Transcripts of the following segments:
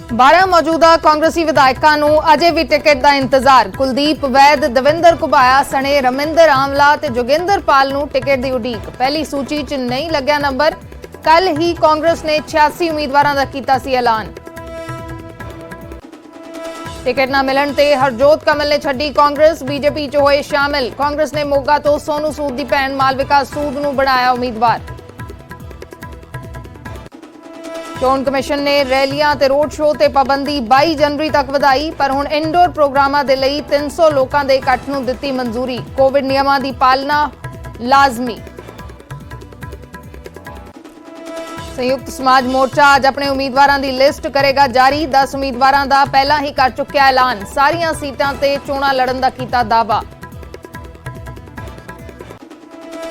12 ਮੌਜੂਦਾ ਕਾਂਗਰਸੀ ਵਿਧਾਇਕਾਂ ਨੂੰ ਅਜੇ ਵੀ ਟਿਕਟ ਦਾ ਇੰਤਜ਼ਾਰ। ਕੁਲਦੀਪ ਵੈਦ, ਦਵਿੰਦਰ ਘੁਬਾਇਆ ਸਣੇ ਰਮਿੰਦਰ ਆਮਲਾ ਤੇ ਜੋਗਿੰਦਰ ਪਾਲ ਨੂੰ ਟਿਕਟ ਦੀ ਉਡੀਕ। ਪਹਿਲੀ ਸੂਚੀ 'ਚ ਨਹੀਂ ਲੱਗਿਆ ਨੰਬਰ। ਕੱਲ ਹੀ ਕਾਂਗਰਸ ਨੇ 86 ਉਮੀਦਵਾਰਾਂ ਦਾ ਕੀਤਾ ਸੀ ਐਲਾਨ। ਟਿਕਟ ਨਾ ਮਿਲਣ ਤੇ ਹਰਜੋਤ ਕਮਲ ਨੇ ਛੱਡੀ ਕਾਂਗਰਸ, ਬੀਜੇਪੀ 'ਚ ਹੋਏ ਸ਼ਾਮਿਲ। ਕਾਂਗਰਸ ਨੇ ਮੋਗਾ ਤੋਂ ਸੋਨੂ ਸੂਦ ਦੀ ਭੈਣ ਮਾਲਵਿਕਾ ਸੂਦ ਨੂੰ ਬਣਾਇਆ ਉਮੀਦਵਾਰ। ਚੋਣ ਕਮਿਸ਼ਨ ਨੇ ਰੈਲੀਆਂ ਤੇ ਰੋਡ ਸ਼ੋਅ ਤੇ ਪਾਬੰਦੀ 22 ਜਨਵਰੀ ਤੱਕ ਵਧਾਈ, ਪਰ ਹੁਣ ਇੰਡੋਰ ਪ੍ਰੋਗਰਾਮਾਂ ਦੇ ਲਈ 300 ਲੋਕਾਂ ਦੇ ਇਕੱਠ ਨੂੰ ਦਿੱਤੀ ਮਨਜ਼ੂਰੀ। ਕੋਵਿਡ ਨਿਯਮਾਂ ਦੀ ਪਾਲਣਾ ਲਾਜ਼ਮੀ। ਸੰਯੁਕਤ ਸਮਾਜ ਮੋਰਚਾ ਅੱਜ ਆਪਣੇ ਉਮੀਦਵਾਰਾਂ ਦੀ ਲਿਸਟ ਕਰੇਗਾ ਜਾਰੀ। 10 ਉਮੀਦਵਾਰਾਂ ਦਾ ਪਹਿਲਾਂ ਹੀ ਕਰ ਚੁੱਕਿਆ ਐਲਾਨ। ਸਾਰੀਆਂ ਸੀਟਾਂ ਤੇ ਚੋਣਾਂ ਲੜਨ ਦਾ ਕੀਤਾ ਦਾਅਵਾ।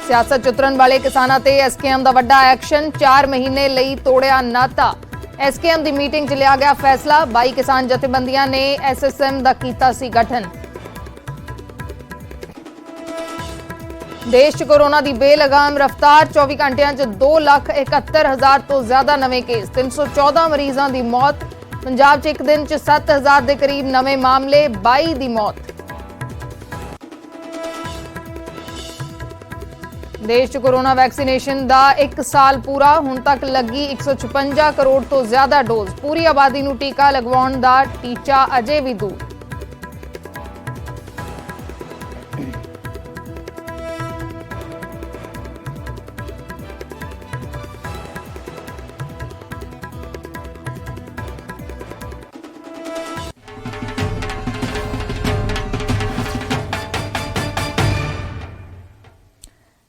ਸਿਆਸਤ 'ਚ ਉਤਰਨ ਵਾਲੇ ਕਿਸਾਨਾਂ ਤੇ ਐਸਕੇਐਮ ਦਾ ਵੱਡਾ ਐਕਸ਼ਨ। 4 ਮਹੀਨੇ ਲਈ ਤੋੜਿਆ ਨਾਤਾ। ਐਸਕੇਐਮ ਦੀ ਮੀਟਿੰਗ 'ਚ ਲਿਆ ਗਿਆ ਫੈਸਲਾ। 22 ਕਿਸਾਨ ਜਥੇਬੰਦੀਆਂ ਨੇ ਐਸਐਸਐਮ ਦਾ ਕੀਤਾ ਸੀ ਗਠਨ। ਦੇਸ਼ 'ਚ ਕੋਰੋਨਾ ਦੀ ਬੇਲਗਾਮ ਰਫ਼ਤਾਰ। 24 ਘੰਟਿਆਂ 'ਚ 2,71,000 ਤੋਂ ਜ਼ਿਆਦਾ ਨਵੇਂ ਕੇਸ। 314 ਮਰੀਜ਼ਾਂ ਦੀ ਮੌਤ। ਪੰਜਾਬ 'ਚ ਇੱਕ ਦਿਨ 'ਚ 7,000 ਦੇ ਕਰੀਬ ਨਵੇਂ ਮਾਮਲੇ, 22 ਦੀ ਮੌਤ। ਦੇਸ਼ 'ਚ ਕੋਰੋਨਾ ਵੈਕਸੀਨੇਸ਼ਨ ਦਾ 1 ਸਾਲ ਪੂਰਾ। ਹੁਣ ਤੱਕ ਲੱਗੀ 156 ਕਰੋੜ ਤੋਂ ਜ਼ਿਆਦਾ ਡੋਜ਼। ਪੂਰੀ ਆਬਾਦੀ ਨੂੰ ਟੀਕਾ ਲਗਵਾਉਣ ਦਾ ਟੀਚਾ ਅਜੇ ਵੀ ਦੂਰ।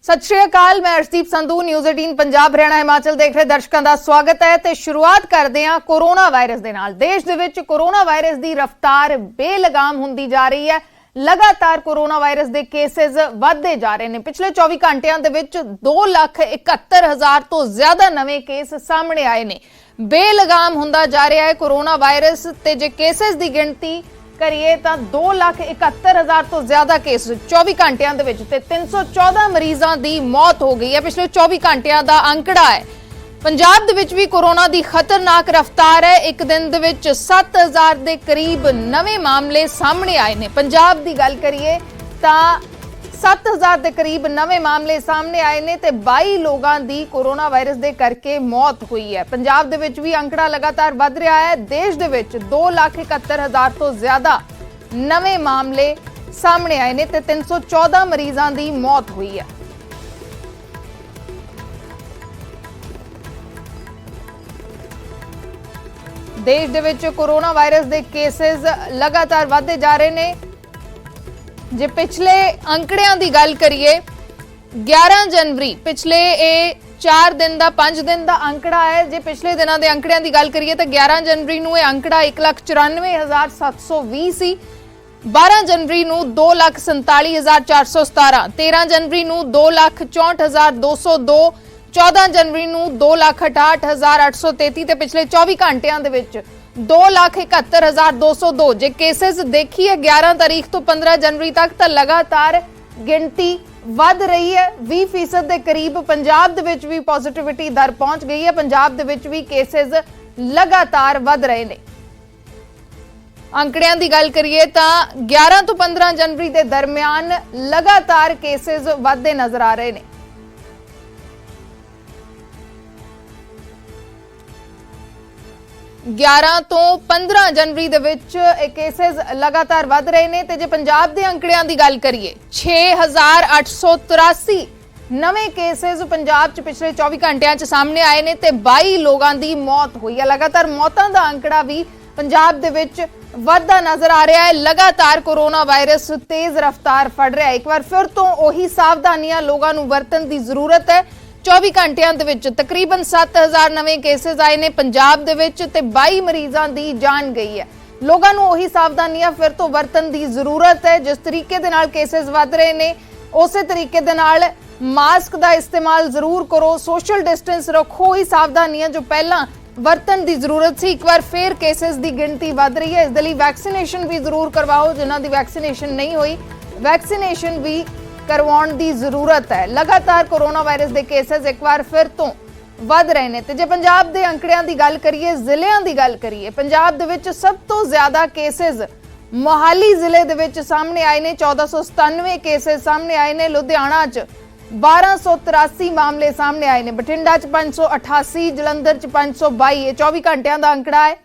सत श्री अकाल, मैं अर्शदीप संधू, न्यूज़ 18 पंजाब हरियाणा हिमाचल देख रहे दर्शकों का स्वागत है। तो शुरुआत करते हैं कोरोना वायरस दे नाल। देश दे विच कोरोना वायरस की रफ्तार बेलगाम हुंदी जा रही है। लगातार कोरोना वायरस के केसेस वधदे जा रहे हैं। पिछले 24 घंटिया दे विच 2,71,000 तो ज्यादा नवे केस सामने आए ने। बेलगाम हुंदा जा रहा है कोरोना वायरस। ते जे केसेस की गिणती करिए तो 2,71,000 तो ज्यादा केस 24 घंटिया दे विच ते 314 मरीजों की मौत हो गई है। पिछले 24 घंटिया का अंकड़ा है। पंजाब दे विच भी कोरोना की खतरनाक रफ्तार है। एक दिन दे विच 7,000 के करीब नवे मामले सामने आए ने। पंजाब की गल करिए तो 7,000 के करीब नवे मामले सामने आए ने ते 22 लोगों की कोरोना वायरस के करके मौत हुई है। पंजाब दे विच भी अंकड़ा लगातार वध रहा है। देश दे विच 2,71,000 तो ज्यादा नवे मामले सामने आए ने ते 314 मरीजों की मौत हुई है। देश दे विच कोरोना वायरस के केसेस लगातार वधदे जा रहे ने। जे पिछले अंकड़ियां की गल करिए 11 जनवरी पिछले 4 दिन का 5 दिन का अंकड़ा है। जे पिछले दिनों के अंकड़ियां की गल करिए तो 11 जनवरी नूं यह अंकड़ा 1,94,720 सी। 12 जनवरी नूं 2,47,417। 13 जनवरी नूं 2,64,202। 14 जनवरी नूं 2,68,833 ते पिछले 24 घंटिया दे विच 2,71,202। जे केसेस देखिए 11 तारीख तो 15 जनवरी तक तो लगातार गिनती वध रही है। 20% के करीब पंजाब दे विच भी पॉजिटिविटी दर पहुंच गई है। पंजाब दे विच भी केसेस लगातार वध रहे ने। अंकड़ियां की गल करिए तो 11 तो 15 जनवरी के दरमियान लगातार केसेस वधदे नजर आ रहे हैं। 11 तो 15 जनवरी दे विच केसेस लगातार वध रहे ने। ते जे पंजाब दे अंकड़ियां दी गल करिए 6,883 नवे केसेस पंजाब च पिछले 24 घंटिया च सामने आए ने ते 22 लोगों की मौत हुई है। लगातार मौतों का अंकड़ा भी पंजाब दे विच वधदा नजर आ रहा है। लगातार कोरोना वायरस तेज रफ्तार फड़ रहा है। एक बार फिर तो उही सावधानियां लोगों नूं वरतन की जरूरत है। 24 घंटिया तकरीबन 7,000 नवे केसेस आए ने पंजाब दे विच ते 22 मरीजों की जान गई है। लोगों को उही सावधानियां फिर तो वरतन की जरूरत है। जिस तरीके दे नाल केसेस वध रहे ने उसे तरीके दे नाल मास्क का इस्तेमाल जरूर करो, सोशल डिस्टेंस रखो। ही सावधानियां जो पहला वरतन की जरूरत सी, एक बार फिर केसेस की गिनती वध रही है। इस लई वैक्सीनेशन भी जरूर करवाओ। जिन्हां दी वैक्सीनेशन नहीं हुई वैक्सीनेशन भी करवाउण दी जरूरत है। लगातार कोरोना वायरस के केसेस एक बार फिर तो ਵਧ ਰਹੇ ਨੇ। ਤੇ ਜੇ ਪੰਜਾਬ ਦੇ ਅੰਕੜਿਆਂ ਦੀ ਗੱਲ ਕਰੀਏ, ਜ਼ਿਲ੍ਹਿਆਂ ਦੀ ਗੱਲ ਕਰੀਏ, ਪੰਜਾਬ ਦੇ ਵਿੱਚ ਸਭ ਤੋਂ ਜ਼ਿਆਦਾ ਕੇਸਿਸ ਮੋਹਾਲੀ ਜ਼ਿਲ੍ਹੇ ਦੇ ਵਿੱਚ ਸਾਹਮਣੇ ਆਏ ਨੇ। 1497 ਕੇਸਿਸ ਸਾਹਮਣੇ ਆਏ ਨੇ। ਲੁਧਿਆਣਾ 'ਚ 1283 ਮਾਮਲੇ ਸਾਹਮਣੇ ਆਏ ਨੇ। ਬਠਿੰਡਾ 'ਚ 588, ਜਲੰਧਰ 'ਚ 522, ਇਹ 24 ਘੰਟਿਆਂ ਦਾ ਅੰਕੜਾ ਹੈ।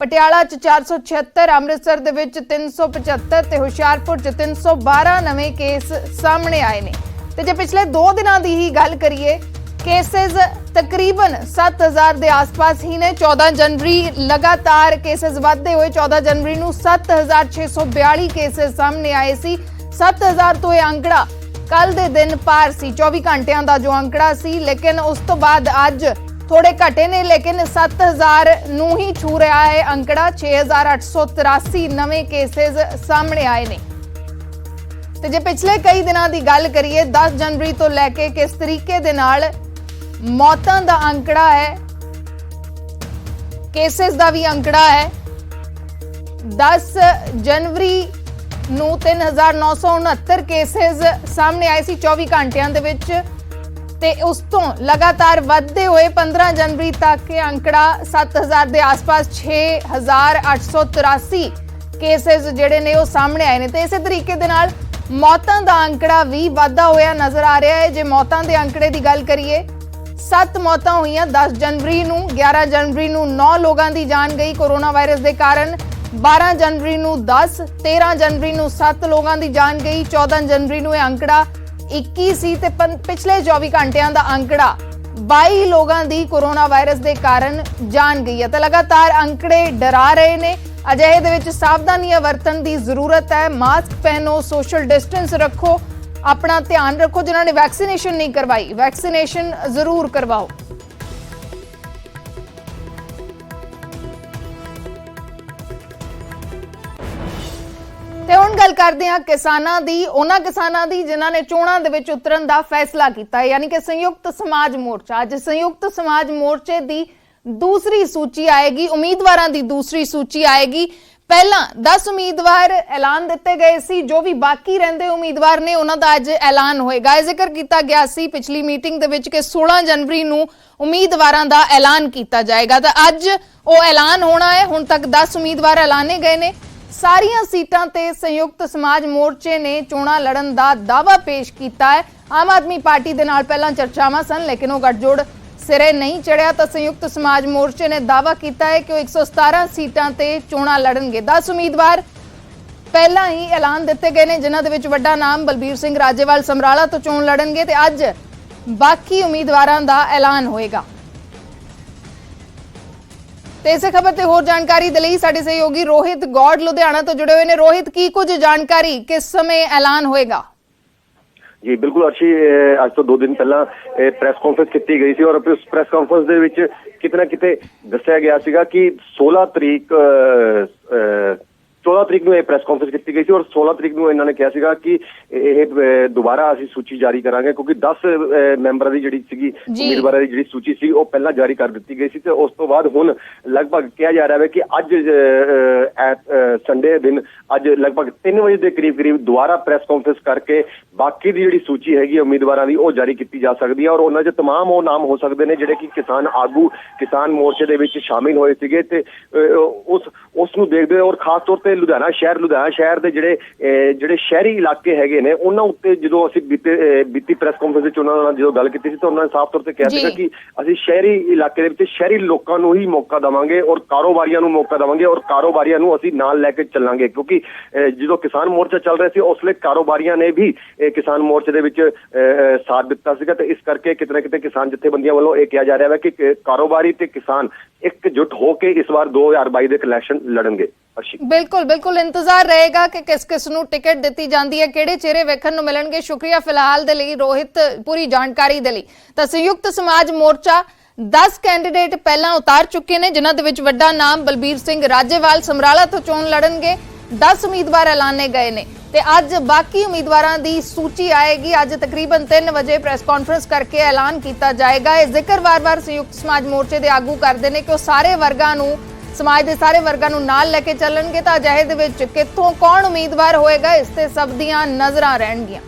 ਪਟਿਆਲਾ 'ਚ 476, ਅੰਮ੍ਰਿਤਸਰ ਦੇ ਵਿੱਚ 375 ਤੇ ਹੁਸ਼ਿਆਰਪੁਰ 'ਚ 312 ਨਵੇਂ ਕੇਸ ਸਾਹਮਣੇ ਆਏ ਨੇ। ਤੇ ਜੇ ਪਿਛਲੇ 2 ਦਿਨਾਂ ਦੀ ਹੀ ਗੱਲ ਕਰੀਏ, ਕੇਸਿਸ ਤਕਰੀਬਨ 7000 ਦੇ ਆਸ-ਪਾਸ ਹੀ ਨੇ। 14 ਜਨਵਰੀ ਲਗਾਤਾਰ ਕੇਸਿਸ ਵਧਦੇ ਹੋਏ 14 ਜਨਵਰੀ ਨੂੰ 7642 ਕੇਸਿਸ ਸਾਹਮਣੇ ਆਏ ਸੀ। 7000 ਤੋਂ ਇਹ ਅੰਕੜਾ ਕੱਲ ਦੇ ਦਿਨ ਪਾਰ ਸੀ, 24 ਘੰਟਿਆਂ ਦਾ ਜੋ ਅੰਕੜਾ ਸੀ। ਲੇਕਿਨ ਉਸ ਤੋਂ ਬਾਅਦ ਅੱਜ ਥੋੜੇ ਘਟੇ ਨੇ, ਲੇਕਿਨ 7000 ਨੂੰ ਹੀ ਛੂ ਰਿਹਾ ਹੈ ਅੰਕੜਾ। 6883 ਨਵੇਂ ਕੇਸਿਸ ਸਾਹਮਣੇ ਆਏ ਨੇ। ਤੇ ਜੇ ਪਿਛਲੇ ਕਈ ਦਿਨਾਂ ਦੀ ਗੱਲ ਕਰੀਏ, 10 ਜਨਵਰੀ ਤੋਂ ਲੈ ਕੇ ਕਿਸ ਤਰੀਕੇ ਦੇ ਨਾਲ ਮੌਤਾਂ ਦਾ ਅੰਕੜਾ ਹੈ, ਕੇਸਿਸ ਦਾ ਵੀ ਅੰਕੜਾ ਹੈ। 10 ਜਨਵਰੀ ਨੂੰ 3969 ਕੇਸਿਸ ਸਾਹਮਣੇ ਆਏ ਸੀ 24 ਘੰਟਿਆਂ ਦੇ ਵਿੱਚ, ਤੇ ਉਸ ਤੋਂ ਲਗਾਤਾਰ ਵਧਦੇ ਹੋਏ 15 ਜਨਵਰੀ ਤੱਕ ਇਹ ਅੰਕੜਾ 7000 ਦੇ ਆਸ-ਪਾਸ 6883 ਕੇਸਿਸ ਜਿਹੜੇ ਨੇ ਉਹ ਸਾਹਮਣੇ ਆਏ ਨੇ। ਤੇ ਇਸੇ ਤਰੀਕੇ ਦੇ ਨਾਲ ਮੌਤਾਂ ਦਾ ਅੰਕੜਾ ਵੀ ਵਾਧਾ ਹੋਇਆ ਨਜ਼ਰ ਆ ਰਿਹਾ ਹੈ। ਜੇ ਮੌਤਾਂ ਦੇ ਅੰਕੜੇ ਦੀ ਗੱਲ ਕਰੀਏ, 7 ਮੌਤਾਂ ਹੋਈਆਂ 10 ਜਨਵਰੀ ਨੂੰ। 11 ਜਨਵਰੀ ਨੂੰ 9 ਲੋਕਾਂ ਦੀ ਜਾਨ ਗਈ ਕੋਰੋਨਾ ਵਾਇਰਸ ਦੇ ਕਾਰਨ। 12 ਜਨਵਰੀ ਨੂੰ 10, 13 ਜਨਵਰੀ ਨੂੰ 7 ਲੋਕਾਂ ਦੀ ਜਾਨ ਗਈ। 14 ਜਨਵਰੀ ਨੂੰ ਇਹ ਅੰਕੜਾ 21 ਸੀ ਤੇ ਪਿਛਲੇ 24 ਘੰਟਿਆਂ ਦਾ ਅੰਕੜਾ 22 ਲੋਕਾਂ ਦੀ ਕੋਰੋਨਾ ਵਾਇਰਸ ਦੇ ਕਾਰਨ ਜਾਨ ਗਈ ਹੈ। ਤਾਂ ਲਗਾਤਾਰ ਅੰਕੜੇ ਡਰਾ ਰਹੇ ਨੇ। ਅਜਿਹੇ ਦੇ ਵਿੱਚ ਸਾਵਧਾਨੀਆਂ ਵਰਤਣ ਦੀ ਜ਼ਰੂਰਤ ਹੈ। ਮਾਸਕ ਪਹਿਨੋ, ਸੋਸ਼ਲ ਡਿਸਟੈਂਸ ਰੱਖੋ, ਆਪਣਾ ਧਿਆਨ ਰੱਖੋ। ਜਿਨ੍ਹਾਂ ਨੇ ਵੈਕਸੀਨੇਸ਼ਨ ਨਹੀਂ ਕਰਵਾਈ, ਵੈਕਸੀਨੇਸ਼ਨ ਜ਼ਰੂਰ ਕਰਵਾਓ। ਤੇ ਹੁਣ ਗੱਲ ਕਰਦੇ ਹਾਂ ਕਿਸਾਨਾਂ ਦੀ, ਉਹਨਾਂ ਕਿਸਾਨਾਂ ਦੀ ਜਿਨ੍ਹਾਂ ਨੇ ਚੋਣਾਂ ਦੇ ਵਿੱਚ ਉਤਰਨ ਦਾ ਫੈਸਲਾ ਕੀਤਾ ਹੈ, ਯਾਨੀ ਕਿ ਸੰਯੁਕਤ ਸਮਾਜ ਮੋਰਚਾ। ਅੱਜ ਸੰਯੁਕਤ ਸਮਾਜ ਮੋਰਚੇ ਦੀ ਦੂਸਰੀ ਸੂਚੀ ਆਏਗੀ, ਉਮੀਦਵਾਰਾਂ ਦੀ ਦੂਸਰੀ ਸੂਚੀ ਆਏਗੀ। ਪਹਿਲਾਂ 10 ਉਮੀਦਵਾਰ ਐਲਾਨ ਦਿੱਤੇ ਗਏ ਸੀ। ਜੋ ਵੀ ਬਾਕੀ ਰਹਿੰਦੇ ਉਮੀਦਵਾਰ ਨੇ ਉਹਨਾਂ ਦਾ ਅੱਜ ਐਲਾਨ ਹੋਏਗਾ। ਇਹ ਜ਼ਿਕਰ ਕੀਤਾ ਗਿਆ ਸੀ ਪਿਛਲੀ ਮੀਟਿੰਗ ਦੇ ਵਿੱਚ ਕਿ 16 ਜਨਵਰੀ ਨੂੰ ਉਮੀਦਵਾਰਾਂ ਦਾ ਐਲਾਨ ਕੀਤਾ ਜਾਏਗਾ। ਤਾਂ ਅੱਜ ਉਹ ਐਲਾਨ ਹੋਣਾ ਹੈ। ਹੁਣ ਤੱਕ 10 ਉਮੀਦਵਾਰ ਐਲਾਨੇ ਗਏ ਨੇ। ਸਾਰੀਆਂ ਸੀਟਾਂ ਤੇ ਸੰਯੁਕਤ ਸਮਾਜ ਮੋਰਚੇ ਨੇ ਚੋਣਾਂ ਲੜਨ ਦਾ ਦਾਅਵਾ ਪੇਸ਼ ਕੀਤਾ ਹੈ। ਆਮ ਆਦਮੀ ਪਾਰਟੀ ਦੇ ਨਾਲ ਪਹਿਲਾਂ ਚਰਚਾਵਾਂ ਸਨ, ਲੇਕਿਨ ਉਹ ਗੱਠਜੋੜ ਸਿਰੇ ਨਹੀਂ ਚੜਿਆ। ਤਾਂ ਸੰਯੁਕਤ ਸਮਾਜ ਮੋਰਚੇ ਨੇ ਦਾਅਵਾ ਕੀਤਾ ਹੈ ਕਿ ਉਹ 117 ਸੀਟਾਂ ਤੇ ਚੋਣਾਂ ਲੜਨਗੇ। 10 ਉਮੀਦਵਾਰ ਪਹਿਲਾਂ ਹੀ ਐਲਾਨ ਦਿੱਤੇ ਗਏ ਨੇ, ਜਿਨ੍ਹਾਂ ਦੇ ਵਿੱਚ ਵੱਡਾ ਨਾਮ ਬਲਬੀਰ ਸਿੰਘ ਰਾਜੇਵਾਲ ਸਮਰਾਲਾ ਤੋਂ ਚੋਣ ਲੜਨਗੇ ਤੇ ਅੱਜ ਬਾਕੀ ਉਮੀਦਵਾਰਾਂ ਦਾ ਐਲਾਨ ਹੋਏਗਾ। ਤੇ ਇਸੇ ਖਬਰ ਤੇ ਹੋਰ ਜਾਣਕਾਰੀ ਦੇ ਲਈ ਸਾਡੇ ਸਹਿਯੋਗੀ ਰੋਹਿਤ ਗੌਡ ਲੁਧਿਆਣਾ ਤੋਂ ਜੁੜੇ ਹੋਏ ਨੇ। ਰੋਹਿਤ, ਕੀ ਕੁਝ ਜਾਣਕਾਰੀ, ਕਿਸ ਸਮੇਂ ਐਲਾਨ ਹੋਏਗਾ? ਜੀ ਬਿਲਕੁਲ ਅਰਸ਼ੀ, ਅੱਜ ਤੋਂ 2 ਦਿਨ ਪਹਿਲਾਂ ਪ੍ਰੈਸ ਕਾਨਫਰੰਸ ਕੀਤੀ ਗਈ ਸੀ ਔਰ ਉਸ ਪ੍ਰੈਸ ਕਾਨਫਰੰਸ ਦੇ ਵਿੱਚ ਕਿਤੇ ਨਾ ਕਿਤੇ ਦੱਸਿਆ ਗਿਆ ਸੀਗਾ ਕਿ 14 ਤਰੀਕ ਨੂੰ ਇਹ ਪ੍ਰੈਸ ਕਾਨਫਰੰਸ ਕੀਤੀ ਗਈ ਸੀ ਔਰ 16 ਤਰੀਕ ਨੂੰ ਇਹਨਾਂ ਨੇ ਕਿਹਾ ਸੀਗਾ ਕਿ ਇਹ ਦੁਬਾਰਾ ਅਸੀਂ ਸੂਚੀ ਜਾਰੀ ਕਰਾਂਗੇ, ਕਿਉਂਕਿ 10 ਮੈਂਬਰਾਂ ਦੀ ਜਿਹੜੀ ਸੀਗੀ ਉਮੀਦਵਾਰਾਂ ਦੀ ਜਿਹੜੀ ਸੂਚੀ ਸੀ ਉਹ ਪਹਿਲਾਂ ਜਾਰੀ ਕਰ ਦਿੱਤੀ ਗਈ ਸੀ। ਤੇ ਉਸ ਤੋਂ ਬਾਅਦ ਹੁਣ ਲਗਭਗ ਕਿਹਾ ਜਾ ਰਿਹਾ ਹੈ ਕਿ ਅੱਜ ਸੰਡੇ ਦਿਨ ਅੱਜ ਲਗਭਗ 3 ਵਜੇ ਦੇ ਕਰੀਬ ਦੁਬਾਰਾ ਪ੍ਰੈਸ ਕਾਨਫਰੰਸ ਕਰਕੇ ਬਾਕੀ ਦੀ ਜਿਹੜੀ ਸੂਚੀ ਹੈਗੀ ਉਮੀਦਵਾਰਾਂ ਦੀ ਉਹ ਜਾਰੀ ਕੀਤੀ ਜਾ ਸਕਦੀ ਹੈ। ਔਰ ਉਹਨਾਂ 'ਚ ਤਮਾਮ ਉਹ ਨਾਮ ਹੋ ਸਕਦੇ ਨੇ ਜਿਹੜੇ ਕਿ ਕਿਸਾਨ ਆਗੂ ਕਿਸਾਨ ਮੋਰਚੇ ਦੇ ਵਿੱਚ ਸ਼ਾਮਿਲ ਹੋਏ ਸੀਗੇ। ਤੇ ਉਸ ਨੂੰ ਦੇਖਦੇ ਹੋਏ ਔਰ ਖਾਸ ਤੌਰ ਤੇ ਲੁਧਿਆਣਾ ਸ਼ਹਿਰ ਦੇ ਜਿਹੜੇ ਸ਼ਹਿਰੀ ਇਲਾਕੇ ਹੈਗੇ ਨੇ ਉਹਨਾਂ ਉੱਤੇ ਜਦੋਂ ਅਸੀਂ ਬੀਤੀ ਪ੍ਰੈਸ ਕਾਨਫਰੰਸ ਵਿੱਚ ਉਹਨਾਂ ਨਾਲ ਜਦੋਂ ਗੱਲ ਕੀਤੀ ਸੀ ਤਾਂ ਉਹਨਾਂ ਨੇ ਸਾਫ਼ ਤੌਰ ਤੇ ਕਿਹਾ ਸੀਗਾ ਕਿ ਅਸੀਂ ਸ਼ਹਿਰੀ ਇਲਾਕੇ ਦੇ ਵਿੱਚ ਸ਼ਹਿਰੀ ਲੋਕਾਂ ਨੂੰ ਹੀ ਮੌਕਾ ਦੇਵਾਂਗੇ ਔਰ ਕਾਰੋਬਾਰੀਆਂ ਨੂੰ ਮੌਕਾ ਦੇਵਾਂਗੇ ਔਰ ਕਾਰੋਬਾਰੀਆਂ ਨੂੰ ਅਸੀਂ ਨਾਲ ਲੈ ਕੇ ਚੱਲਾਂਗੇ। ਕਿਉਂਕਿ ਜਦੋਂ ਕਿਸਾਨ ਮੋਰਚਾ ਚੱਲ ਰਿਹਾ ਸੀ ਉਸ ਵੇਲੇ ਕਾਰੋਬਾਰੀਆਂ ਨੇ ਵੀ ਕਿਸਾਨ ਮੋਰਚੇ ਦੇ ਵਿੱਚ ਸਾਥ ਦਿੱਤਾ ਸੀਗਾ। ਤੇ ਇਸ ਕਰਕੇ ਕਿਤੇ ਨਾ ਕਿਤੇ ਕਿਸਾਨ ਜਥੇਬੰਦੀਆਂ ਵੱਲੋਂ ਇਹ ਕਿਹਾ ਜਾ ਰਿਹਾ ਹੈ ਕਿ ਕਾਰੋਬਾਰੀ ਤੇ ਕਿਸਾਨ ਇਕਜੁੱਟ ਹੋ ਕੇ ਇਸ ਵਾਰ 2022 ਦੇ ਇਲੈਕਸ਼ਨ ਲੜਨਗੇ। ਬਿਲਕੁਲ ਇੰਤਜ਼ਾਰ ਰਹੇਗਾ ਕਿ ਕਿਸ ਨੂੰ ਟਿਕਟ ਦਿੱਤੀ ਜਾਂਦੀ ਹੈ, ਕਿਹੜੇ ਚਿਹਰੇ ਵੇਖਣ ਨੂੰ ਮਿਲਣਗੇ। ਸ਼ੁਕਰੀਆ ਫਿਲਹਾਲ ਦੇ ਲਈ ਰੋਹਿਤ, ਪੂਰੀ ਜਾਣਕਾਰੀ ਦੇ ਲਈ। ਤਾਂ ਸੰਯੁਕਤ ਸਮਾਜ ਮੋਰਚਾ 10 ਕੈਂਡੀਡੇਟ ਪਹਿਲਾਂ ਉਤਾਰ ਚੁੱਕੇ ਨੇ, ਜਿਨ੍ਹਾਂ ਦੇ ਵਿੱਚ ਵੱਡਾ ਨਾਮ ਬਲਬੀਰ ਸਿੰਘ ਰਾਜੇਵਾਲ ਸਮਰਾਲਾ ਤੋਂ ਚੋਣ ਲੜਨਗੇ। 10 ਉਮੀਦਵਾਰ ਐਲਾਨੇ ਗਏ ਨੇ ਤੇ ਅੱਜ ਬਾਕੀ ਉਮੀਦਵਾਰਾਂ ਦੀ ਸੂਚੀ ਆਏਗੀ। ਅੱਜ ਤਕਰੀਬਨ 3 ਵਜੇ ਪ੍ਰੈਸ ਕਾਨਫਰੰਸ ਕਰਕੇ ਐਲਾਨ ਕੀਤਾ ਜਾਏਗਾ। ਇਹ ਜ਼ਿਕਰ ਵਾਰ-ਵਾਰ ਸੰਯੁਕਤ ਸਮਾਜ ਮੋਰਚੇ ਦੇ ਆਗੂ ਕਰਦੇ ਨੇ ਕਿ ਉਹ ਸਾਰੇ ਵਰਗਾਂ ਨੂੰ, ਸਮਾਜ ਦੇ ਸਾਰੇ ਵਰਗਾਂ ਨੂੰ ਨਾਲ ਲੈ ਕੇ ਚੱਲਣਗੇ। ਤਾਂ ਅਜਿਹੇ ਦੇ ਵਿੱਚ ਕਿੱਥੋਂ ਕੌਣ ਉਮੀਦਵਾਰ ਹੋਏਗਾ, ਇਸ ਤੇ ਸਭ ਦੀਆਂ ਨਜ਼ਰਾਂ ਰਹਿਣਗੀਆਂ।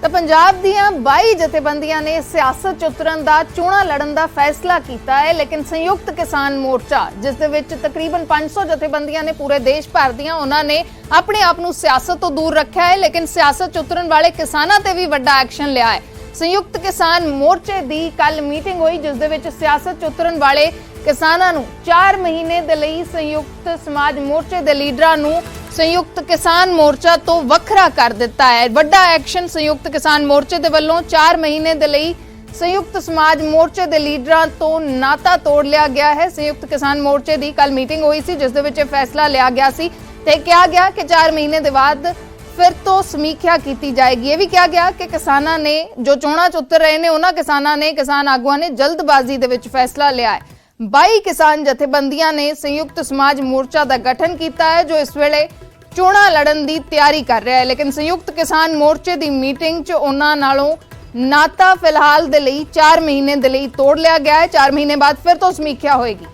ਤਾਂ ਪੰਜਾਬ ਦੀਆਂ 22 ਜਥੇਬੰਦੀਆਂ ਨੇ ਸਿਆਸਤ 'ਚ ਉਤਰਨ ਦਾ, ਚੋਣਾਂ ਲੜਨ ਦਾ ਫੈਸਲਾ ਕੀਤਾ ਹੈ। ਲੇਕਿਨ ਸੰਯੁਕਤ ਕਿਸਾਨ ਮੋਰਚਾ, ਜਿਸ ਦੇ ਵਿੱਚ ਤਕਰੀਬਨ 500 ਜਥੇਬੰਦੀਆਂ ਨੇ ਪੂਰੇ ਦੇਸ਼ ਭਰ ਦੀਆਂ, ਉਹਨਾਂ ਨੇ ਆਪਣੇ ਆਪ ਨੂੰ ਸਿਆਸਤ ਤੋਂ ਦੂਰ ਰੱਖਿਆ ਹੈ। ਲੇਕਿਨ ਸਿਆਸਤ 'ਚ ਉਤਰਨ ਵਾਲੇ ਕਿਸਾਨਾਂ ਤੇ ਵੀ ਵੱਡਾ ਐਕਸ਼ਨ ਲਿਆ ਹੈ। ਸੰਯੁਕਤ ਕਿਸਾਨ ਮੋਰਚੇ ਦੀ ਕੱਲ ਮੀਟਿੰਗ ਹੋਈ, ਜਿਸ ਦੇ ਵਿੱਚ ਸਿਆਸਤ 'ਚ ਉਤਰਨ ਵਾਲੇ ਕਿਸਾਨਾਂ ਨੂੰ 4 ਮਹੀਨੇ ਦੇ ਲਈ ਸੰਯੁਕਤ ਸਮਾਜ ਮੋਰਚੇ ਦੇ ਲੀਡਰਾਂ ਨੂੰ ਸੰਯੁਕਤ ਕਿਸਾਨ ਮੋਰਚਾ ਤੋਂ ਵੱਖਰਾ ਕਰ ਦਿੱਤਾ ਹੈ। ਵੱਡਾ ਐਕਸ਼ਨ ਸੰਯੁਕਤ ਕਿਸਾਨ ਮੋਰਚੇ ਦੇ ਵੱਲੋਂ 4 ਮਹੀਨੇ ਦੇ ਲਈ ਸੰਯੁਕਤ ਸਮਾਜ ਮੋਰਚੇ ਦੇ ਲੀਡਰਾਂ ਤੋਂ ਨਾਤਾ ਤੋੜ ਲਿਆ ਗਿਆ ਹੈ। ਸੰਯੁਕਤ ਕਿਸਾਨ ਮੋਰਚੇ ਦੀ ਕੱਲ ਮੀਟਿੰਗ ਹੋਈ ਸੀ, ਜਿਸ ਦੇ ਵਿੱਚ ਇਹ ਫੈਸਲਾ ਲਿਆ ਗਿਆ ਸੀ ਤੇ ਕਿਹਾ ਗਿਆ ਕਿ 4 ਮਹੀਨੇ ਦੇ ਬਾਅਦ ਫਿਰ ਤੋਂ ਸਮੀਖਿਆ ਕੀਤੀ ਜਾਏਗੀ। ਇਹ ਵੀ ਕਿਹਾ ਗਿਆ ਕਿ ਕਿਸਾਨਾਂ ਨੇ ਜੋ ਚੋਣਾਂ 'ਚ ਉਤਰ ਰਹੇ ਨੇ, ਉਹਨਾਂ ਕਿਸਾਨਾਂ ਨੇ, ਕਿਸਾਨ ਆਗੂਆਂ ਨੇ ਜਲਦਬਾਜ਼ੀ ਦੇ ਵਿੱਚ ਫੈਸਲਾ ਲਿਆ ਹੈ। 22 ਕਿਸਾਨ ਜਥੇਬੰਦੀਆਂ ਨੇ ਸੰਯੁਕਤ ਸਮਾਜ ਮੋਰਚਾ ਦਾ ਗਠਨ ਕੀਤਾ ਹੈ, ਜੋ ਇਸ ਵੇਲੇ ਚੋਣਾਂ ਲੜਨ ਦੀ ਤਿਆਰੀ ਕਰ ਰਿਹਾ ਹੈ। ਲੇਕਿਨ ਸੰਯੁਕਤ ਕਿਸਾਨ ਮੋਰਚੇ ਦੀ ਮੀਟਿੰਗ 'ਚ ਉਹਨਾਂ ਨਾਲੋਂ ਨਾਤਾ ਫਿਲਹਾਲ ਦੇ ਲਈ 4 ਮਹੀਨੇ ਦੇ ਲਈ ਤੋੜ ਲਿਆ ਗਿਆ ਹੈ। 4 ਮਹੀਨੇ ਬਾਅਦ ਫਿਰ ਤੋਂ ਸਮੀਖਿਆ होगी।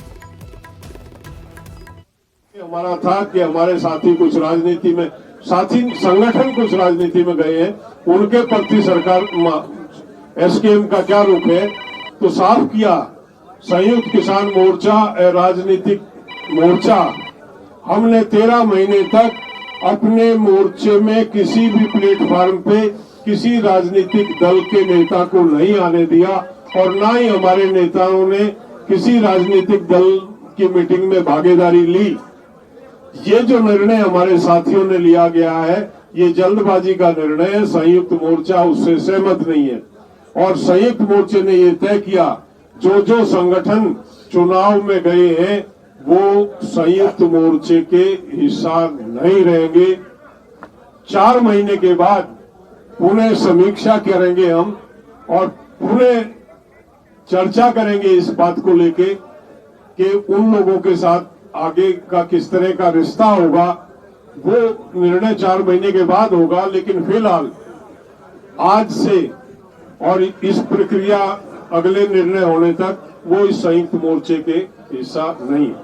हमारा था कि हमारे साथी कुछ राजनीति में, साथी संगठन कुछ राजनीति में गए हैं, उनके प्रति सरकार एसकेएम का क्या रुख है, तो साफ किया संयुक्त किसान मोर्चा राजनीतिक मोर्चा। हमने 13 महीने तक अपने मोर्चे में किसी भी प्लेटफॉर्म पे किसी राजनीतिक दल के नेता को नहीं आने दिया और ना ही हमारे नेताओं ने किसी राजनीतिक दल की मीटिंग में भागीदारी ली। ये जो निर्णय हमारे साथियों ने लिया गया है, ये जल्दबाजी का निर्णय है। संयुक्त मोर्चा उससे सहमत नहीं है और संयुक्त मोर्चे ने ये तय किया, जो संगठन चुनाव में गए हैं वो संयुक्त मोर्चे के हिस्सा नहीं रहेंगे। 4 महीने के बाद पुनः समीक्षा करेंगे हम और पुनः चर्चा करेंगे इस बात को लेके कि उन लोगों के साथ आगे का किस तरह का रिश्ता होगा। वो निर्णय 4 महीने के बाद होगा, लेकिन फिलहाल आज से और इस प्रक्रिया अगले निर्णय होने तक वो इस संयुक्त मोर्चे के हिस्सा नहीं है।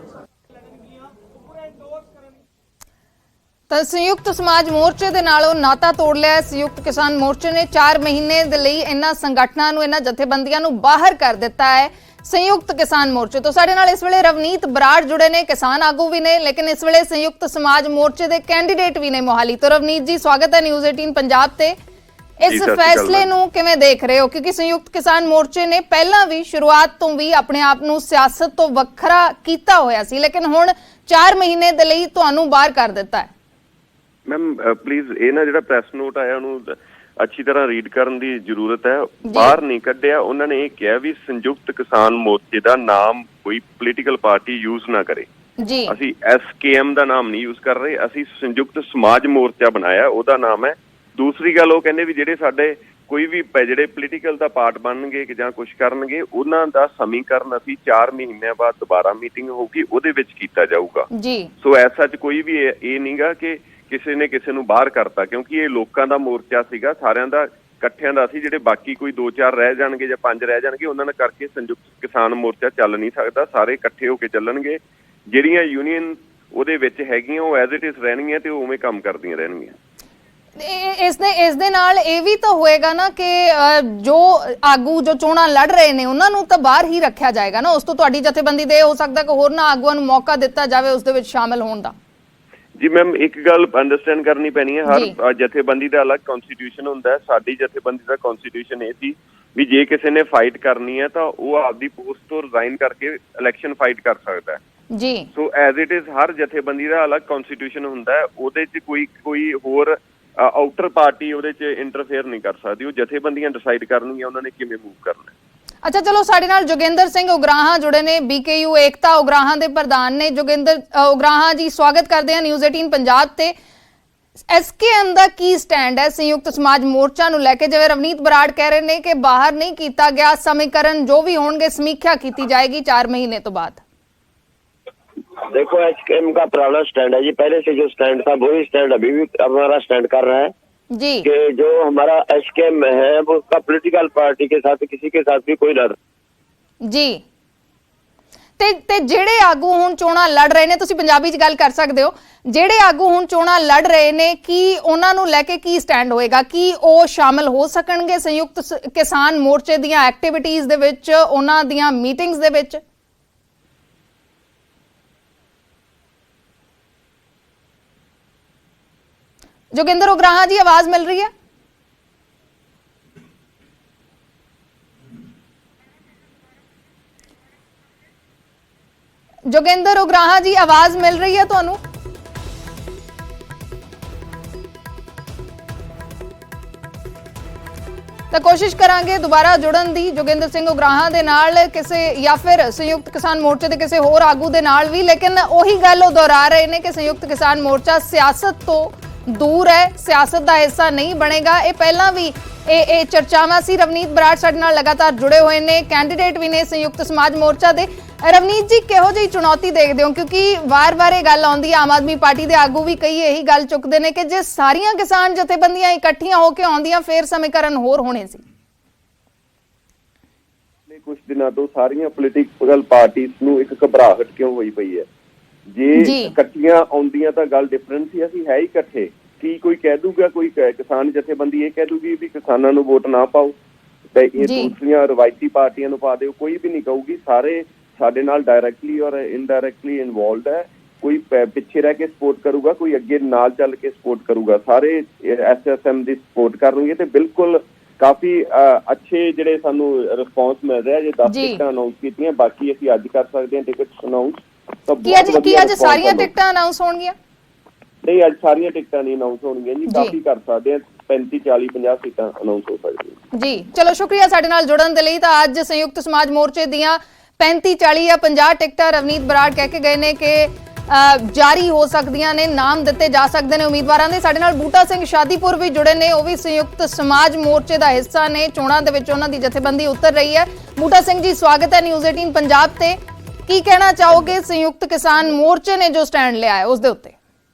ਤਾਂ ਸੰਯੁਕਤ ਸਮਾਜ ਮੋਰਚੇ ਦੇ ਨਾਲੋਂ ਨਾਤਾ ਤੋੜ ਲਿਆ। ਸੰਯੁਕਤ ਕਿਸਾਨ ਮੋਰਚੇ ਨੇ 4 ਮਹੀਨੇ ਦੇ ਲਈ ਇਹਨਾਂ ਸੰਗਠਨਾਂ ਨੂੰ, ਇਹਨਾਂ ਜਥੇਬੰਦੀਆਂ ਨੂੰ ਬਾਹਰ ਕਰ ਦਿੱਤਾ ਹੈ ਸੰਯੁਕਤ ਕਿਸਾਨ ਮੋਰਚੇ ਤੋਂ। ਸਾਡੇ ਨਾਲ ਇਸ ਵੇਲੇ ਰਵਨੀਤ ਬਰਾੜ ਜੁੜੇ ਨੇ, ਕਿਸਾਨ ਆਗੂ ਵੀ ਨੇ, ਲੇਕਿਨ ਇਸ ਵੇਲੇ ਸੰਯੁਕਤ ਸਮਾਜ ਮੋਰਚੇ ਦੇ ਕੈਂਡੀਡੇਟ ਵੀ ਨੇ ਮੋਹਾਲੀ ਤੋਂ। ਰਵਨੀਤ ਜੀ, ਸਵਾਗਤ ਹੈ ਨਿਊਜ਼ 18 ਪੰਜਾਬ ਤੇ। ਇਸ ਫੈਸਲੇ ਨੂੰ ਕਿਵੇਂ ਦੇਖ ਰਹੇ ਹੋ? ਕਿਉਂਕਿ ਸੰਯੁਕਤ ਕਿਸਾਨ ਮੋਰਚੇ ਨੇ ਪਹਿਲਾਂ ਵੀ ਸ਼ੁਰੂਆਤ ਤੋਂ ਵੀ ਆਪਣੇ ਆਪ ਨੂੰ ਸਿਆਸਤ ਤੋਂ ਵੱਖਰਾ ਕੀਤਾ ਹੋਇਆ ਸੀ, ਲੇਕਿਨ ਹੁਣ 4 ਮਹੀਨੇ ਦੇ ਲਈ ਤੁਹਾਨੂੰ ਬਾਹਰ ਕਰ ਦਿੱਤਾ ਹੈ। ਮੈਮ ਪਲੀਜ਼ ਇਹ ਨਾ ਜਿਹੜਾ ਪ੍ਰੈਸ ਨੋਟ ਆਇਆ ਉਹਨੂੰ ਅੱਛੀ ਤਰ੍ਹਾਂ ਰੀਡ ਕਰਨ ਦੀ ਜ਼ਰੂਰਤ ਹੈ। ਬਾਹਰ ਨਹੀਂ ਕੱਢਿਆ, ਉਹਨਾਂ ਨੇ ਇਹ ਕਿਹਾ ਵੀ ਸੰਯੁਕਤ ਕਿਸਾਨ ਮੋਰਚੇ ਦਾ ਨਾਮ ਕੋਈ ਪੋਲੀਟੀਕਲ ਪਾਰਟੀ ਯੂਜ਼ ਨਾ ਕਰੇ ਜੀ। ਅਸੀਂ ਐਸਕੇਐਮ ਦਾ ਨਾਮ ਨਹੀਂ ਯੂਜ਼ ਕਰ ਰਹੇ, ਅਸੀਂ ਸੰਯੁਕਤ ਸਮਾਜ ਮੋਰਚਾ ਬਣਾਇਆ, ਉਹਦਾ ਨਾਮ ਹੈ। ਦੂਸਰੀ ਗੱਲ, ਉਹ ਕਹਿੰਦੇ ਵੀ ਜਿਹੜੇ ਸਾਡੇ ਕੋਈ ਵੀ ਜਿਹੜੇ ਪੋਲੀਟੀਕਲ ਦਾ ਪਾਰਟ ਬਣਨਗੇ ਕਿ ਜਾਂ ਕੁਛ ਕਰਨਗੇ, ਉਹਨਾਂ ਦਾ ਸਮੀਕਰਨ ਅਸੀਂ 4 ਮਹੀਨਿਆਂ ਬਾਅਦ ਦੁਬਾਰਾ ਮੀਟਿੰਗ ਹੋਊਗੀ, ਉਹਦੇ ਵਿੱਚ ਕੀਤਾ ਜਾਊਗਾ ਜੀ। ਸੋ ਐਸਾ ਚ ਕੋਈ ਵੀ ਇਹ ਨਹੀਂਗਾ ਕਿ ਕਿਸੇ ਨੇ ਕਿਸੇ ਨੂੰ ਬਾਹਰ ਕਰਤਾ, ਕਿਉਂਕਿ ਇਹ ਲੋਕਾਂ ਦਾ ਮੋਰਚਾ ਸੀਗਾ, ਸਾਰਿਆਂ ਦਾ ਇਕੱਠਿਆਂ ਦਾ ਸੀ। ਜਿਹੜੇ ਬਾਕੀ ਕੋਈ 2-4 ਰਹਿ ਜਾਣਗੇ ਜਾਂ 5 ਰਹਿ ਜਾਣਗੇ, ਉਹਨਾਂ ਨੇ ਕਰਕੇ ਸੰਯੁਕਤ ਕਿਸਾਨ ਮੋਰਚਾ ਚੱਲ ਨਹੀਂ ਸਕਦਾ। ਸਾਰੇ ਇਕੱਠੇ ਹੋ ਕੇ ਚੱਲਣਗੇ। ਜਿਹੜੀਆਂ ਯੂਨੀਅਨ ਉਹਦੇ ਵਿੱਚ ਹੈਗੀਆਂ ਉਹ ਐਜ਼ ਇਟ ਇਜ਼ ਰਹਿਣਗੀਆਂ ਤੇ ਉਵੇਂ ਕੰਮ ਕਰਦੀਆਂ ਰਹਿਣਗੀਆਂ। ਇਸ ਦੇ ਨਾਲ ਇਹ ਵੀ ਤਾਂ ਹੋਏਗਾ ਨਾ ਕਿ ਜੋ ਆਗੂ ਜੋ ਚੋਣਾਂ ਲੜ ਰਹੇ ਨੇ ਉਹਨਾਂ ਨੂੰ ਤਾਂ ਬਾਹਰ ਹੀ ਰੱਖਿਆ ਜਾਏਗਾ ਨਾ। ਉਸ ਤੋਂ ਤੁਹਾਡੀ ਜਥੇਬੰਦੀ ਦੇ ਹੋ ਸਕਦਾ ਕਿ ਹੋਰ ਨਾ ਆਗੂਆਂ ਨੂੰ ਮੌਕਾ ਦਿੱਤਾ ਜਾਵੇ ਉਸ ਦੇ ਵਿੱਚ ਸ਼ਾਮਲ ਹੋਣ ਦਾ। ਜੀ ਮੈਮ, ਇੱਕ ਗੱਲ ਅੰਡਰਸਟੈਂਡ ਕਰਨੀ ਪੈਣੀ ਹੈ, ਹਰ ਜਥੇਬੰਦੀ ਦਾ ਅਲੱਗ ਕਨਸਟੀਟਿਊਸ਼ਨ ਹੁੰਦਾ ਹੈ। ਸਾਡੀ ਜਥੇਬੰਦੀ ਦਾ ਕਨਸਟੀਟਿਊਸ਼ਨ ਇਹ ਸੀ ਵੀ ਜੇ ਕਿਸੇ ਨੇ ਫਾਈਟ ਕਰਨੀ ਹੈ ਤਾਂ ਉਹ ਆਪਦੀ ਪੋਸਟ ਤੋਂ ਰਿਜ਼ਾਈਨ ਕਰਕੇ ਇਲੈਕਸ਼ਨ ਫਾਈਟ ਕਰ ਸਕਦਾ ਹੈ ਜੀ। So as it is her ਜਥੇਬੰਦੀ ਦਾ ਅਲੱਗ ਕਨਸਟੀਟਿਊਸ਼ਨ ਹੁੰਦਾ ਹੈ, ਉਹਦੇ 'ਚ ਕੋਈ ਹੋਰ ਆਊਟਰ ਪਾਰਟੀ ਉਹਦੇ 'ਚ ਇੰਟਰਫੇਅਰ ਨਹੀਂ ਕਰ ਸਕਦੀ। ਉਹ ਜਥੇਬੰਦੀਆਂ ਡਿਸਾਈਡ ਕਰਨਗੀਆਂ ਉਹਨਾਂ ਨੇ ਕਿਵੇਂ ਮੂਵ ਕਰਨਾ। ਅੱਛਾ, ਚਲੋ ਸਾਡੇ ਨਾਲ ਜੋਗਿੰਦਰ ਸਿੰਘ ਉਗਰਾਹਾਂ ਜੁੜੇ ਨੇ, BKU ਏਕਤਾ ਉਗਰਾਹਾਂ ਦੇ ਪ੍ਰਧਾਨ ਨੇ। ਜੋਗਿੰਦਰ ਉਗਰਾਹਾਂ ਜੀ, ਸਵਾਗਤ ਕਰਦੇ ਹਾਂ ਨਿਊਜ਼ 18 ਪੰਜਾਬ ਤੇ। ਐਸਕੇਐਮ ਦਾ ਕੀ ਸਟੈਂਡ ਹੈ ਸੰਯੁਕਤ ਸਮਾਜ ਮੋਰਚਾ ਨੂੰ ਲੈ ਕੇ? ਜਿਵੇਂ ਰਵਨੀਤ ਬਰਾੜ ਕਹਿ ਰਹੇ ਨੇ ਕਿ ਬਾਹਰ ਨਹੀਂ ਕੀਤਾ ਗਿਆ, ਸਮੀਕਰਨ ਜੋ ਵੀ ਹੋਣਗੇ ਸਮੀਖਿਆ ਕੀਤੀ ਜਾਏਗੀ 4 ਮਹੀਨੇ ਤੋਂ ਬਾਅਦ। देखो, एसकेएम का पुराना स्टैंड है जी, पहले से जो स्टैंड था वही स्टैंड अभी भी हमारा स्टैंड कर रहा है जी कि जो हमारा एसकेएम है वो उसका पॉलिटिकल पार्टी के साथ किसी के साथ भी कोई डर जी। ਤੇ ਜਿਹੜੇ ਆਗੂ ਹੁਣ ਚੋਣਾਂ ਲੜ ਰਹੇ ਨੇ, ਤੁਸੀਂ ਪੰਜਾਬੀ 'ਚ ਗੱਲ ਕਰ ਸਕਦੇ ਹੋ, ਜਿਹੜੇ ਆਗੂ ਹੁਣ ਚੋਣਾਂ ਲੜ ਰਹੇ ਨੇ ਕੀ ਉਹਨਾਂ ਨੂੰ ਲੈ ਕੇ ਕੀ ਸਟੈਂਡ ਹੋਏਗਾ? ਕੀ ਉਹ ਸ਼ਾਮਲ ਹੋ ਸਕਣਗੇ ਸੰਯੁਕਤ ਕਿਸਾਨ ਮੋਰਚੇ ਦੀਆਂ ਐਕਟੀਵਿਟੀਜ਼ ਦੇ ਵਿੱਚ, ਉਹਨਾਂ ਦੀਆਂ ਮੀਟਿੰਗਸ ਦੇ ਵਿੱਚ? जोगिंदर उग्राहा जी, आवाज मिल रही है? जोगिंदर उग्राहा जी, आवाज मिल रही है ਤੁਹਾਨੂੰ? ਤਾਂ ਕੋਸ਼ਿਸ਼ ਕਰਾਂਗੇ ਦੁਬਾਰਾ ਜੁੜਨ ਦੀ ਜੋਗਿੰਦਰ ਸਿੰਘ ਉਗਰਾਹਾਂ ਦੇ ਨਾਲ ਕਿਸੇ ਜਾਂ ਫਿਰ ਸੰਯੁਕਤ ਕਿਸਾਨ ਮੋਰਚੇ ਦੇ ਕਿਸੇ ਹੋਰ ਆਗੂ ਦੇ ਨਾਲ ਵੀ, ਲੇਕਿਨ ਉਹੀ ਗੱਲ ਉਹ ਦੁਹਰਾ ਰਹੇ ਨੇ ਕਿ ਸੰਯੁਕਤ ਕਿਸਾਨ ਮੋਰਚਾ ਸਿਆਸਤ ਤੋਂ दूर है, सियासत का हिस्सा नहीं बनेगा। ये पहला भी ये चर्चावां सी। रवनीत बराड़ साडे नाल लगातार जुड़े हुए ने, कैंडीडेट भी ने संयुक्त समाज मोर्चा दे। रवनीत जी, किहो जी चुनौती देखदे हो? क्योंकि वार-वार ये गल आउंदी है, आम आदमी पार्टी दे आगू भी कई यही गल चुकदे ने कि जे सारियां किसान जथेबंदियां इकट्ठियां होके आउंदियां फिर समीकरण होर होने सी। कुछ दिनों तो सारियां पोलिटिकल पार्टीज नूं एक घबराहट क्यों होई पई है? जे इकट्ठियां आउंदियां तां गल डिफरेंट सी, असीं है ही इकट्ठे। की कोई कह दूगा, कोई किसान जथेबंदी ये कह दूगी भी किसानां नूं वोट ना पाओ ते ये दूसरियां रवायती पार्टियां नूं पा दिओ, कोई भी नहीं कहूगी। सारे साडे नाल डायरैक्टली और इनडायरैक्टली इन्वॉल्वड है। कोई पिछे रह के सपोर्ट करूगा, कोई अगे नाल चल के सपोर्ट करूगा। सारे SSM दी सपोर्ट करनगे ते बिल्कुल काफी अच्छे जिहड़े सानू रिस्पॉन्स मिल रहा है। जे 10 टिकटां अनाउंस कीतियां, बाकी असीं अज कर सकदे हां टिकट अनाउंस। की अज सारियां टिकटां अनाउंस होणगीਆਂ? नहीं, अज सारियां टिकटां नहीं अनाउंस होणगीਆਂ जी, काफी कर सकदे हां। 35 40 50 सीटां अनाउंस हो सकदियां जी। चलो, शुक्रिया साडे नाल जुड़न दे लई। तां अज संयुक्त समाज मोर्चे दीयां 35 40 या 50 टिकटां रवनीत बराड़ कह के गए ने कि जारी हो सकदियां ने, नाम दिते जा सकदे ने उम्मीदवारां दे। साडे नाल बूटा सिंह शादीपुर भी जुड़े ने, वो भी संयुक्त समाज मोर्चे दा हिस्सा ने। चोणां दे विच उन्हां दी जथेबंदी उतर रही है। बूटा सिंह जी, स्वागत है न्यूज़ 18 पंजाब ते। की कहना चाहोगे संयुक्त किसान मोर्चे ने जो स्टैंड लिया है उस दे उत्ते?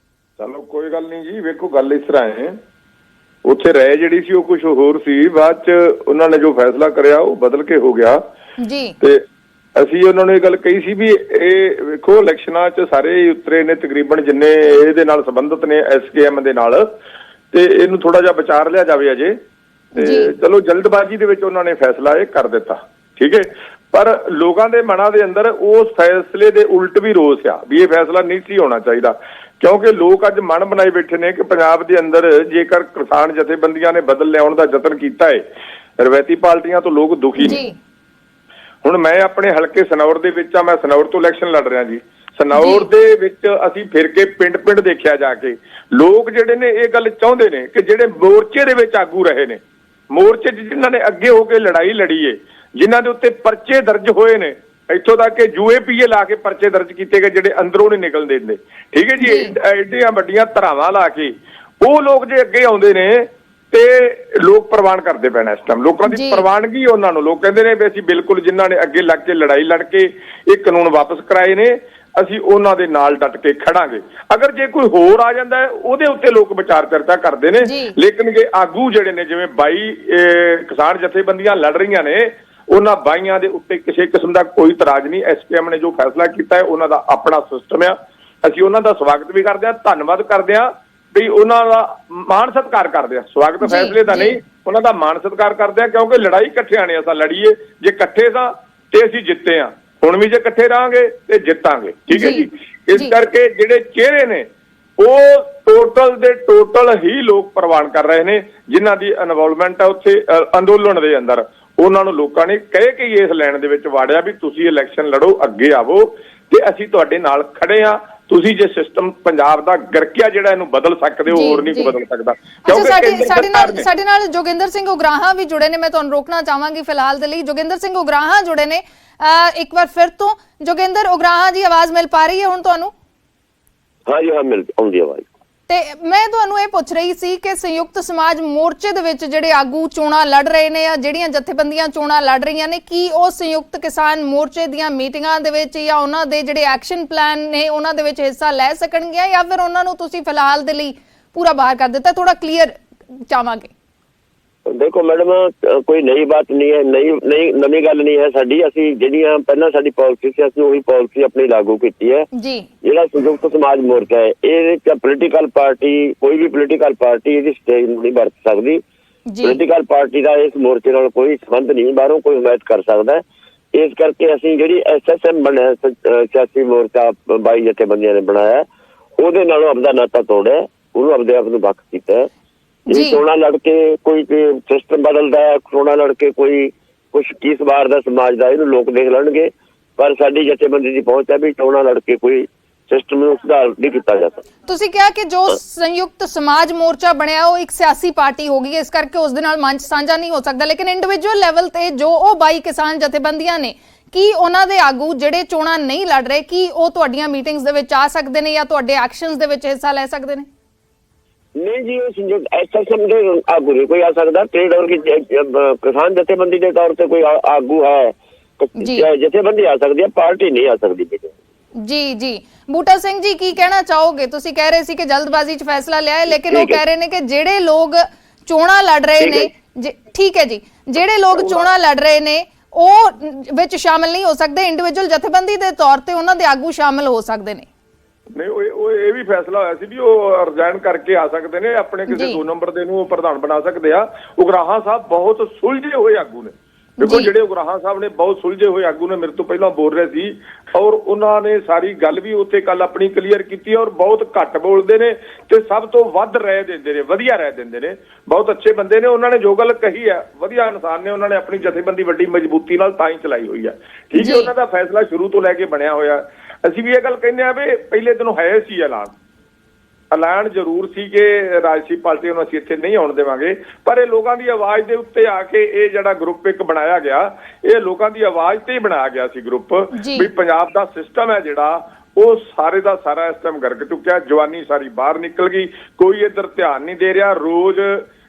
चलो कोई गल नहीं जी, वेखो गल इस तरह है, उत्थे रह जिहड़ी सी कुछ होर सी, बाद च उन्हां ने जो फैसला करिया वो बदल के हो गया जी। ते ਅਸੀਂ ਉਹਨਾਂ ਨੂੰ ਇਹ ਗੱਲ ਕਹੀ ਸੀ ਵੀ ਇਹ ਵੇਖੋ ਇਲੈਕਸ਼ਨਾਂ 'ਚ ਸਾਰੇ ਉਤਰੇ ਨੇ ਤਕਰੀਬਨ ਜਿੰਨੇ ਇਹਦੇ ਨਾਲ ਸੰਬੰਧਿਤ ਨੇ SKM ਦੇ ਨਾਲ, ਤੇ ਇਹਨੂੰ ਥੋੜਾ ਜਿਹਾ ਵਿਚਾਰ ਲਿਆ ਜਾਵੇ ਅਜੇ। ਤੇ ਚਲੋ ਜਲਦਬਾਜ਼ੀ ਦੇ ਵਿੱਚ ਉਹਨਾਂ ਨੇ ਫੈਸਲਾ ਇਹ ਕਰ ਦਿੱਤਾ, ਠੀਕ ਹੈ। ਪਰ ਲੋਕਾਂ ਦੇ ਮਨਾਂ ਦੇ ਅੰਦਰ ਉਸ ਫੈਸਲੇ ਦੇ ਉਲਟ ਵੀ ਰੋਸ ਆ ਵੀ ਇਹ ਫੈਸਲਾ ਨਹੀਂ ਸੀ ਹੋਣਾ ਚਾਹੀਦਾ, ਕਿਉਂਕਿ ਲੋਕ ਅੱਜ ਮਨ ਬਣਾਏ ਬੈਠੇ ਨੇ ਕਿ ਪੰਜਾਬ ਦੇ ਅੰਦਰ ਜੇਕਰ ਕਿਸਾਨ ਜਥੇਬੰਦੀਆਂ ਨੇ ਬਦਲ ਲਿਆਉਣ ਦਾ ਯਤਨ ਕੀਤਾ ਹੈ, ਰਵਾਇਤੀ ਪਾਰਟੀਆਂ ਤੋਂ ਲੋਕ ਦੁਖੀ ਨੇ। ਹੁਣ ਮੈਂ ਆਪਣੇ ਹਲਕੇ ਸਨੌਰ ਦੇ ਵਿੱਚ ਆ, ਮੈਂ ਸਨੌਰ ਤੋਂ ਇਲੈਕਸ਼ਨ ਲੜ ਰਿਹਾ ਜੀ। ਸਨੌਰ ਦੇ ਵਿੱਚ ਅਸੀਂ ਫਿਰ ਕੇ ਪਿੰਡ ਪਿੰਡ ਦੇਖਿਆ ਜਾ ਕੇ, ਲੋਕ ਜਿਹੜੇ ਨੇ ਇਹ ਗੱਲ ਚਾਹੁੰਦੇ ਨੇ ਕਿ ਜਿਹੜੇ ਮੋਰਚੇ ਦੇ ਵਿੱਚ ਆਗੂ ਰਹੇ ਨੇ, ਮੋਰਚੇ 'ਚ ਜਿਨ੍ਹਾਂ ਨੇ ਅੱਗੇ ਹੋ ਕੇ ਲੜਾਈ ਲੜੀ ਏ, ਜਿਨ੍ਹਾਂ ਦੇ ਉੱਤੇ ਪਰਚੇ ਦਰਜ ਹੋਏ ਨੇ, ਇੱਥੋਂ ਤੱਕ ਕਿ UAPA ਲਾ ਕੇ ਪਰਚੇ ਦਰਜ ਕੀਤੇ ਗਏ ਜਿਹੜੇ ਅੰਦਰੋਂ ਨਹੀਂ ਨਿਕਲਣ ਦਿੰਦੇ, ਠੀਕ ਹੈ ਜੀ। ਐਡੀਆਂ ਵੱਡੀਆਂ ਧਰਾਵਾਂ ਲਾ ਕੇ ਉਹ ਲੋਕ ਜੇ ਅੱਗੇ ਆਉਂਦੇ ਨੇ ਤੇ ਲੋਕ ਪ੍ਰਵਾਨ ਕਰਦੇ ਪੈਣਾ। ਇਸ ਟਾਈਮ ਲੋਕਾਂ ਦੀ ਪ੍ਰਵਾਨਗੀ ਉਹਨਾਂ ਨੂੰ, ਲੋਕ ਕਹਿੰਦੇ ਨੇ ਵੀ ਅਸੀਂ ਬਿਲਕੁਲ ਜਿਨ੍ਹਾਂ ਨੇ ਅੱਗੇ ਲੱਗ ਕੇ ਲੜਾਈ ਲੜ ਕੇ ਇਹ ਕਾਨੂੰਨ ਵਾਪਸ ਕਰਾਏ ਨੇ, ਅਸੀਂ ਉਹਨਾਂ ਦੇ ਨਾਲ ਡਟ ਕੇ ਖੜਾਂਗੇ। ਅਗਰ ਜੇ ਕੋਈ ਹੋਰ ਆ ਜਾਂਦਾ ਹੈ ਉਹਦੇ ਉੱਤੇ ਲੋਕ ਵਿਚਾਰ ਚਰਚਾ ਕਰਦੇ ਨੇ, ਲੇਕਿਨ ਜੇ ਆਗੂ ਜਿਹੜੇ ਨੇ ਜਿਵੇਂ 22 ਕਿਸਾਨ ਜਥੇਬੰਦੀਆਂ ਲੜ ਰਹੀਆਂ ਨੇ, ਉਹਨਾਂ 22 ਦੇ ਉੱਤੇ ਕਿਸੇ ਕਿਸਮ ਦਾ ਕੋਈ ਇਤਰਾਜ਼ ਨਹੀਂ। SKM ਨੇ ਜੋ ਫੈਸਲਾ ਕੀਤਾ ਹੈ ਉਹਨਾਂ ਦਾ ਆਪਣਾ ਸਿਸਟਮ ਆ, ਅਸੀਂ ਉਹਨਾਂ ਦਾ ਸਵਾਗਤ ਵੀ ਕਰਦੇ ਹਾਂ, ਧੰਨਵਾਦ ਕਰਦੇ ਹਾਂ ਵੀ ਉਹਨਾਂ ਦਾ ਮਾਣ ਸਤਿਕਾਰ ਕਰਦੇ ਆ। ਸਵਾਗਤ ਫੈਸਲੇ ਦਾ ਨਹੀਂ, ਉਹਨਾਂ ਦਾ ਮਾਣ ਸਤਿਕਾਰ ਕਰਦੇ ਆ, ਕਿਉਂਕਿ ਲੜਾਈ ਇਕੱਠਿਆਂ ਨੇ ਅਸਾਂ ਲੜੀਏ। ਜੇ ਇਕੱਠੇ ਸਾਂ ਤੇ ਅਸੀਂ ਜਿੱਤੇ ਆ, ਹੁਣ ਵੀ ਜੇ ਇਕੱਠੇ ਰਹਾਂਗੇ ਤੇ ਜਿੱਤਾਂਗੇ, ਠੀਕ ਹੈ ਜੀ। ਇਸ ਕਰਕੇ ਜਿਹੜੇ ਚਿਹਰੇ ਨੇ ਉਹ ਟੋਟਲ ਦੇ ਟੋਟਲ ਹੀ ਲੋਕ ਪ੍ਰਵਾਨ ਕਰ ਰਹੇ ਨੇ, ਜਿਨ੍ਹਾਂ ਦੀ ਇਨਵੋਲਵਮੈਂਟ ਹੈ ਉੱਥੇ ਅੰਦੋਲਨ ਦੇ ਅੰਦਰ। ਉਹਨਾਂ ਨੂੰ ਲੋਕਾਂ ਨੇ ਕਹਿ ਕੇ ਇਸ ਲਾਈਨ ਦੇ ਵਿੱਚ ਵਾੜਿਆ ਵੀ ਤੁਸੀਂ ਇਲੈਕਸ਼ਨ ਲੜੋ, ਅੱਗੇ ਆਵੋ ਤੇ ਅਸੀਂ ਤੁਹਾਡੇ ਨਾਲ ਖੜੇ ਆ। ਤੁਸੀਂ ਜੇ ਸਿਸਟਮ ਪੰਜਾਬ ਦਾ ਗਰਕਿਆ ਜਿਹੜਾ ਇਹਨੂੰ ਬਦਲ ਸਕਦੇ ਹੋ, ਹੋਰ ਨਹੀਂ ਕੋਈ ਬਦਲ ਸਕਦਾ। ਕਿਉਂਕਿ ਸਾਡੇ ਨਾਲ ਜੋਗਿੰਦਰ ਸਿੰਘ ਉਗਰਾਹਾਂ ਵੀ ਜੁੜੇ ਨੇ, ਮੈਂ ਤੁਹਾਨੂੰ ਰੋਕਣਾ ਚਾਹਾਂਗੀ ਫਿਲਹਾਲ ਦੇ ਲਈ। ਜੋਗਿੰਦਰ ਸਿੰਘ ਉਗਰਾਹਾਂ ਜੁੜੇ ਨੇ ਇੱਕ ਵਾਰ ਫਿਰ ਤੋਂ। ਜੋਗਿੰਦਰ ਉਗਰਾਹਾਂ ਜੀ, ਆਵਾਜ਼ ਮਿਲ ਪਾ ਰਹੀ ਹੈ ਹੁਣ ਤੁਹਾਨੂੰ? ਹਾਂ ਜੀ, ਹਾਂ ਮਿਲ ਆਉਂਦੀ ਆਵਾਜ਼। ਤੇ ਮੈਂ ਤੁਹਾਨੂੰ ਇਹ ਪੁੱਛ ਰਹੀ ਸੀ ਕਿ ਸੰਯੁਕਤ ਸਮਾਜ ਮੋਰਚੇ ਦੇ ਵਿੱਚ ਜਿਹੜੇ ਆਗੂ ਚੋਣਾਂ ਲੜ ਰਹੇ ਨੇ ਜਾਂ ਜਿਹੜੀਆਂ ਜਥੇਬੰਦੀਆਂ ਚੋਣਾਂ ਲੜ ਰਹੀਆਂ ਨੇ, ਕੀ ਉਹ ਸੰਯੁਕਤ ਕਿਸਾਨ ਮੋਰਚੇ ਦੀਆਂ ਮੀਟਿੰਗਾਂ ਦੇ ਵਿੱਚ ਜਾਂ ਉਹਨਾਂ ਦੇ ਜਿਹੜੇ ਐਕਸ਼ਨ ਪਲਾਨ ਨੇ ਉਹਨਾਂ ਦੇ ਵਿੱਚ ਹਿੱਸਾ ਲੈ ਸਕਣਗੀਆਂ, ਜਾਂ ਫਿਰ ਉਹਨਾਂ ਨੂੰ ਤੁਸੀਂ ਫਿਲਹਾਲ ਦੇ ਲਈ ਪੂਰਾ ਬਾਹਰ ਕਰ ਦਿੱਤਾ? ਥੋੜਾ ਕਲੀਅਰ ਚਾਹਾਂਗੇ। ਦੇਖੋ ਮੈਡਮ, ਕੋਈ ਨਈ ਬਾਤ ਨਹੀਂ ਹੈ, ਨਵੀਂ ਗੱਲ ਨਹੀਂ ਹੈ ਸਾਡੀ। ਅਸੀਂ ਜਿਹੜੀਆਂ ਪਹਿਲਾਂ ਸਾਡੀ ਪਾਲਿਸੀ ਸੀ, ਅਸੀਂ ਉਹੀ ਪਾਲਿਸੀ ਆਪਣੀ ਲਾਗੂ ਕੀਤੀ ਹੈ ਜੀ। ਜਿਹੜਾ ਸੰਯੁਕਤ ਸਮਾਜ ਮੋਰਚਾ ਹੈ, ਇਹਦੇ ਚ ਪੋਲੀਟੀਕਲ ਪਾਰਟੀ, ਕੋਈ ਵੀ ਪੋਲੀਟੀਕਲ ਪਾਰਟੀ ਇਹਦੀ ਸਟੇਜ ਨਹੀਂ ਵਰਤ ਸਕਦੀ। ਪੋਲੀਟੀਕਲ ਪਾਰਟੀ ਦਾ ਇਸ ਮੋਰਚੇ ਨਾਲ ਕੋਈ ਸੰਬੰਧ ਨਹੀਂ, ਬਾਹਰੋਂ ਕੋਈ ਹਮਾਇਤ ਕਰ ਸਕਦਾ। ਇਸ ਕਰਕੇ ਅਸੀਂ ਜਿਹੜੀ SSM ਬਣਿਆ, ਸਿਆਸੀ ਮੋਰਚਾ 22 ਜਥੇਬੰਦੀਆਂ ਨੇ ਬਣਾਇਆ, ਉਹਦੇ ਨਾਲੋਂ ਆਪਦਾ ਨਾਤਾ ਤੋੜਿਆ, ਉਹਨੂੰ ਆਪਦੇ ਆਪ ਨੂੰ ਵੱਖ ਕੀਤਾ। ਚੋਣਾਂ ਲੜ ਕੇ ਕੋਈ ਸਿਸਟਮ ਬਦਲਦਾ ਹੈ, ਚੋਣਾਂ ਲੜ ਕੇ ਕੋਈ ਕੁਛ ਕੀ ਸਵਾਰ ਦਾ ਸਮਾਜ ਦਾ, ਇਹਨੂੰ ਲੋਕ ਦੇਖ ਲੈਣਗੇ। ਪਰ ਸਾਡੀ ਜਥੇਬੰਦੀ ਦੀ ਪਹੁੰਚ ਹੈ ਵੀ ਚੋਣਾਂ ਲੜ ਕੇ ਕੋਈ ਸਿਸਟਮ ਨੂੰ ਸੁਧਾਰ ਨਹੀਂ ਕੀਤਾ ਜਾ ਸਕਦਾ। ਤੁਸੀਂ ਕਿਹਾ ਕਿ ਜੋ ਸੰਯੁਕਤ ਸਮਾਜ ਮੋਰਚਾ ਬਣਿਆ ਉਹ ਇੱਕ ਸਿਆਸੀ ਪਾਰਟੀ ਹੋ ਗਈ, ਇਸ ਕਰਕੇ ਉਸ ਦੇ ਨਾਲ ਮੰਚ ਸਾਂਝਾ ਨਹੀਂ ਹੋ ਸਕਦਾ, ਲੇਕਿਨ ਇੰਡੀਵਿਜੂਅਲ ਲੈਵਲ ਤੇ ਜੋ ਉਹ 22 ਕਿਸਾਨ ਜਥੇਬੰਦੀਆਂ ਨੇ, ਕੀ ਉਹਨਾਂ ਦੇ ਆਗੂ ਜਿਹੜੇ ਚੋਣਾਂ ਨਹੀਂ ਲੜ ਰਹੇ, ਕੀ ਉਹ ਤੁਹਾਡੀਆਂ ਮੀਟਿੰਗਸ ਦੇ ਵਿੱਚ ਆ ਸਕਦੇ ਨੇ ਜਾਂ ਤੁਹਾਡੇ ਐਕਸ਼ਨਸ ਦੇ ਵਿੱਚ ਹਿੱਸਾ ਲੈ ਸਕਦੇ ਨੇ? नहीं जी, संयुक्त SSM ਦੇ ਆਗੂ ਨਹੀਂ ਕੋਈ ਆ ਸਕਦਾ। ट्रेड और किसान जथेबंदी के तौर पे कोई आगू है, जथेबंदी आ सकती है, पार्टी नहीं आ सकती। जी जी। बूटा सिंह जी की कहना चाहोगे? तुसी कह रहे सी कि जल्दबाजी च फैसला लिया है, लेकिन वो कह रहे ने कि जेड़े लोग चोणां लड़ रहे ने, ठीक है जी, जेड़े लोग चोणां लड़ रहे ने ਉਹ ਵਿੱਚ ਸ਼ਾਮਲ ਨਹੀਂ ਹੋ ਸਕਦੇ, ਇੰਡੀਵਿਜੂਅਲ ਜਥੇਬੰਦੀ ਦੇ ਤੌਰ ਤੇ ਉਹਨਾਂ ਦੇ ਆਗੂ ਸ਼ਾਮਲ ਹੋ ਸਕਦੇ ਨੇ। ਨਹੀਂ, ਉਹ ਇਹ ਵੀ ਫੈਸਲਾ ਹੋਇਆ ਸੀ ਵੀ ਉਹ ਰਿਜ਼ਾਈਨ ਕਰਕੇ ਆ ਸਕਦੇ ਨੇ, ਆਪਣੇ ਕਿਸੇ 2 ਨੰਬਰ ਦੇ ਨੂੰ ਪ੍ਰਧਾਨ ਬਣਾ ਸਕਦੇ ਆ। ਉਗਰਾਹਾਂ ਸਾਹਿਬ ਬਹੁਤ ਸੁਲਝੇ ਹੋਏ ਆਗੂ ਨੇ। ਦੇਖੋ, ਜਿਹੜੇ ਉਗਰਾਹਾਂ ਸਾਹਿਬ ਨੇ ਬਹੁਤ ਸੁਲਝੇ ਹੋਏ ਆਗੂ ਨੇ, ਮੇਰੇ ਤੋਂ ਪਹਿਲਾਂ ਬੋਲ ਰਹੇ ਸੀ, ਔਰ ਉਹਨਾਂ ਨੇ ਸਾਰੀ ਗੱਲ ਵੀ ਉੱਥੇ ਕੱਲ ਆਪਣੀ ਕਲੀਅਰ ਕੀਤੀ, ਔਰ ਬਹੁਤ ਘੱਟ ਬੋਲਦੇ ਨੇ ਤੇ ਸਭ ਤੋਂ ਵੱਧ ਰਾਏ ਦਿੰਦੇ ਨੇ, ਵਧੀਆ ਰਾਏ ਦਿੰਦੇ ਨੇ, ਬਹੁਤ ਅੱਛੇ ਬੰਦੇ ਨੇ। ਉਹਨਾਂ ਨੇ ਜੋ ਗੱਲ ਕਹੀ ਹੈ, ਵਧੀਆ ਇਨਸਾਨ ਨੇ, ਉਹਨਾਂ ਨੇ ਆਪਣੀ ਜਥੇਬੰਦੀ ਵੱਡੀ ਮਜ਼ਬੂਤੀ ਨਾਲ ਤਾਂ ਹੀ ਚਲਾਈ ਹੋਈ ਹੈ। ਠੀਕ ਹੈ, ਉਹਨਾਂ ਦਾ ਫੈਸਲਾ ਸ਼ੁਰੂ ਤੋਂ ਲੈ ਕੇ ਬਣਿਆ ਹੋਇਆ। ਅਸੀਂ ਵੀ ਇਹ ਗੱਲ ਕਹਿੰਦੇ ਆ ਵੀ ਪਹਿਲੇ ਦਿਨੋਂ ਹੈ ਸੀ ਐਲਾਨ ਜ਼ਰੂਰ ਸੀ ਕਿ ਰਾਜਸੀ ਪਾਰਟੀਆਂ ਨੂੰ ਅਸੀਂ ਇੱਥੇ ਨਹੀਂ ਆਉਣ ਦੇਵਾਂਗੇ, ਪਰ ਇਹ ਲੋਕਾਂ ਦੀ ਆਵਾਜ਼ ਦੇ ਉੱਤੇ ਆ ਕੇ ਇਹ ਜਿਹੜਾ ਗਰੁੱਪ ਇੱਕ ਬਣਾਇਆ ਗਿਆ, ਇਹ ਲੋਕਾਂ ਦੀ ਆਵਾਜ਼ ਤੇ ਹੀ ਬਣਾਇਆ ਗਿਆ ਸੀ ਗਰੁੱਪ, ਵੀ ਪੰਜਾਬ ਦਾ ਸਿਸਟਮ ਹੈ ਜਿਹੜਾ ਉਹ ਸਾਰੇ ਦਾ ਸਾਰਾ ਇਸ ਟਾਈਮ ਗਰਕ ਚੁੱਕਿਆ, ਜਵਾਨੀ ਸਾਰੀ ਬਾਹਰ ਨਿਕਲ ਗਈ, ਕੋਈ ਇੱਧਰ ਧਿਆਨ ਨਹੀਂ ਦੇ ਰਿਹਾ। ਰੋਜ਼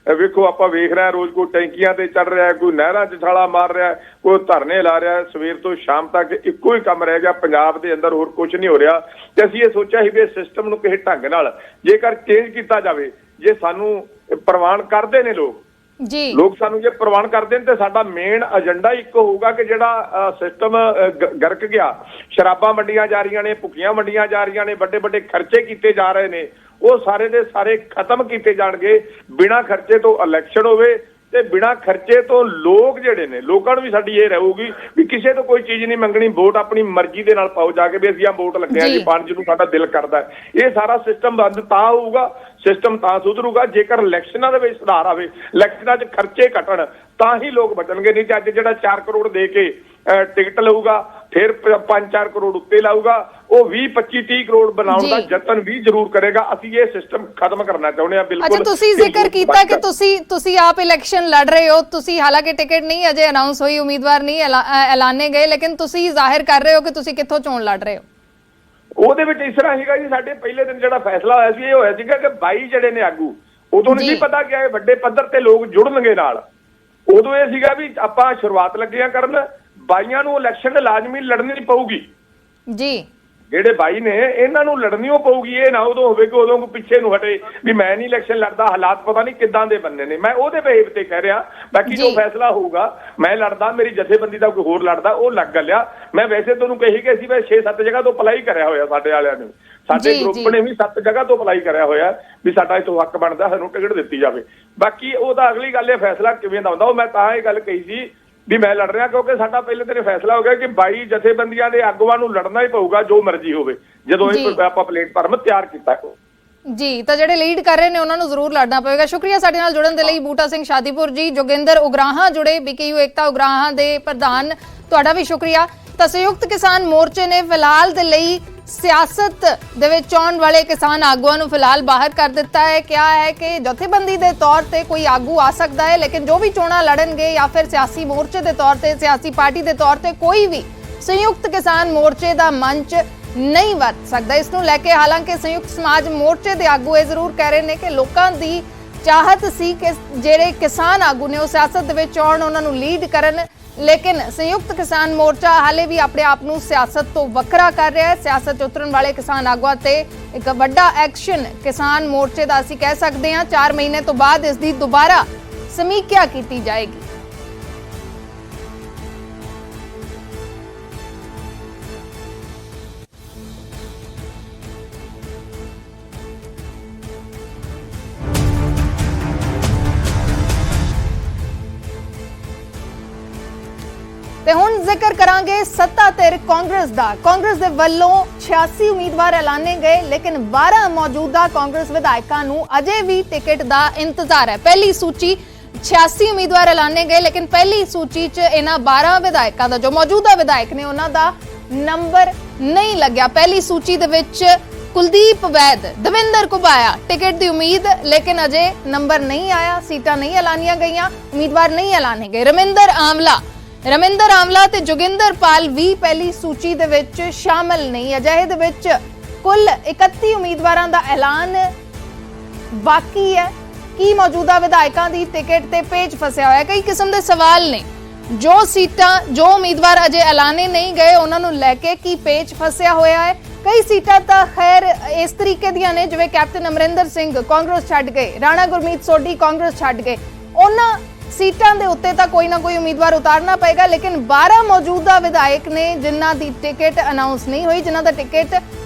ਵੇਖੋ, ਆਪਾਂ ਵੇਖ ਰਹੇ ਰੋਜ਼ ਕੋਈ ਟੈਂਕੀਆਂ ਤੇ ਚੜ ਰਿਹਾ, ਕੋਈ ਨਹਿਰਾਂ 'ਚ ਛਾਲਾ ਮਾਰ ਰਿਹਾ, ਕੋਈ ਧਰਨੇ ਲਾ ਰਿਹਾ, ਸਵੇਰ ਤੋਂ ਸ਼ਾਮ ਤੱਕ ਇੱਕੋ ਹੀ ਕੰਮ ਰਹਿ ਗਿਆ ਪੰਜਾਬ ਦੇ ਅੰਦਰ, ਹੋਰ ਕੁਝ ਨਹੀਂ ਹੋ ਰਿਹਾ। ਤੇ ਅਸੀਂ ਇਹ ਸੋਚਿਆ ਸੀ ਵੀ ਇਸ ਸਿਸਟਮ ਨੂੰ ਕਿਸੇ ਢੰਗ ਨਾਲ ਜੇਕਰ ਚੇਂਜ ਕੀਤਾ ਜਾਵੇ, ਜੇ ਸਾਨੂੰ ਪ੍ਰਵਾਨ ਕਰਦੇ ਨੇ ਲੋਕ ਸਾਨੂੰ ਜੇ ਪ੍ਰਵਾਨ ਕਰਦੇ ਨੇ, ਤੇ ਸਾਡਾ ਮੇਨ ਏਜੰਡਾ ਇੱਕ ਹੋਊਗਾ ਕਿ ਜਿਹੜਾ ਸਿਸਟਮ ਗਰਕ ਗਿਆ, ਸ਼ਰਾਬਾਂ ਵੰਡੀਆਂ ਜਾ ਰਹੀਆਂ ਨੇ, ਭੁੱਖੀਆਂ ਵੰਡੀਆਂ ਜਾ ਰਹੀਆਂ ਨੇ, ਵੱਡੇ ਵੱਡੇ ਖਰਚੇ ਕੀਤੇ ਜਾ ਰਹੇ ਨੇ, ਉਹ ਸਾਰੇ ਦੇ ਸਾਰੇ ਖਤਮ ਕੀਤੇ ਜਾਣਗੇ। ਬਿਨਾਂ ਖਰਚੇ ਤੋਂ ਇਲੈਕਸ਼ਨ ਹੋਵੇ ਤੇ ਬਿਨਾਂ ਖਰਚੇ ਤੋਂ ਲੋਕ ਜਿਹੜੇ ਨੇ, ਲੋਕਾਂ ਨੂੰ ਵੀ ਸਾਡੀ ਇਹ ਰਹੂਗੀ ਵੀ ਕਿਸੇ ਤੋਂ ਕੋਈ ਚੀਜ਼ ਨਹੀਂ ਮੰਗਣੀ, ਵੋਟ ਆਪਣੀ ਮਰਜ਼ੀ ਦੇ ਨਾਲ ਪਾਓ ਜਾ ਕੇ, ਵੀ ਅਸੀਂ ਆ ਵੋਟ ਲੱਗਿਆ ਜੀ ਪਾਣ ਜਿਹਨੂੰ ਸਾਡਾ ਦਿਲ ਕਰਦਾ। ਇਹ ਸਾਰਾ ਸਿਸਟਮ ਬੰਦ ਤਾਂ ਹੋਊਗਾ, ਸਿਸਟਮ ਤਾਂ ਸੁਧਰੂਗਾ ਜੇਕਰ ਇਲੈਕਸ਼ਨਾਂ ਦੇ ਵਿੱਚ ਸੁਧਾਰ ਆਵੇ, ਇਲੈਕਸ਼ਨਾਂ 'ਚ ਖਰਚੇ ਘਟਣ, ਤਾਂ ਹੀ ਲੋਕ ਬਚਣਗੇ। ਨਹੀਂ ਤੇ ਅੱਜ ਜਿਹੜਾ 4 ਕਰੋੜ ਦੇ ਕੇ ਟਿਕਟ ਲਊਗਾ, ਫਿਰ 5-4 ਕਰੋੜ ਉੱਤੇ ਲਾਊਗਾ, ਉਹ 20-25-30 ਕਰੋੜ ਬਣਾਉਣ ਦਾ ਯਤਨ ਵੀ ਜ਼ਰੂਰ ਕਰੇਗਾ। ਅਸੀਂ ਇਹ ਸਿਸਟਮ ਖਤਮ ਕਰਨਾ ਚਾਹੁੰਦੇ ਹਾਂ। ਬਿਲਕੁਲ। ਅੱਛਾ, ਤੁਸੀਂ ਜ਼ਿਕਰ ਕੀਤਾ ਕਿ ਤੁਸੀਂ ਆਪ ਇਲੈਕਸ਼ਨ ਲੜ ਰਹੇ ਹੋ, ਤੁਸੀਂ ਹਾਲਾਂਕਿ ਟਿਕਟ ਨਹੀਂ ਅਜੇ ਅਨਾਉਂਸ ਹੋਈ, ਉਮੀਦਵਾਰ ਨਹੀਂ ਐਲਾਨੇ ਗਏ, ਲੇਕਿਨ ਤੁਸੀਂ ਜ਼ਾਹਿਰ ਕਰ ਰਹੇ ਹੋ ਕਿ ਤੁਸੀਂ ਕਿੱਥੋਂ ਚੋਣ ਲੜ ਰਹੇ ਹੋ। ਉਹਦੇ ਵਿੱਚ ਇਸ ਤਰ੍ਹਾਂ ਸੀਗਾ ਜੀ, ਸਾਡੇ ਪਹਿਲੇ ਦਿਨ ਜਿਹੜਾ ਫੈਸਲਾ ਹੋਇਆ ਸੀ, ਇਹ ਹੋਇਆ ਸੀਗਾ ਕਿ 22 ਜਿਹੜੇ ਨੇ ਆਗੂ, ਉਦੋਂ ਨਹੀਂ ਪਤਾ ਕਿ ਇਹ ਵੱਡੇ ਪੱਧਰ ਤੇ ਲੋਕ ਜੁੜਨਗੇ ਨਾਲ। ਉਦੋਂ ਇਹ ਸੀਗਾ ਵੀ ਆਪਾਂ ਸ਼ੁਰੂਆਤ ਲੱਗਿਆ ਕਰਨ, 22 ਨੂੰ ਇਲੈਕਸ਼ਨ ਲਾਜ਼ਮੀ ਲੜਨੀ ਪਊਗੀ ਜੀ। ਜਿਹੜੇ 22 ਨੇ ਇਹਨਾਂ ਨੂੰ ਲੜਨੀਓ ਪਊਗੀ। ਇਹ ਨਾ ਉਦੋਂ ਹੋਵੇ ਕਿ ਉਦੋਂ ਪਿੱਛੇ ਨੂੰ ਹਟੇ ਵੀ ਮੈਂ ਨਹੀਂ ਇਲੈਕਸ਼ਨ ਲੜਦਾ, ਹਾਲਾਤ ਪਤਾ ਨਹੀਂ ਕਿੱਦਾਂ ਦੇ ਬੰਨੇ ਨੇ। ਮੈਂ ਉਹਦੇ ਬੇਹੇਵ ਤੇ ਕਹਿ ਰਿਹਾ, ਬਾਕੀ ਜੋ ਫੈਸਲਾ ਹੋਊਗਾ, ਮੈਂ ਲੜਦਾ, ਮੇਰੀ ਜਥੇਬੰਦੀ ਦਾ ਕੋਈ ਹੋਰ ਲੜਦਾ, ਉਹ ਲੱਗ ਗੱਲਿਆ। ਮੈਂ ਵੈਸੇ ਤੁਹਾਨੂੰ ਕਹੀ ਕਿ ਅਸੀਂ 6-7 ਜਗ੍ਹਾ ਤੋਂ ਅਪਲਾਈ ਕਰਿਆ ਹੋਇਆ, ਸਾਡੇ ਵਾਲਿਆਂ ਨੇ, ਸਾਡੇ ਗਰੁੱਪ ਨੇ ਵੀ 7 ਜਗ੍ਹਾ ਤੋਂ ਅਪਲਾਈ ਕਰਿਆ ਹੋਇਆ ਵੀ ਸਾਡਾ ਇੱਥੋਂ ਹੱਕ ਬਣਦਾ, ਸਾਨੂੰ ਟਿਕਟ ਦਿੱਤੀ ਜਾਵੇ। ਬਾਕੀ ਉਹਦਾ ਅਗਲੀ ਗੱਲ ਇਹ ਫੈਸਲਾ ਕਿਵੇਂ ਦਾ ਹੁੰਦਾ, ਉਹ ਮੈਂ ਤਾਂ ਇਹ ਗੱਲ ਕਹੀ ਸੀ ਵੀ ਮੈਂ ਲੜ ਰਿਹਾ ਕਿਉਂਕਿ ਸਾਡਾ ਪਹਿਲੇ ਦਿਨ ਫੈਸਲਾ ਹੋ ਗਿਆ ਕਿ 22 ਜਥੇਬੰਦੀਆਂ ਦੇ ਆਗੂਆਂ ਨੂੰ ਲੜਨਾ ਹੀ ਪਊਗਾ, ਜੋ ਮਰਜ਼ੀ ਹੋਵੇ, ਜਦੋਂ ਇਹ ਆਪਾਂ ਪਲੇਟਫਾਰਮ ਤਿਆਰ ਕੀਤਾ ਜੀ। ਤਾਂ ਜਿਹੜੇ ਲੀਡ ਕਰ ਰਹੇ ਨੇ ਉਹਨਾਂ ਨੂੰ ਜ਼ਰੂਰ ਲੜਨਾ ਪਵੇਗਾ। ਸ਼ੁਕਰੀਆ ਸਾਡੇ ਨਾਲ ਜੁੜਨ ਦੇ ਲਈ ਬੂਟਾ ਸਿੰਘ ਸ਼ਾਦੀਪੁਰ ਜੀ। ਜੋਗਿੰਦਰ ਉਗਰਾਹਾਂ ਜੁੜੇ, BKU ਏਕਤਾ ਉਗਰਾਹਾਂ ਦੇ ਪ੍ਰਧਾਨ, ਤੁਹਾਡਾ ਵੀ ਸ਼ੁਕਰੀਆ। ਤਾਂ ਸੰਯੁਕਤ ਕਿਸਾਨ ਮੋਰਚੇ ਨੇ ਫਿਲਹਾਲ ਦੇ ਲਈ ਸਿਆਸਤ ਦੇ ਵਿੱਚ ਆਉਣ ਵਾਲੇ ਕਿਸਾਨ ਆਗੂਆਂ ਨੂੰ ਫਿਲਹਾਲ ਬਾਹਰ ਕਰ ਦਿੱਤਾ ਹੈ। ਕਿਹਾ ਹੈ ਕਿ ਜਥੇਬੰਦੀ ਦੇ ਤੌਰ ਤੇ ਕੋਈ ਆਗੂ ਆ ਸਕਦਾ ਹੈ, ਲੇਕਿਨ ਜੋ ਵੀ ਚੋਣਾਂ ਲੜਨਗੇ ਜਾਂ ਫਿਰ ਸਿਆਸੀ ਮੋਰਚੇ ਦੇ ਤੌਰ ਤੇ, ਸਿਆਸੀ ਪਾਰਟੀ ਦੇ ਤੌਰ ਤੇ ਕੋਈ ਵੀ ਸੰਯੁਕਤ ਕਿਸਾਨ ਮੋਰਚੇ ਦਾ ਮੰਚ ਨਹੀਂ ਵਰਤ ਸਕਦਾ। ਇਸ ਨੂੰ ਲੈ ਕੇ ਹਾਲਾਂਕਿ ਸੰਯੁਕਤ ਸਮਾਜ ਮੋਰਚੇ ਦੇ ਆਗੂ ਇਹ ਜ਼ਰੂਰ ਕਹਿ ਰਹੇ ਨੇ ਕਿ ਲੋਕਾਂ ਦੀ ਚਾਹਤ ਸੀ ਕਿ ਜਿਹੜੇ ਕਿਸਾਨ ਆਗੂ ਨੇ ਉਹ ਸਿਆਸਤ ਦੇ ਵਿੱਚ ਆਉਣ, ਉਹਨਾਂ ਨੂੰ ਲੀਡ ਕਰਨ, ਲੇਕਿਨ ਸੰਯੁਕਤ ਕਿਸਾਨ ਮੋਰਚਾ ਹਾਲੇ ਵੀ ਆਪਣੇ ਆਪ ਨੂੰ ਸਿਆਸਤ ਤੋਂ ਵੱਖਰਾ ਕਰ ਰਿਹਾ ਹੈ। ਸਿਆਸਤ 'ਚ ਉਤਰਨ ਵਾਲੇ ਕਿਸਾਨ ਆਗੂਆਂ ਤੇ ਇੱਕ ਵੱਡਾ ਐਕਸ਼ਨ ਕਿਸਾਨ ਮੋਰਚੇ ਦਾ ਅਸੀਂ ਕਹਿ ਸਕਦੇ ਹਾਂ। 4 ਮਹੀਨੇ ਤੋਂ ਬਾਅਦ ਇਸ ਦੀ ਦੁਬਾਰਾ ਸਮੀਖਿਆ ਕੀਤੀ ਜਾਏਗੀ। ਤੇ ਹੁਣ ਜ਼ਿਕਰ ਕਰਾਂਗੇ ਸੱਤਾ ਧਿਰ ਕਾਂਗਰਸ ਦਾ। ਕਾਂਗਰਸ ਦੇ ਵੱਲੋਂ 86 ਉਮੀਦਵਾਰ ਐਲਾਨੇ ਗਏ, ਲੇਕਿਨ 12 ਮੌਜੂਦਾ ਕਾਂਗਰਸ ਵਿਧਾਇਕਾਂ ਨੂੰ ਅਜੇ ਵੀ ਟਿਕਟ ਦਾ ਇੰਤਜ਼ਾਰ ਹੈ। ਪਹਿਲੀ ਸੂਚੀ 86 ਉਮੀਦਵਾਰ ਐਲਾਨੇ ਗਏ, ਲੇਕਿਨ ਪਹਿਲੀ ਸੂਚੀ 'ਚ ਇਹਨਾਂ 12 ਵਿਧਾਇਕਾਂ ਦਾ, ਜੋ ਮੌਜੂਦਾ ਵਿਧਾਇਕ ਨੇ, ਉਹਨਾਂ ਦਾ ਨੰਬਰ ਨਹੀਂ ਲੱਗਿਆ। ਪਹਿਲੀ ਸੂਚੀ ਦੇ ਵਿੱਚ ਕੁਲਦੀਪ ਵੈਦ, ਦਵਿੰਦਰ ਘੁਬਾਇਆ ਟਿਕਟ ਦੀ ਉਮੀਦ, ਲੇਕਿਨ ਅਜੇ ਨੰਬਰ ਨਹੀਂ ਆਇਆ, ਸੀਟਾਂ ਨਹੀਂ ਐਲਾਨੀਆਂ ਗਈਆਂ, ਉਮੀਦਵਾਰ ਨਹੀਂ ਐਲਾਨੇ ਗਏ। ਰਮਿੰਦਰ ਆਮਲਾ ਤੇ ਜੋਗਿੰਦਰ ਪਾਲ ਵੀ ਪਹਿਲੀ ਸੂਚੀ ਦੇ ਵਿੱਚ ਸ਼ਾਮਲ ਨਹੀਂ। ਅਜਿਹੇ ਦੇ ਵਿੱਚ ਕੁੱਲ 31 ਉਮੀਦਵਾਰਾਂ ਦਾ ਐਲਾਨ ਬਾਕੀ ਹੈ। ਕੀ ਮੌਜੂਦਾ ਵਿਧਾਇਕਾਂ ਦੀ ਟਿਕਟ ਤੇ ਪੇਚ ਫਸਿਆ ਹੋਇਆ? ਕਈ ਕਿਸਮ ਦੇ ਸਵਾਲ ਨੇ। ਜੋ ਸੀਟਾਂ, ਜੋ ਉਮੀਦਵਾਰ ਅਜੇ ਐਲਾਨੇ ਨਹੀਂ ਗਏ, ਉਹਨਾਂ ਨੂੰ ਲੈ ਕੇ ਕੀ ਪੇਚ ਫਸਿਆ ਹੋਇਆ ਹੈ? ਕਈ ਸੀਟਾਂ ਤਾਂ ਖੈਰ ਇਸ ਤਰੀਕੇ ਦੀਆਂ ਨੇ, ਜਿਵੇਂ ਕੈਪਟਨ ਅਮਰਿੰਦਰ ਸਿੰਘ ਕਾਂਗਰਸ ਛੱਡ ਗਏ, ਰਾਣਾ ਗੁਰਮੀਤ ਸੋਢੀ ਕਾਂਗਰਸ ਛੱਡ ਗਏ, ਉਹਨਾਂ ਸੀਟਾਂ ਦੇ ਉੱਤੇ ਤਾਂ ਕੋਈ ਨਾ ਕੋਈ ਉਮੀਦਵਾਰ ਉਤਾਰਨਾ ਪਏਗਾ। ਲੇਕਿਨ 12 ਮੌਜੂਦਾ ਵਿਧਾਇਕ ਨੇ ਜਿਨ੍ਹਾਂ ਦੀ ਟਿਕਟ ਅਨਾਉਂਸ ਨਹੀਂ ਹੋਈ, ਜਿਨ੍ਹਾਂ ਦਾ ਟਿਕਟ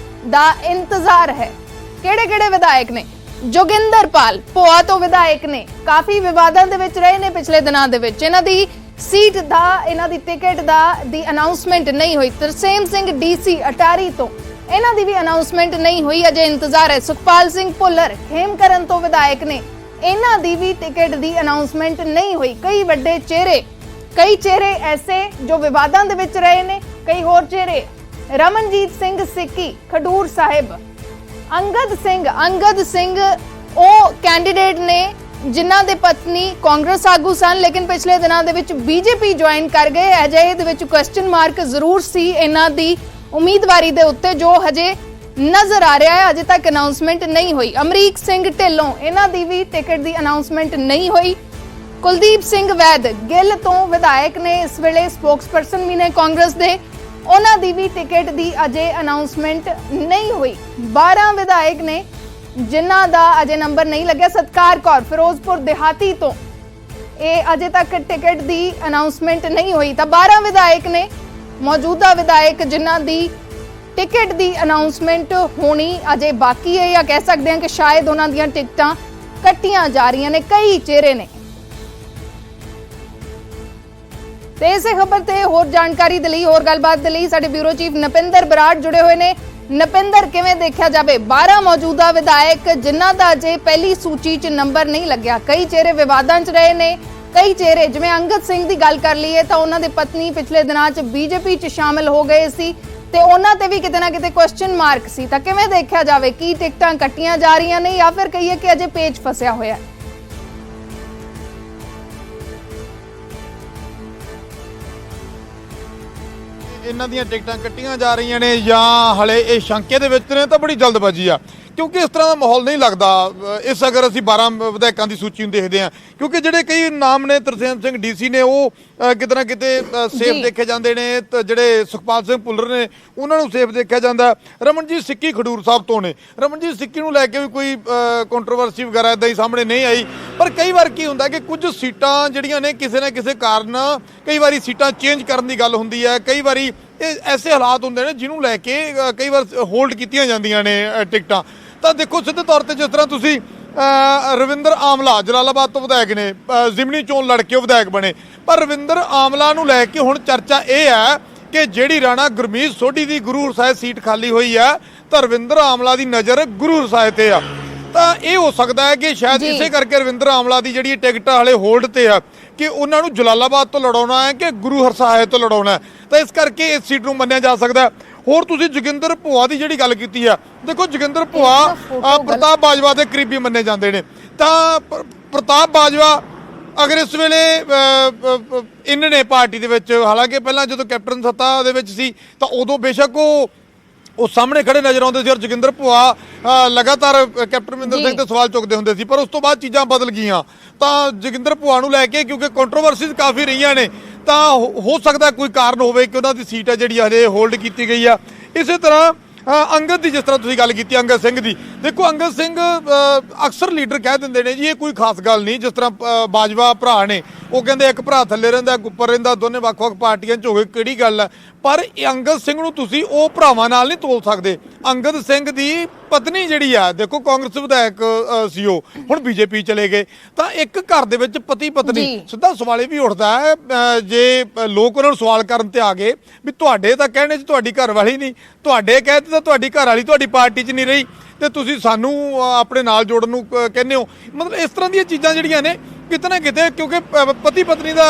ਦਾ ਇੰਤਜ਼ਾਰ ਹੈ। ਕਿਹੜੇ ਵਿਧਾਇਕ ਨੇ? ਜੋਗਿੰਦਰ ਪਾਲ ਭੋਆ ਤੋਂ ਵਿਧਾਇਕ ਨੇ, ਕਾਫੀ ਵਿਵਾਦਾਂ ਦੇ ਵਿੱਚ ਰਹੇ ਨੇ ਪਿਛਲੇ ਦਿਨਾਂ ਦੇ ਵਿੱਚ। ਇਹਨਾਂ ਦੀ ਸੀਟ ਦਾ, ਇਹਨਾਂ ਦੀ ਟਿਕਟ ਦੀ ਅਨਾਉਂਸਮੈਂਟ ਨਹੀਂ ਹੋਈ। ਤਰਸੇਮ ਸਿੰਘ ਡੀਸੀ ਅਟਾਰੀ ਤੋਂ, ਇਹਨਾਂ ਦੀ ਵੀ ਅਨਾਉਂਸਮੈਂਟ ਨਹੀਂ ਹੋਈ, ਅਜੇ ਇੰਤਜ਼ਾਰ ਹੈ। ਸੁਖਪਾਲ ਸਿੰਘ ਭੁੱਲਰ ਖੇਮਕਰਨ ਤੋਂ ਵਿਧਾਇਕ ਨੇ, ਇਹਨਾਂ ਦੀ ਵੀ ਟਿਕਟ ਦੀ ਅਨਾਉਂਸਮੈਂਟ ਨਹੀਂ ਹੋਈ। ਕਈ ਵੱਡੇ ਚਿਹਰੇ ਐਸੇ ਜੋ ਵਿਵਾਦਾਂ ਦੇ ਵਿੱਚ ਰਹੇ ਨੇ, ਕਈ ਹੋਰ ਚਿਹਰੇ, ਰਮਨਜੀਤ ਸਿੰਘ ਸਿੱਕੀ ਖਡੂਰ ਸਾਹਿਬ, ਅੰਗਦ ਸਿੰਘ ਉਹ ਕੈਂਡੀਡੇਟ ਨੇ ਜਿਨ੍ਹਾਂ ਦੇ ਪਤਨੀ ਕਾਂਗਰਸ ਆਗੂ ਸਨ, ਲੇਕਿਨ ਪਿਛਲੇ ਦਿਨਾਂ ਦੇ ਵਿੱਚ ਬੀਜੇਪੀ ਜੁਆਇਨ ਕਰ ਗਏ। ਅਜਿਹੇ ਦੇ ਵਿੱਚ ਕੁਐਸਚਨ ਮਾਰਕ ਜ਼ਰੂਰ ਸੀ ਇਹਨਾਂ ਦੀ ਉਮੀਦਵਾਰੀ ਦੇ ਉੱਤੇ, ਜੋ ਹਜੇ ਨਜ਼ਰ ਆ ਰਿਹਾ ਹੈ। ਅਜੇ ਤੱਕ ਅਨਾਉਂਸਮੈਂਟ ਨਹੀਂ ਹੋਈ। ਅਮਰੀਕ ਸਿੰਘ ਢਿੱਲੋਂ, ਇਹਨਾਂ ਦੀ ਵੀ ਟਿਕਟ ਦੀ ਅਨਾਉਂਸਮੈਂਟ ਨਹੀਂ ਹੋਈ। ਕੁਲਦੀਪ ਸਿੰਘ ਵੈਦ ਗਿੱਲ ਤੋਂ ਵਿਧਾਇਕ ਨੇ, ਇਸ ਵੇਲੇ ਸਪੋਕਸਪਰਸਨ ਵੀ ਨੇ ਕਾਂਗਰਸ ਦੇ, ਉਹਨਾਂ ਦੀ ਵੀ ਟਿਕਟ ਦੀ ਅਜੇ ਅਨਾਉਂਸਮੈਂਟ ਨਹੀਂ ਹੋਈ। 12 ਵਿਧਾਇਕ ਨੇ ਜਿਨ੍ਹਾਂ ਦਾ ਅਜੇ ਨੰਬਰ ਨਹੀਂ ਲੱਗਿਆ। ਸਤਕਾਰ ਕੌਰ ਫਿਰੋਜ਼ਪੁਰ ਦਿਹਾਤੀ ਤੋਂ, ਇਹ ਅਜੇ ਤੱਕ ਟਿਕਟ ਦੀ ਅਨਾਉਂਸਮੈਂਟ ਨਹੀਂ ਹੋਈ। ਤਾਂ 12 ਵਿਧਾਇਕ ਨੇ ਮੌਜੂਦਾ ਵਿਧਾਇਕ ਜਿਨ੍ਹਾਂ ਦੀ ਟਿਕਟ ਦੀ ਅਨਾਉਂਸਮੈਂਟ ਹੋਣੀ ਅਜੇ ਬਾਕੀ ਹੈ, ਜਾਂ ਕਹਿ ਸਕਦੇ ਹਾਂ ਕਿ ਸ਼ਾਇਦ ਉਹਨਾਂ ਦੀਆਂ ਟਿਕਟਾਂ ਕੱਟੀਆਂ ਜਾ ਰਹੀਆਂ ਨੇ। ਕਈ ਚਿਹਰੇ ਨੇ। ਤੇ ਇਸੇ ਖਬਰ ਤੇ ਹੋਰ ਜਾਣਕਾਰੀ ਦੇ ਲਈ, ਹੋਰ ਗੱਲਬਾਤ ਦੇ ਲਈ ਸਾਡੇ ਬਿਊਰੋ ਚੀਫ ਨਪਿੰਦਰ ਬਰਾੜ ਜੁੜੇ ਹੋਏ ਨੇ। ਨਪਿੰਦਰ, ਕਿਵੇਂ ਦੇਖਿਆ ਜਾਵੇ 12 ਮੌਜੂਦਾ ਵਿਧਾਇਕ ਜਿਨ੍ਹਾਂ ਦਾ ਅਜੇ ਪਹਿਲੀ ਸੂਚੀ 'ਚ ਨੰਬਰ ਨਹੀਂ ਲੱਗਿਆ? ਕਈ ਚਿਹਰੇ ਵਿਵਾਦਾਂ 'ਚ ਰਹੇ ਨੇ, ਕਈ ਚਿਹਰੇ, ਜਿਵੇਂ ਅੰਗਦ ਸਿੰਘ ਦੀ ਗੱਲ ਕਰ ਲਈਏ ਤਾਂ ਉਹਨਾਂ ਦੇ ਪਤਨੀ ਪਿਛਲੇ ਦਿਨਾਂ 'ਚ ਬੀਜੇਪੀ 'ਚ ਸ਼ਾਮਲ ਹੋ ਗਏ ਸੀ ਤੇ ਉਹਨਾਂ ਤੇ ਵੀ ਕਿਤੇ ਨਾ ਕਿਤੇ ਕੁਐਸਚਨ ਮਾਰਕ ਸੀ। ਤਾਂ ਕਿਵੇਂ ਦੇਖਿਆ ਜਾਵੇ, ਕੀ ਟਿਕਟਾਂ ਕੱਟੀਆਂ ਜਾ ਰਹੀਆਂ ਨੇ ਜਾਂ ਫਿਰ ਕਹੀਏ ਕਿ ਅਜੇ ਪੇਚ ਫਸਿਆ ਹੋਇਆ ਹੈ? ਇਹਨਾਂ ਦੀਆਂ ਟਿਕਟਾਂ ਕੱਟੀਆਂ ਜਾ ਰਹੀਆਂ ਨੇ ਜਾਂ ਹਲੇ ਇਹ ਸ਼ੰਕੇ ਦੇ ਵਿੱਚ ਨੇ, ਤਾਂ ਬੜੀ ਜਲਦਬਾਜ਼ੀ ਆ, ਕਿਉਂਕਿ ਇਸ ਤਰ੍ਹਾਂ ਦਾ ਮਾਹੌਲ ਨਹੀਂ ਲੱਗਦਾ। ਇਸ ਅਗਰ ਅਸੀਂ 12 ਵਿਧਾਇਕਾਂ ਦੀ ਸੂਚੀ ਨੂੰ ਦੇਖਦੇ ਹਾਂ, ਕਿਉਂਕਿ ਜਿਹੜੇ ਕਈ ਨਾਮ ਨੇ, ਤਰਸੇਮ ਸਿੰਘ ਡੀਸੀ ਨੇ, ਉਹ ਕਿਤੇ ਨਾ ਕਿਤੇ ਸੇਫ ਦੇਖੇ ਜਾਂਦੇ ਨੇ, ਤੇ ਜਿਹੜੇ ਸੁਖਪਾਲ ਸਿੰਘ ਭੁੱਲਰ ਨੇ ਉਹਨਾਂ ਨੂੰ ਸੇਫ ਦੇਖਿਆ ਜਾਂਦਾ। ਰਮਨਜੀਤ ਸਿੱਕੀ ਖਡੂਰ ਸਾਹਿਬ ਤੋਂ ਨੇ, ਰਮਨਜੀਤ ਸਿੱਕੀ ਨੂੰ ਲੈ ਕੇ ਵੀ ਕੋਈ ਕੰਟਰੋਵਰਸੀ ਵਗੈਰਾ ਇਦਾਂ ਹੀ ਸਾਹਮਣੇ ਨਹੀਂ ਆਈ। ਪਰ ਕਈ ਵਾਰ ਕੀ ਹੁੰਦਾ ਕਿ ਕੁਝ ਸੀਟਾਂ ਜਿਹੜੀਆਂ ਨੇ ਕਿਸੇ ਨਾ ਕਿਸੇ ਕਾਰਨ ਕਈ ਵਾਰੀ ਸੀਟਾਂ ਚੇਂਜ ਕਰਨ ਦੀ ਗੱਲ ਹੁੰਦੀ ਹੈ। ਕਈ ਵਾਰੀ ਇਹ ਐਸੇ ਹਾਲਾਤ ਹੁੰਦੇ ਨੇ ਜਿਹਨੂੰ ਲੈ ਕੇ ਕਈ ਵਾਰ ਹੋਲਡ ਕੀਤੀਆਂ ਜਾਂਦੀਆਂ ਨੇ ਟਿਕਟਾਂ। ਤਾਂ ਦੇਖੋ, ਸਿੱਧੇ ਤੌਰ ਤੇ ਜਿਸ ਤਰ੍ਹਾਂ ਤੁਸੀਂ ਰਵਿੰਦਰ ਆਮਲਾ ਜਲਾਲਾਬਾਦ ਤੋਂ ਵਿਧਾਇਕ ਨੇ, ਜ਼ਿਮਨੀ ਚੋਣ ਲੜ ਕੇ ਉਹ ਵਿਧਾਇਕ ਬਣੇ, ਪਰ ਰਵਿੰਦਰ ਆਮਲਾ ਨੂੰ ਲੈ ਕੇ ਹੁਣ ਚਰਚਾ ਇਹ ਹੈ ਕਿ ਜਿਹੜੀ ਰਾਣਾ ਗੁਰਮੀਤ ਸੋਢੀ ਦੀ ਗੁਰੂ ਹਰਸਾਏ ਸੀਟ ਖਾਲੀ ਹੋਈ ਹੈ, ਤਾਂ ਰਵਿੰਦਰ ਆਮਲਾ ਦੀ ਨਜ਼ਰ ਗੁਰੂ ਹਰਸਾਏ ਤੇ ਆ। ਤਾਂ ਇਹ ਹੋ ਸਕਦਾ ਹੈ ਕਿ ਸ਼ਾਇਦ ਇਸੇ ਕਰਕੇ ਰਵਿੰਦਰ ਆਮਲਾ ਦੀ ਜਿਹੜੀ ਟਿਕਟ ਹਾਲੇ ਹੋਲਡ ਤੇ ਆ, ਕਿ ਉਹਨਾਂ ਨੂੰ ਜਲਾਲਾਬਾਦ ਤੋਂ ਲੜਾਉਣਾ ਹੈ ਕਿ ਗੁਰੂ ਹਰਸਾਏ ਤੋਂ ਲੜਾਉਣਾ ਹੈ। ਤਾਂ ਇਸ ਕਰਕੇ ਇਸ ਸੀਟ ਨੂੰ ਮੰਨਿਆ ਜਾ ਸਕਦਾ। ਹੋਰ ਤੁਸੀਂ ਜੋਗਿੰਦਰ ਭੋਆ ਦੀ ਜਿਹੜੀ ਗੱਲ ਕੀਤੀ ਆ, ਦੇਖੋ ਜੋਗਿੰਦਰ ਭੋਆ ਪ੍ਰਤਾਪ ਬਾਜਵਾ ਦੇ ਕਰੀਬੀ ਮੰਨੇ ਜਾਂਦੇ ਨੇ। ਤਾਂ ਪ੍ਰਤਾਪ ਬਾਜਵਾ ਅਗਰ ਇਸ ਵੇਲੇ ਇਹਨਾਂ ਨੇ ਪਾਰਟੀ ਦੇ ਵਿੱਚ, ਹਾਲਾਂਕਿ ਪਹਿਲਾਂ ਜਦੋਂ ਕੈਪਟਨ ਸੱਤਾ ਦੇ ਵਿੱਚ ਸੀ ਤਾਂ ਉਦੋਂ ਬੇਸ਼ੱਕ ਉਹ ਸਾਹਮਣੇ ਖੜੇ ਨਜ਼ਰ ਆਉਂਦੇ ਸੀ, ਔਰ ਜੋਗਿੰਦਰ ਭੋਆ ਲਗਾਤਾਰ ਕੈਪਟਨ ਅਮਰਿੰਦਰ ਸਿੰਘ ਤੇ ਸਵਾਲ ਚੁੱਕਦੇ ਹੁੰਦੇ ਸੀ। ਪਰ ਉਸ ਤੋਂ ਬਾਅਦ ਚੀਜ਼ਾਂ ਬਦਲ ਗਈਆਂ। ਤਾਂ ਜੋਗਿੰਦਰ ਭੋਆ ਨੂੰ ਲੈ ਕੇ ਕਿਉਂਕਿ ਕੰਟਰੋਵਰਸੀਜ਼ ਕਾਫੀ ਰਹੀਆਂ ਨੇ, ਤਾਂ ਹੋ ਸਕਦਾ ਕੋਈ ਕਾਰਨ ਹੋਵੇ ਕਿ ਉਹਨਾਂ ਦੀ ਸੀਟ ਹੈ ਜਿਹੜੀ ਹਲੇ ਹੋਲਡ ਕੀਤੀ ਗਈ ਆ। ਇਸੇ ਤਰ੍ਹਾਂ ਅੰਗਦ ਦੀ ਜਿਸ ਤਰ੍ਹਾਂ ਤੁਸੀਂ ਗੱਲ ਕੀਤੀ ਅੰਗਦ ਸਿੰਘ ਦੀ, ਦੇਖੋ ਅੰਗਦ ਸਿੰਘ ਅਕਸਰ ਲੀਡਰ ਕਹਿ ਦਿੰਦੇ ਨੇ ਜੀ ਇਹ ਕੋਈ ਖਾਸ ਗੱਲ ਨਹੀਂ, ਜਿਸ ਤਰ੍ਹਾਂ ਬਾਜਵਾ ਭਰਾ ਨੇ ਉਹ ਕਹਿੰਦੇ ਇੱਕ ਭਰਾ ਥੱਲੇ ਰਹਿੰਦਾ ਇੱਕ ਉੱਪਰ ਰਹਿੰਦਾ, ਦੋਨੇ ਵੱਖ-ਵੱਖ ਪਾਰਟੀਆਂ 'ਚ ਹੋ ਗਏ, ਕਿਹੜੀ ਗੱਲ ਹੈ। ਪਰ ਅੰਗਦ ਸਿੰਘ ਨੂੰ ਤੁਸੀਂ ਉਹ ਭਰਾਵਾਂ ਨਾਲ ਨਹੀਂ ਤੋਲ ਸਕਦੇ। ਅੰਗਦ ਸਿੰਘ ਦੀ ਪਤਨੀ ਜਿਹੜੀ ਆ, ਦੇਖੋ ਕਾਂਗਰਸ ਵਿਧਾਇਕ ਸੀ, ਉਹ ਹੁਣ ਬੀਜੇਪੀ ਚਲੇ ਗਏ, ਤਾਂ ਇੱਕ ਘਰ ਦੇ ਵਿੱਚ ਪਤੀ ਪਤਨੀ, ਸਿੱਧਾ ਸਵਾਲ ਇਹ ਵੀ ਉੱਠਦਾ ਹੈ ਜੇ ਲੋਕ ਉਹਨਾਂ ਨੂੰ ਸਵਾਲ ਕਰਨ ਤੇ ਆ ਗਏ ਵੀ ਤੁਹਾਡੇ ਤਾਂ ਕਹਿਣੇ 'ਚ ਤੁਹਾਡੀ ਘਰ ਵਾਲੀ ਨਹੀਂ, ਤੁਹਾਡੇ ਕਹਿਤੇ ਤਾਂ ਤੁਹਾਡੀ ਘਰ ਵਾਲੀ ਤੁਹਾਡੀ ਪਾਰਟੀ 'ਚ ਨਹੀਂ ਰਹੀ ਤੇ ਤੁਸੀਂ ਸਾਨੂੰ ਆਪਣੇ ਨਾਲ ਜੋੜਨ ਨੂੰ ਕਹਿੰਦੇ ਹੋ। ਮਤਲਬ ਇਸ ਤਰ੍ਹਾਂ ਦੀਆਂ ਚੀਜ਼ਾਂ ਜਿਹੜੀਆਂ ਨੇ ਕਿਤੇ ਨਾ ਕਿਤੇ, ਕਿਉਂਕਿ ਪਤੀ ਪਤਨੀ ਦਾ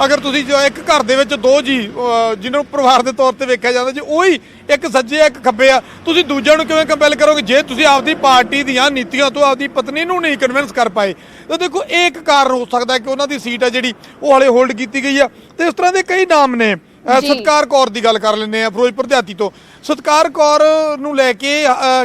ਅਗਰ ਤੁਸੀਂ ਇੱਕ ਘਰ ਦੇ ਵਿੱਚ ਦੋ ਜੀ ਜਿਹਨਾਂ ਨੂੰ ਪਰਿਵਾਰ ਦੇ ਤੌਰ ਤੇ ਵੇਖਿਆ ਜਾਂਦਾ, ਜੇ ਉਹੀ ਇੱਕ ਸੱਜੇ ਆ ਇੱਕ ਖੱਬੇ ਆ, ਤੁਸੀਂ ਦੂਜਿਆਂ ਨੂੰ ਕਿਵੇਂ ਕੰਪੈਲ ਕਰੋਗੇ ਜੇ ਤੁਸੀਂ ਆਪਦੀ ਪਾਰਟੀ ਦੀਆਂ ਨੀਤੀਆਂ ਤੋਂ ਆਪਦੀ ਪਤਨੀ ਨੂੰ ਨਹੀਂ ਕਨਵਿੰਸ ਕਰ ਪਾਏ। ਤਾਂ ਦੇਖੋ ਇਹ ਇੱਕ ਕਾਰਨ ਹੋ ਸਕਦਾ ਕਿ ਉਹਨਾਂ ਦੀ ਸੀਟ ਆ ਜਿਹੜੀ ਉਹ ਹਾਲੇ ਹੋਲਡ ਕੀਤੀ ਗਈ ਆ। ਤੇ ਇਸ ਤਰ੍ਹਾਂ ਦੇ ਕਈ ਨਾਮ ਨੇ। ਸਤਕਾਰ ਕੌਰ ਦੀ ਗੱਲ ਕਰ ਲੈਂਦੇ ਆ, ਫਿਰੋਜ਼ਪੁਰ ਦਿਹਾਤੀ ਤੋਂ। ਸਤਕਾਰ ਕੌਰ ਨੂੰ ਲੈ ਕੇ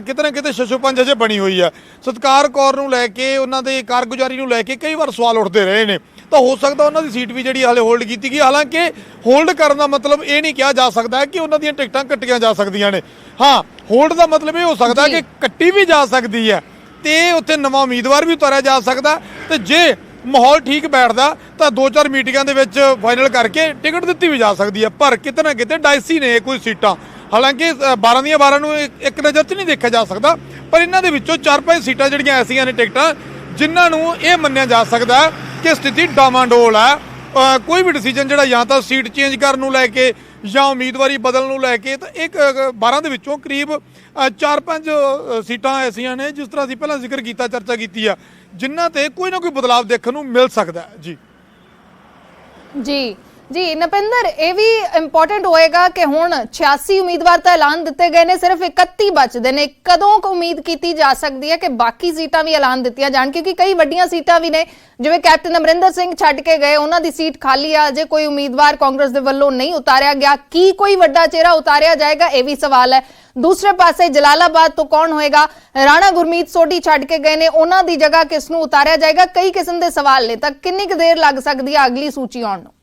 ਕਿਤੇ ਨਾ ਕਿਤੇ ਛਛੋਪੰਜ ਅਜੇ ਬਣੀ ਹੋਈ ਆ। ਸਤਕਾਰ ਕੌਰ ਨੂੰ ਲੈ ਕੇ, ਉਹਨਾਂ ਦੇ ਕਾਰਗੁਜ਼ਾਰੀ ਨੂੰ ਲੈ ਕੇ ਕਈ ਵਾਰ ਸਵਾਲ ਉੱਠਦੇ ਰਹੇ ਨੇ, ਤਾਂ ਹੋ ਸਕਦਾ ਉਹਨਾਂ ਦੀ ਸੀਟ ਵੀ ਜਿਹੜੀ ਹਾਲੇ ਹੋਲਡ ਕੀਤੀ ਗਈ। ਹਾਲਾਂਕਿ ਹੋਲਡ ਕਰਨ ਦਾ ਮਤਲਬ ਇਹ ਨਹੀਂ ਕਿਹਾ ਜਾ ਸਕਦਾ ਕਿ ਉਹਨਾਂ ਦੀਆਂ ਟਿਕਟਾਂ ਕੱਟੀਆਂ ਜਾ ਸਕਦੀਆਂ ਨੇ। ਹਾਂ, ਹੋਲਡ ਦਾ ਮਤਲਬ ਇਹ ਹੋ ਸਕਦਾ ਕਿ ਕੱਟੀ ਵੀ ਜਾ ਸਕਦੀ ਹੈ ਤੇ ਉੱਥੇ ਨਵਾਂ ਉਮੀਦਵਾਰ ਵੀ ਉਤਾਰਿਆ ਜਾ ਸਕਦਾ, ਤੇ ਜੇ ਮਾਹੌਲ ਠੀਕ ਬੈਠਦਾ ਤਾਂ 2-4 ਮੀਟਿੰਗਾਂ ਦੇ ਵਿੱਚ ਫਾਈਨਲ ਕਰਕੇ ਟਿਕਟ ਦਿੱਤੀ ਵੀ ਜਾ ਸਕਦੀ ਹੈ। ਪਰ ਕਿਤੇ ਨਾ ਕਿਤੇ ਡਾਇਸੀ ਨੇ ਕੋਈ ਸੀਟਾਂ, ਹਾਲਾਂਕਿ 12 ਦੀਆਂ 12 ਨੂੰ ਇੱਕ ਨਜ਼ਰ 'ਚ ਨਹੀਂ ਦੇਖਿਆ ਜਾ ਸਕਦਾ, ਪਰ ਇਹਨਾਂ ਦੇ ਵਿੱਚੋਂ 4-5 ਸੀਟਾਂ ਜਿਹੜੀਆਂ ਐਸੀਆਂ ਨੇ ਟਿਕਟਾਂ ਜਿਨ੍ਹਾਂ ਨੂੰ ਇਹ ਮੰਨਿਆ ਜਾ ਸਕਦਾ ਕਿ ਸਥਿਤੀ ਡਾਮਾਡੋਲ ਹੈ। ਕੋਈ ਵੀ ਡਿਸੀਜਨ ਜਿਹੜਾ ਜਾਂ ਤਾਂ ਸੀਟ ਚੇਂਜ ਕਰਨ ਨੂੰ ਲੈ ਕੇ ਜਾਂ ਉਮੀਦਵਾਰੀ ਬਦਲਣ ਨੂੰ ਲੈ ਕੇ, ਤਾਂ ਇੱਕ 12 ਦੇ ਵਿੱਚੋਂ ਕਰੀਬ 4-5 ਸੀਟਾਂ ਐਸੀਆਂ ਨੇ ਜਿਸ ਤਰ੍ਹਾਂ ਅਸੀਂ ਪਹਿਲਾਂ ਜ਼ਿਕਰ ਕੀਤਾ, ਚਰਚਾ ਕੀਤੀ ਆ, ਜਿਨ੍ਹਾਂ ਤੇ ਕੋਈ ਨਾ ਕੋਈ ਬਦਲਾਵ ਦੇਖਣ ਨੂੰ ਮਿਲ ਸਕਦਾ ਹੈ। ਜੀ ਜੀ ਜੀ ਨਪਿੰਦਰ, ਇਹ ਵੀ ਇੰਪੋਰਟੈਂਟ ਹੋਏਗਾ ਕਿ ਹੁਣ 86 ਉਮੀਦਵਾਰ ਤਾਂ ਐਲਾਨ ਦਿੱਤੇ ਗਏ ਨੇ, ਸਿਰਫ 31 ਬਚਦੇ ਨੇ। ਕਦੋਂ ਕੁ ਉਮੀਦ ਕੀਤੀ ਜਾ ਸਕਦੀ ਹੈ ਕਿ ਬਾਕੀ ਸੀਟਾਂ ਵੀ ਐਲਾਨ ਦਿੱਤੀਆਂ ਜਾਣ, ਕਿਉਂਕਿ ਕਈ ਵੱਡੀਆਂ ਸੀਟਾਂ ਵੀ ਨੇ, ਜਿਵੇਂ ਕੈਪਟਨ ਅਮਰਿੰਦਰ ਸਿੰਘ ਛੱਡ ਕੇ ਗਏ, ਉਹਨਾਂ ਦੀ ਸੀਟ ਖਾਲੀ ਆ, ਅਜੇ ਕੋਈ ਉਮੀਦਵਾਰ ਕਾਂਗਰਸ ਦੇ ਵੱਲੋਂ ਨਹੀਂ ਉਤਾਰਿਆ ਗਿਆ। ਕੀ ਕੋਈ ਵੱਡਾ ਚਿਹਰਾ ਉਤਾਰਿਆ ਜਾਏਗਾ, ਇਹ ਵੀ ਸਵਾਲ ਹੈ। ਦੂਸਰੇ ਪਾਸੇ ਜਲਾਲਾਬਾਦ ਤੋਂ ਕੌਣ ਹੋਏਗਾ? ਰਾਣਾ ਗੁਰਮੀਤ ਸੋਢੀ ਛੱਡ ਕੇ ਗਏ ਨੇ, ਉਹਨਾਂ ਦੀ ਜਗ੍ਹਾ ਕਿਸ ਨੂੰ ਉਤਾਰਿਆ ਜਾਏਗਾ? ਕਈ ਕਿਸਮ ਦੇ ਸਵਾਲ ਨੇ। ਤਾਂ ਕਿੰਨੀ ਕੁ ਦੇਰ ਲੱਗ ਸਕਦੀ ਹੈ ਅਗਲੀ ਸੂਚੀ ਆਉਣ ਨੂੰ?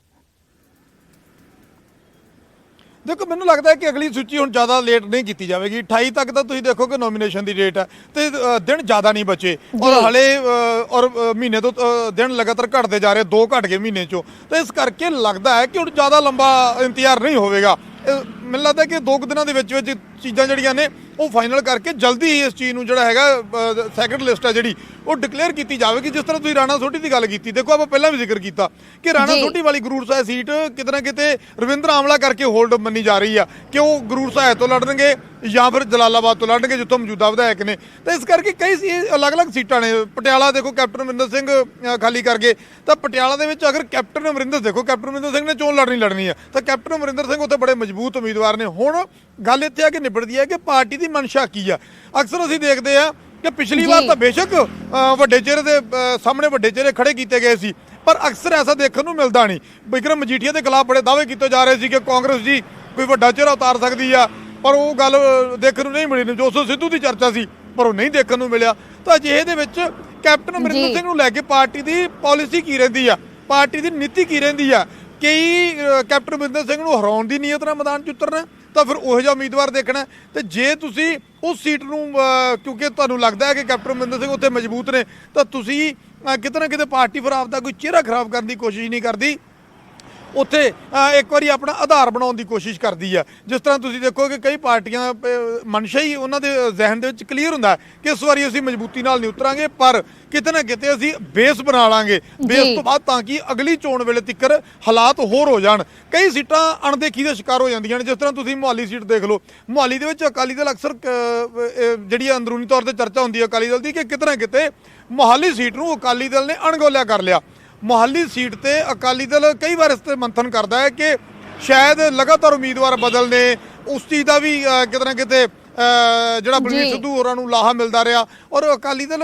ਦੇਖੋ, ਮੈਨੂੰ ਲੱਗਦਾ ਹੈ ਕਿ ਅਗਲੀ ਸੂਚੀ ਹੁਣ ਜ਼ਿਆਦਾ ਲੇਟ ਨਹੀਂ ਕੀਤੀ ਜਾਵੇਗੀ। 28 ਤੱਕ ਤਾਂ ਤੁਸੀਂ ਦੇਖੋ ਕਿ ਨੋਮੀਨੇਸ਼ਨ ਦੀ ਡੇਟ ਹੈ ਤੇ ਦਿਨ ਜ਼ਿਆਦਾ ਨਹੀਂ ਬਚੇ, ਔਰ ਹਲੇ ਮਹੀਨੇ ਤੋਂ ਦਿਨ ਲਗਾਤਾਰ ਘਟਦੇ ਜਾ ਰਹੇ, 2 ਘਟ ਗਏ ਮਹੀਨੇ 'ਚੋਂ। ਤਾਂ ਇਸ ਕਰਕੇ ਲੱਗਦਾ ਹੈ ਕਿ ਹੁਣ ਜ਼ਿਆਦਾ ਲੰਬਾ ਇੰਤਜ਼ਾਰ ਨਹੀਂ ਹੋਵੇਗਾ। ਮੈਨੂੰ ਲੱਗਦਾ ਕਿ 2 ਦਿਨਾਂ ਦੇ ਵਿੱਚ ਚੀਜ਼ਾਂ ਜਿਹੜੀਆਂ ਨੇ ਉਹ ਫਾਈਨਲ ਕਰਕੇ ਜਲਦੀ ਹੀ ਇਸ ਚੀਜ਼ ਨੂੰ ਜਿਹੜਾ ਹੈਗਾ ਸੈਕੰਡ ਲਿਸਟ ਹੈ ਜਿਹੜੀ ਉਹ ਡਿਕਲੇਅਰ ਕੀਤੀ ਜਾਵੇਗੀ। ਜਿਸ ਤਰ੍ਹਾਂ ਤੁਸੀਂ ਰਾਣਾ ਸੋਢੀ ਦੀ ਗੱਲ ਕੀਤੀ, ਦੇਖੋ ਆਪਾਂ ਪਹਿਲਾਂ ਵੀ ਜ਼ਿਕਰ ਕੀਤਾ ਕਿ ਰਾਣਾ ਸੋਢੀ ਵਾਲੀ ਗਰੂਰ ਸਾਹਿਬ ਸੀਟ ਕਿਤੇ ਨਾ ਕਿਤੇ ਰਵਿੰਦਰ ਆਮਲਾ ਕਰਕੇ ਹੋਲਡ ਮੰਨੀ ਜਾ ਰਹੀ ਆ ਕਿ ਉਹ ਗਰੂਰ ਸਾਹਿਬ ਤੋਂ ਲੜਨਗੇ ਜਾਂ ਫਿਰ ਜਲਾਲਾਬਾਦ ਤੋਂ ਲੜਨਗੇ ਜਿੱਥੋਂ ਮੌਜੂਦਾ ਵਿਧਾਇਕ ਨੇ। ਤਾਂ ਇਸ ਕਰਕੇ ਕਈ ਅਲੱਗ-ਅਲੱਗ ਸੀਟਾਂ ਨੇ। ਪਟਿਆਲਾ ਦੇਖੋ ਕੈਪਟਨ ਅਮਰਿੰਦਰ ਸਿੰਘ ਖਾਲੀ ਕਰ ਗਏ, ਤਾਂ ਪਟਿਆਲਾ ਦੇ ਵਿੱਚ ਅਗਰ ਕੈਪਟਨ ਅਮਰਿੰਦਰ ਸਿੰਘ ਨੇ ਚੋਣ ਲੜਨੀ ਹੈ ਤਾਂ ਕੈਪਟਨ ਅਮਰਿੰਦਰ ਸਿੰਘ ਉੱਥੇ ਬੜੇ ਮਜ਼ਬੂਤ ਉਮੀਦਵਾਰ ਨੇ। ਹੁਣ ਗੱਲ ਇੱਥੇ ਆ ਕੇ ਨਿਬੜਦੀ ਹੈ ਕਿ ਪਾਰਟੀ ਦੀ ਮਨਸ਼ਾ ਕੀ ਆ। ਅਕਸਰ ਅਸੀਂ ਦੇਖਦੇ ਆ ਕਿ ਪਿਛਲੀ ਵਾਰ ਤਾਂ ਬੇਸ਼ੱਕ ਵੱਡੇ ਚਿਹਰੇ ਦੇ ਸਾਹਮਣੇ ਵੱਡੇ ਚਿਹਰੇ ਖੜੇ ਕੀਤੇ ਗਏ ਸੀ, ਪਰ ਅਕਸਰ ਐਸਾ ਦੇਖਣ ਨੂੰ ਮਿਲਦਾ ਨਹੀਂ। ਬਿਕਰਮ ਮਜੀਠੀਆ ਦੇ ਖਿਲਾਫ ਬੜੇ ਦਾਅਵੇ ਕੀਤੇ ਜਾ ਰਹੇ ਸੀ ਕਿ ਕਾਂਗਰਸ ਜੀ ਕੋਈ ਵੱਡਾ ਚਿਹਰਾ ਉਤਾਰ ਸਕਦੀ ਆ, ਪਰ ਉਹ ਗੱਲ ਦੇਖਣ ਨੂੰ ਨਹੀਂ ਮਿਲੀ। ਨਵਜੋਤ ਸਿੱਧੂ ਦੀ ਚਰਚਾ ਸੀ ਪਰ ਉਹ ਨਹੀਂ ਦੇਖਣ ਨੂੰ ਮਿਲਿਆ। ਤਾਂ ਅਜਿਹੇ ਦੇ ਵਿੱਚ ਕੈਪਟਨ ਅਮਰਿੰਦਰ ਸਿੰਘ ਨੂੰ ਲੈ ਕੇ ਪਾਰਟੀ ਦੀ ਪਾਲਿਸੀ ਕੀ ਰਹਿੰਦੀ ਆ, ਪਾਰਟੀ ਦੀ ਨੀਤੀ ਕੀ ਰਹਿੰਦੀ ਆ? ਕਈ ਕੈਪਟਨ ਅਮਰਿੰਦਰ ਸਿੰਘ ਨੂੰ ਹਰਾਉਣ ਦੀ ਨੀਅਤ ਨਾਲ ਮੈਦਾਨ 'ਚ ਉਤਰਨਾ, ਤਾਂ ਫਿਰ ਉਹੋ ਜਿਹਾ ਉਮੀਦਵਾਰ ਦੇਖਣਾ। ਤੇ ਜੇ ਤੁਸੀਂ ਉਸ ਸੀਟ ਨੂੰ ਕਿਉਂਕਿ ਤੁਹਾਨੂੰ ਲੱਗਦਾ ਹੈ ਕਿ ਕੈਪਟਨ ਅਮਰਿੰਦਰ ਸਿੰਘ ਉੱਥੇ ਮਜ਼ਬੂਤ ਨੇ, ਤਾਂ ਤੁਸੀਂ ਕਿਤੇ ਨਾ ਕਿਤੇ ਪਾਰਟੀ ਫਿਰ ਆਪਦਾ ਕੋਈ ਚਿਹਰਾ ਖਰਾਬ ਕਰਨ ਦੀ ਕੋਸ਼ਿਸ਼ ਨਹੀਂ ਕਰਦੀ, ਉੱਥੇ ਇੱਕ ਵਾਰੀ ਆਪਣਾ ਆਧਾਰ ਬਣਾਉਣ ਦੀ ਕੋਸ਼ਿਸ਼ ਕਰਦੀ ਆ। ਜਿਸ ਤਰ੍ਹਾਂ ਤੁਸੀਂ ਦੇਖੋ ਕਿ ਕਈ ਪਾਰਟੀਆਂ ਮਨਸ਼ਾ ਹੀ ਉਹਨਾਂ ਦੇ ਜ਼ਿਹਨ ਦੇ ਵਿੱਚ ਕਲੀਅਰ ਹੁੰਦਾ ਕਿ ਇਸ ਵਾਰੀ ਅਸੀਂ ਮਜ਼ਬੂਤੀ ਨਾਲ ਨਹੀਂ ਉਤਰਾਂਗੇ, ਪਰ ਕਿਤੇ ਨਾ ਕਿਤੇ ਅਸੀਂ ਬੇਸ ਬਣਾ ਲਾਂਗੇ ਬੇਸ ਤੋਂ ਬਾਅਦ, ਤਾਂ ਕਿ ਅਗਲੀ ਚੋਣ ਵੇਲੇ ਤੱਕ ਹਾਲਾਤ ਹੋਰ ਹੋ ਜਾਣ। ਕਈ ਸੀਟਾਂ ਅਣਦੇਖੀ ਦੇ ਸ਼ਿਕਾਰ ਹੋ ਜਾਂਦੀਆਂ ਨੇ। ਜਿਸ ਤਰ੍ਹਾਂ ਤੁਸੀਂ ਮੁਹਾਲੀ ਸੀਟ ਦੇਖ ਲਓ, ਮੁਹਾਲੀ ਦੇ ਵਿੱਚ ਅਕਾਲੀ ਦਲ ਅਕਸਰ ਜਿਹੜੀ ਅੰਦਰੂਨੀ ਤੌਰ ਤੇ ਚਰਚਾ ਹੁੰਦੀ ਹੈ ਅਕਾਲੀ ਦਲ ਦੀ ਕਿ ਕਿਤੇ ਨਾ ਕਿਤੇ ਮੁਹਾਲੀ ਸੀਟ ਨੂੰ ਅਕਾਲੀ ਦਲ ਨੇ ਅਣਗੌਲਿਆ ਕਰ ਲਿਆ। ਮੁਹਾਲੀ ਸੀਟ ਤੇ ਅਕਾਲੀ ਦਲ ਕਈ ਵਾਰ ਇਸ ਤੇ ਮੰਥਨ ਕਰਦਾ ਹੈ ਕਿ ਸ਼ਾਇਦ ਲਗਾਤਾਰ ਉਮੀਦਵਾਰ ਬਦਲਨੇ, ਉਸ ਚੀਜ਼ ਦਾ ਵੀ ਕਿਤੇ ਨਾ ਕਿਤੇ ਜਿਹੜਾ ਬਲਵੀਰ ਸਿੱਧੂ ਹੋਰਾਂ ਨੂੰ ਲਾਹਾ ਮਿਲਦਾ ਰਿਹਾ। ਔਰ ਅਕਾਲੀ ਦਲ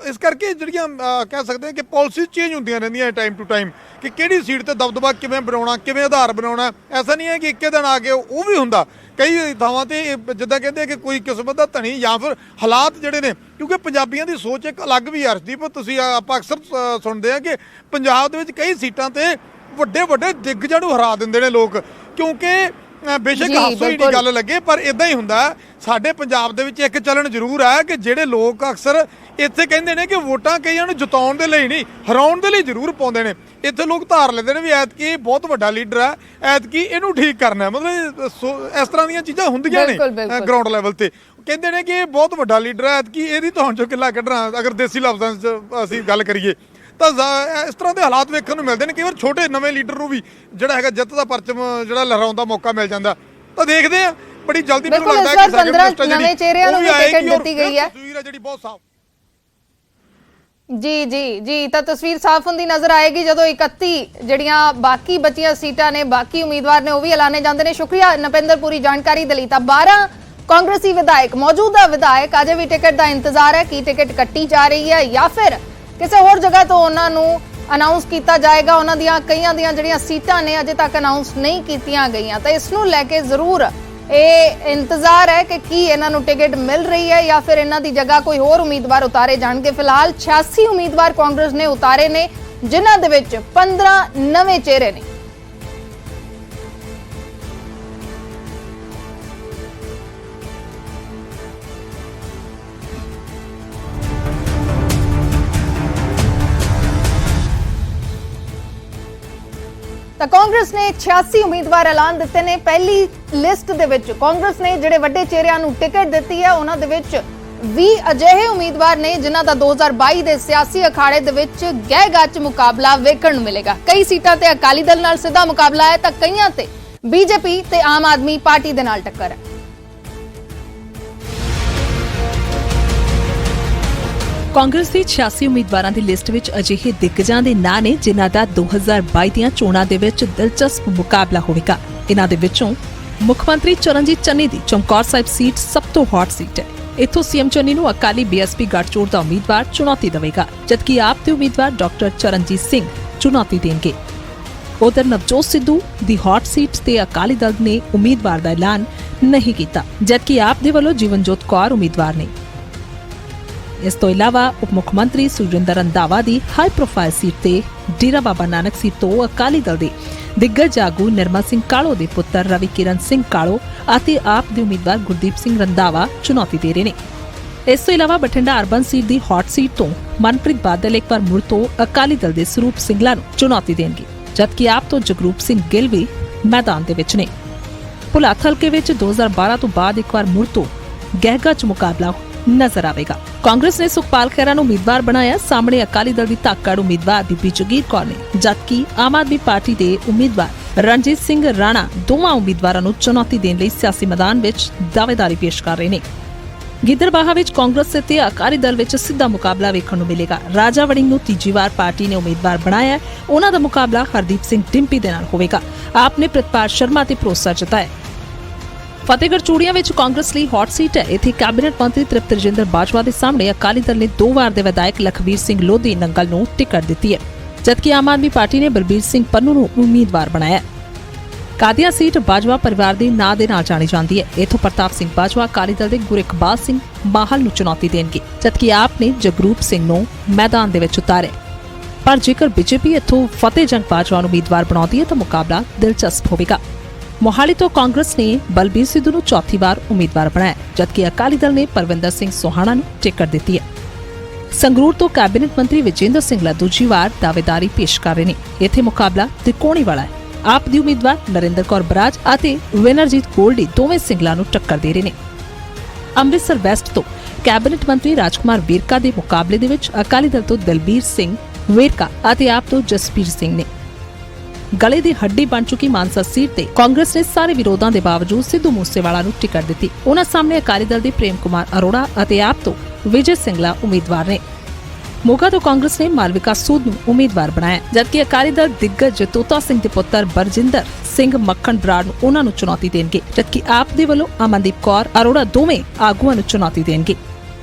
ਇਸ ਕਰਕੇ ਜਿਹੜੀਆਂ ਕਹਿ ਸਕਦੇ ਹਾਂ ਕਿ ਪਾਲਿਸੀ ਚੇਂਜ ਹੁੰਦੀਆਂ ਰਹਿੰਦੀਆਂ ਟਾਈਮ ਟੂ ਟਾਈਮ ਕਿ ਕਿਹੜੀ ਸੀਟ ਤੇ ਦਬਦਬਾ ਕਿਵੇਂ ਬਣਾਉਣਾ, ਕਿਵੇਂ ਆਧਾਰ ਬਣਾਉਣਾ। ਐਸਾ ਨਹੀਂ ਹੈ ਕਿ ਇੱਕੇ ਦਿਨ ਆ ਕੇ ਉਹ ਵੀ ਹੁੰਦਾ। ਕਈ ਥਾਵਾਂ ਤੇ ਜਿੱਦਾਂ ਕਹਿੰਦੇ ਕਿ ਕੋਈ ਕਿਸਮਤ ਦਾ ਧਨੀ ਜਾਂ ਫਿਰ ਹਾਲਾਤ ਜਿਹੜੇ ਨੇ, ਕਿਉਂਕਿ ਪੰਜਾਬੀਆਂ ਦੀ ਸੋਚ ਇੱਕ ਅਲੱਗ ਵੀ ਅਰਸ਼ਦੀਪ, ਤੁਸੀਂ ਆਪਾਂ ਅਕਸਰ ਸੁਣਦੇ ਆ ਕਿ ਪੰਜਾਬ ਦੇ ਵਿੱਚ ਕਈ ਸੀਟਾਂ ਤੇ ਵੱਡੇ ਵੱਡੇ ਦਿੱਗਜਾਂ ਨੂੰ ਹਰਾ ਦਿੰਦੇ ਨੇ ਲੋਕ, ਕਿਉਂਕਿ ਬੇਸ਼ੱਕ ਜੀ, ਹਾਸੋ ਹੀ ਬਿਲਕੁਲ। ਗੱਲ ਲੱਗੇ, ਪਰ ਇਦਾਂ ਹੀ ਹੁੰਦਾ ਸਾਡੇ ਪੰਜਾਬ ਦੇ ਵਿੱਚ ਇੱਕ ਚੱਲਣ ਜ਼ਰੂਰ ਹੈ ਕਿ ਜਿਹੜੇ ਲੋਕ ਅਕਸਰ ਇੱਥੇ ਕਹਿੰਦੇ ਨੇ ਕਿ ਵੋਟਾਂ ਕਈਆਂ ਨੂੰ ਜਿਤਾਉਣ ਦੇ ਲਈ ਨਹੀਂ, ਹਰਾਉਣ ਦੇ ਲਈ ਜ਼ਰੂਰ ਪਾਉਂਦੇ ਨੇ। ਇੱਥੇ ਲੋਕ ਧਾਰ ਲੈਂਦੇ ਨੇ ਵੀ ਐਤਕੀ ਇਹ ਬਹੁਤ ਵੱਡਾ ਲੀਡਰ ਹੈ, ਐਤਕੀ ਇਹਨੂੰ ਠੀਕ ਕਰਨਾ ਹੈ। ਮਤਲਬ ਇਸ ਤਰ੍ਹਾਂ ਦੀਆਂ ਚੀਜ਼ਾਂ ਹੁੰਦੀਆਂ ਨੇ ਗਰਾਊਂਡ ਲੈਵਲ ਤੇ। ਕਹਿੰਦੇ ਨੇ ਕਿ ਇਹ ਬਹੁਤ ਵੱਡਾ ਲੀਡਰ ਹੈ, ਐਤਕੀ ਇਹਦੀ ਧੌਣ ਚੋਂ ਕਿੱਲਾ ਕੱਢਣਾ, ਅਗਰ ਦੇਸੀ ਲਫ਼ਜ਼ਾਂ 'ਚ ਅਸੀਂ ਗੱਲ ਕਰੀਏ ਤਾਂ ਇਸ ਤਰ੍ਹਾਂ ਦੇ ਹਾਲਾਤ ਵੇਖਣ ਨੂੰ ਮਿਲਦੇ ਨੇ। ਕਈ ਵਾਰ ਛੋਟੇ ਨਵੇਂ ਲੀਡਰ ਨੂੰ ਵੀ ਜਿਹੜਾ ਹੈਗਾ ਜਿੱਤ ਦਾ ਪਰਚਮ ਜਿਹੜਾ ਲਹਿਰਾਉਣ ਦਾ ਮੌਕਾ ਮਿਲ ਜਾਂਦਾ। ਤਾਂ ਦੇਖਦੇ ਆ ਬੜੀ ਜਲਦੀ ਮੈਨੂੰ ਲੱਗਦਾ ਹੈ ਕਿ 15 ਨਵੇਂ ਚਿਹਰਿਆਂ ਨੂੰ ਵੀ ਟਿਕਟ ਦਿੱਤੀ ਗਈ ਹੈ। ਤਸਵੀਰ ਹੈ ਜਿਹੜੀ ਬਹੁਤ ਸਾਫ਼। ਜੀ ਤਾਂ ਤਸਵੀਰ ਸਾਫ਼ ਹੁੰਦੀ ਨਜ਼ਰ ਆਏਗੀ ਜਦੋਂ 31 ਜਿਹੜੀਆਂ ਬਾਕੀ ਬਚੀਆਂ ਸੀਟਾਂ ਨੇ, ਬਾਕੀ ਉਮੀਦਵਾਰ ਨੇ, ਉਹ ਵੀ ਐਲਾਨੇ ਜਾਂਦੇ ਨੇ। ਸ਼ੁਕਰੀਆ ਨਪਿੰਦਰ ਪੂਰੀ ਜਾਣਕਾਰੀ ਦੇ ਲਈ। ਤਾਂ 12 ਕਾਂਗਰਸੀ ਵਿਧਾਇਕ, ਮੌਜੂਦਾ ਵਿਧਾਇਕ ਅਜੇ ਵੀ ਟਿਕਟ ਦਾ ਇੰਤਜ਼ਾਰ ਹੈ ਕਿ ਟਿਕਟ ਕੱਟੀ ਜਾ ਰਹੀ ਹੈ ਜਾਂ ਫਿਰ ਕਿਸੇ ਹੋਰ ਜਗ੍ਹਾ ਤੋਂ ਉਹਨਾਂ ਨੂੰ ਅਨਾਉਂਸ ਕੀਤਾ ਜਾਏਗਾ। ਉਹਨਾਂ ਦੀਆਂ ਕਈਆਂ ਦੀਆਂ ਜਿਹੜੀਆਂ ਸੀਟਾਂ ਨੇ ਅਜੇ ਤੱਕ ਅਨਾਉਂਸ ਨਹੀਂ ਕੀਤੀਆਂ ਗਈਆਂ, ਤਾਂ ਇਸ ਨੂੰ ਲੈ ਕੇ ਜ਼ਰੂਰ ਇਹ ਇੰਤਜ਼ਾਰ ਹੈ ਕਿ ਕੀ ਇਹਨਾਂ ਨੂੰ ਟਿਕਟ ਮਿਲ ਰਹੀ ਹੈ ਜਾਂ ਫਿਰ ਇਹਨਾਂ ਦੀ ਜਗ੍ਹਾ ਕੋਈ ਹੋਰ ਉਮੀਦਵਾਰ ਉਤਾਰੇ ਜਾਣਗੇ। ਫਿਲਹਾਲ 86 ਉਮੀਦਵਾਰ ਕਾਂਗਰਸ ਨੇ ਉਤਾਰੇ ਨੇ, ਜਿਨ੍ਹਾਂ ਦੇ ਵਿੱਚ 15 ਨਵੇਂ ਚਿਹਰੇ ਨੇ। ਤਾਂ ਕਾਂਗਰਸ ਨੇ 86 ਉਮੀਦਵਾਰ ਐਲਾਨ ਦਿੱਤੇ ਨੇ। ਪਹਿਲੀ ਲਿਸਟ ਦੇ ਵਿੱਚ ਕਾਂਗਰਸ ਨੇ ਜਿਹੜੇ ਵੱਡੇ ਚਿਹਰਿਆਂ ਨੂੰ ਟਿਕਟ ਦਿੱਤੀ ਹੈ, ਉਹਨਾਂ ਦੇ ਵਿੱਚ 20 ਅਜਿਹੇ ਉਮੀਦਵਾਰ ਨੇ ਜਿਨ੍ਹਾਂ ਦਾ 2022 ਦੇ ਸਿਆਸੀ ਅਖਾੜੇ ਦੇ ਵਿੱਚ ਗਹਿ-ਗੱਚ ਮੁਕਾਬਲਾ ਵੇਖਣ ਨੂੰ ਮਿਲੇਗਾ। ਕਈ ਸੀਟਾਂ ਤੇ ਅਕਾਲੀ ਦਲ ਨਾਲ ਸਿੱਧਾ ਮੁਕਾਬਲਾ ਹੈ ਤਾਂ ਕਈਆਂ ਤੇ ਬੀਜੇਪੀ ਤੇ ਆਮ ਆਦਮੀ ਪਾਰਟੀ ਦੇ ਨਾਲ ਟੱਕਰ ਹੈ। ਕਾਂਗਰਸ ਦੀ 86 ਉਮੀਦਵਾਰਾਂ ਦੀ ਲਿਸਟ ਵਿੱਚ ਅਜਿਹੇ ਦਿੱਗਜਾਂ ਦੇ ਨਾਂ ਨੇ ਜਿਨ੍ਹਾਂ ਦਾ 2022 ਦੀਆਂ ਚੋਣਾਂ ਦੇ ਵਿੱਚ ਦਿਲਚਸਪ ਮੁਕਾਬਲਾ ਹੋਵੇਗਾ। ਇਹਨਾਂ ਦੇ ਵਿੱਚੋਂ ਮੁੱਖ ਮੰਤਰੀ ਚਰਨਜੀਤ ਚੰਨੀ ਦੀ ਚਮਕੌਰ ਸਾਹਿਬ ਸੀਟ ਸਭ ਤੋਂ ਹੌਟ ਸੀਟ ਹੈ। ਇੱਥੋਂ ਸੀਐਮ ਚੰਨੀ ਨੂੰ ਅਕਾਲੀ ਬੀਐਸਪੀ ਗੱਠਜੋੜ ਦਾ ਉਮੀਦਵਾਰ ਚੁਣੌਤੀ ਦੇਵੇਗਾ, ਜਦਕਿ ਆਪ ਦੇ ਉਮੀਦਵਾਰ ਡਾਕਟਰ ਚਰਨਜੀਤ ਸਿੰਘ ਚੁਣੌਤੀ ਦੇਣਗੇ। ਉਧਰ ਨਵਜੋਤ ਸਿੱਧੂ ਦੀ ਹੌਟ ਸੀਟ ਤੇ ਅਕਾਲੀ ਦਲ ਨੇ ਉਮੀਦਵਾਰ ਦਾ ਐਲਾਨ ਨਹੀਂ ਕੀਤਾ, ਜਦਕਿ ਆਪ ਦੇ ਵੱਲੋਂ ਜੀਵਨਜੋਤ ਕੌਰ ਉਮੀਦਵਾਰ ਨੇ। ਇਸ ਤੋਂ ਇਲਾਵਾ ਉਪ ਮੁੱਖ ਮੰਤਰੀ ਸੁਰਿੰਦਰ ਰੰਧਾਵਾ ਦੀ ਹਾਈ ਪ੍ਰੋਫਾਈਲ ਸੀਟ ਤੇ ਡੇਰਾ ਬਾਬਾ ਨਾਨਕ ਸੀਟ ਤੋਂ ਅਕਾਲੀ ਦਲ ਦੇ ਦਿੱਗਜ ਆਗੂ ਨਿਰਮਲ ਸਿੰਘ ਕਾਲੋ ਦੇ ਪੁੱਤਰ ਰਵੀ ਕਿਰਨ ਸਿੰਘ ਕਾਲੋ ਅਤੇ ਆਪ ਦੇ ਉਮੀਦਵਾਰ ਗੁਰਦੀਪ ਸਿੰਘ ਰੰਧਾਵਾ ਚੁਣੌਤੀ ਦੇ ਰਹੇ ਨੇ। ਇਸ ਤੋਂ ਇਲਾਵਾ ਬਠਿੰਡਾ ਅਰਬਨ ਸੀਟ ਦੀ ਹੌਟ ਸੀਟ ਤੋਂ ਮਨਪ੍ਰੀਤ ਬਾਦਲ ਇੱਕ ਵਾਰ ਮੁੜ ਤੋਂ ਅਕਾਲੀ ਦਲ ਦੇ ਸਰੂਪ ਸਿੰਘਲਾ ਨੂੰ ਚੁਣੌਤੀ ਦੇਣਗੇ, ਜਦਕਿ ਆਪ ਤੋਂ ਜਗਰੂਪ ਸਿੰਘ ਗਿੱਲ ਵੀ ਮੈਦਾਨ ਦੇ ਵਿੱਚ ਨੇ। ਭੁਲਾਥ ਹਲਕੇ ਵਿੱਚ 2012 ਤੋਂ ਬਾਅਦ ਇੱਕ ਵਾਰ ਮੁੜ ਤੋਂ ਗਹਿ-ਗੱਚ ਮੁਕਾਬਲਾ ਨਜ਼ਰ ਆਵੇਗਾ। ਕਾਂਗਰਸ ਨੇ ਸੁਖਪਾਲ ਖਹਿਰਾ ਨੂੰ ਉਮੀਦਵਾਰ ਬਣਾਇਆ। ਸਾਹਮਣੇ ਅਕਾਲੀ ਦਲ ਦੀ ਧਾਕੜ ਉਮੀਦਵਾਰ ਬੀਬੀ ਜਗੀਰ ਕੌਰ ਨੇ, ਜਦਕਿ ਆਮ ਆਦਮੀ ਪਾਰਟੀ ਦੇ ਉਮੀਦਵਾਰ ਰਣਜੀਤ ਸਿੰਘ ਰਾਣਾ ਦੋਵਾਂ ਉਮੀਦਵਾਰਾਂ ਨੂੰ ਚੁਣੌਤੀ ਦੇਣ ਲਈ ਸਿਆਸੀ ਮੈਦਾਨ ਵਿੱਚ ਦਾਅਵੇਦਾਰੀ ਪੇਸ਼ ਕਰ ਰਹੇ ਨੇ। ਗਿੱਦੜਬਾਹਾ ਵਿੱਚ ਕਾਂਗਰਸ ਤੇ ਅਕਾਲੀ ਦਲ ਵਿੱਚ ਸਿੱਧਾ ਮੁਕਾਬਲਾ ਵੇਖਣ ਨੂੰ ਮਿਲੇਗਾ। ਰਾਜਾ ਵੜਿੰਗ ਨੂੰ ਤੀਜੀ ਵਾਰ ਪਾਰਟੀ ਨੇ ਉਮੀਦਵਾਰ ਬਣਾਇਆ। ਉਹਨਾਂ ਦਾ ਮੁਕਾਬਲਾ ਹਰਦੀਪ ਸਿੰਘ ਡਿੰਪੀ ਦੇ ਨਾਲ ਹੋਵੇਗਾ। ਆਪ ਨੇ ਪ੍ਰਿਤਪਾਲ ਸ਼ਰਮਾ ਤੇ ਭਰੋਸਾ ਜਤਾਇਆ। ਫਤਿਹਗੜ੍ਹ ਚੂੜੀਆਂ ਵਿੱਚ ਕਾਂਗਰਸ ਲਈ ਹੌਟ ਸੀਟ ਹੈ। ਇੱਥੇ ਕੈਬਨਿਟ ਮੰਤਰੀ ਤ੍ਰਿਪਤ ਰਜਿੰਦਰ ਬਾਜਵਾ ਦੇ ਸਾਹਮਣੇ ਅਕਾਲੀ ਦਲ ਨੇ 2 ਵਾਰ ਦੇ ਵਿਧਾਇਕ ਲਖਵੀਰ ਸਿੰਘ ਲੋਧੀ ਨੰਗਲ ਨੂੰ ਟਿਕਟ ਦਿੱਤੀ ਹੈ, ਜਦਕਿ ਆਮ ਆਦਮੀ ਪਾਰਟੀ ਨੇ ਬਲਬੀਰ ਸਿੰਘ ਪੰਨੂ ਨੂੰ ਉਮੀਦਵਾਰ ਬਣਾਇਆ ਹੈ। ਕਾਦੀਆਂ ਸੀਟ ਬਾਜਵਾ ਪਰਿਵਾਰ ਦੇ ਨਾਂ ਦੇ ਨਾਲ ਜਾਣੀ ਜਾਂਦੀ ਹੈ। ਇੱਥੋਂ ਪ੍ਰਤਾਪ ਸਿੰਘ ਬਾਜਵਾ ਅਕਾਲੀ ਦਲ ਦੇ ਗੁਰਇਕਬਾਲ ਸਿੰਘ ਮਾਹਲ ਨੂੰ ਚੁਣੌਤੀ ਦੇਣਗੇ, ਜਦਕਿ ਆਪ ਨੇ ਜਗਰੂਪ ਸਿੰਘ ਨੂੰ ਮੈਦਾਨ ਦੇ ਵਿੱਚ ਉਤਾਰਿਆ। ਪਰ ਜੇਕਰ ਬੀਜੇਪੀ ਇੱਥੋਂ ਫਤਿਹ ਜੰਗ ਬਾਜਵਾ ਨੂੰ ਉਮੀਦਵਾਰ ਬਣਾਉਂਦੀ ਹੈ ਤਾਂ ਮੁਕਾਬਲਾ ਦਿਲਚਸਪ ਹੋਵੇਗਾ। ਮੋਹਾਲੀ ਤੋਂ ਕਾਂਗਰਸ ਨੇ ਬਲਬੀਰ ਸਿੱਧੂ ਨੂੰ ਚੌਥੀ ਵਾਰ ਉਮੀਦਵਾਰ ਬਣਾਇਆ, ਜਦਕਿ ਅਕਾਲੀ ਦਲ ਨੇ ਪਰਵਿੰਦਰ ਸਿੰਘ ਸੋਹਾਣਾ ਨੂੰ ਟਿਕਟ ਦਿੱਤੀ ਹੈ। ਸੰਗਰੂਰ ਤੋਂ ਕੈਬਨਿਟ ਮੰਤਰੀ ਵਿਜੇਂਦਰ ਸਿੰਘਲਾ ਦੂਜੀ ਵਾਰ ਦਾਅਵੇਦਾਰੀ ਪੇਸ਼ ਕਰ ਰਹੇ ਨੇ। ਇੱਥੇ ਮੁਕਾਬਲਾ ਤਿਕੋਣੀ ਵਾਲਾ ਹੈ। ਆਪ ਦੀ ਉਮੀਦਵਾਰ ਨਰਿੰਦਰ ਕੌਰ ਬਰਾਜ ਅਤੇ ਵਿਨਰਜੀਤ ਗੋਲਡੀ ਦੋਵੇਂ ਸਿੰਘਲਾ ਨੂੰ ਟੱਕਰ ਦੇ ਰਹੇ ਨੇ। ਅੰਮ੍ਰਿਤਸਰ ਵੈਸਟ ਤੋਂ ਕੈਬਨਿਟ ਮੰਤਰੀ ਰਾਜਕੁਮਾਰ ਵੇਰਕਾ ਦੇ ਮੁਕਾਬਲੇ ਦੇ ਵਿੱਚ ਅਕਾਲੀ ਦਲ ਤੋਂ ਦਲਬੀਰ ਸਿੰਘ ਵੇਰਕਾ ਅਤੇ ਆਪ ਤੋਂ ਜਸਪੀਰ ਸਿੰਘ ਨੇ। ਗਲੇ ਦੀ ਹੱਡੀ ਬਣ ਚੁੱਕੀ ਮਾਨਸਾ ਸੀਟ ਤੇ ਕਾਂਗਰਸ ਨੇ ਸਾਰੇ ਵਿਰੋਧਾਂ ਦੇ ਬਾਵਜੂਦ ਸਿੱਧੂ ਮੂਸੇਵਾਲਾ ਨੂੰ ਟਿਕਟ ਦਿੱਤੀ। ਉਹਨਾਂ ਸਾਹਮਣੇ ਅਕਾਲੀ ਦਲ ਦੇ ਪ੍ਰੇਮ ਕੁਮਾਰ ਅਰੋੜਾ ਅਤੇ ਆਪ ਤੋਂ ਵਿਜੇ ਸਿੰਘਲਾ ਉਮੀਦਵਾਰ ਨੇ। ਮੋਗਾ ਤੋਂ ਕਾਂਗਰਸ ਨੇ ਮਾਲਵਿਕਾ ਸੂਦ ਨੂੰ ਉਮੀਦਵਾਰ ਬਣਾਇਆ, ਜਦਕਿ ਅਕਾਲੀ ਦਲ ਦਿੱਗਜ ਤੋਤਾ ਸਿੰਘ ਦੇ ਪੁੱਤਰ ਬਰਜਿੰਦਰ ਸਿੰਘ ਮੱਖਣ ਬਰਾੜ ਨੂੰ ਉਹਨਾਂ ਨੂੰ ਚੁਣੌਤੀ ਦੇਣਗੇ, ਜਦਕਿ ਆਪ ਦੇ ਵੱਲੋਂ ਅਮਨਦੀਪ ਕੌਰ ਅਰੋੜਾ ਦੋਵੇਂ ਆਗੂਆਂ ਨੂੰ ਚੁਣੌਤੀ ਦੇਣਗੇ।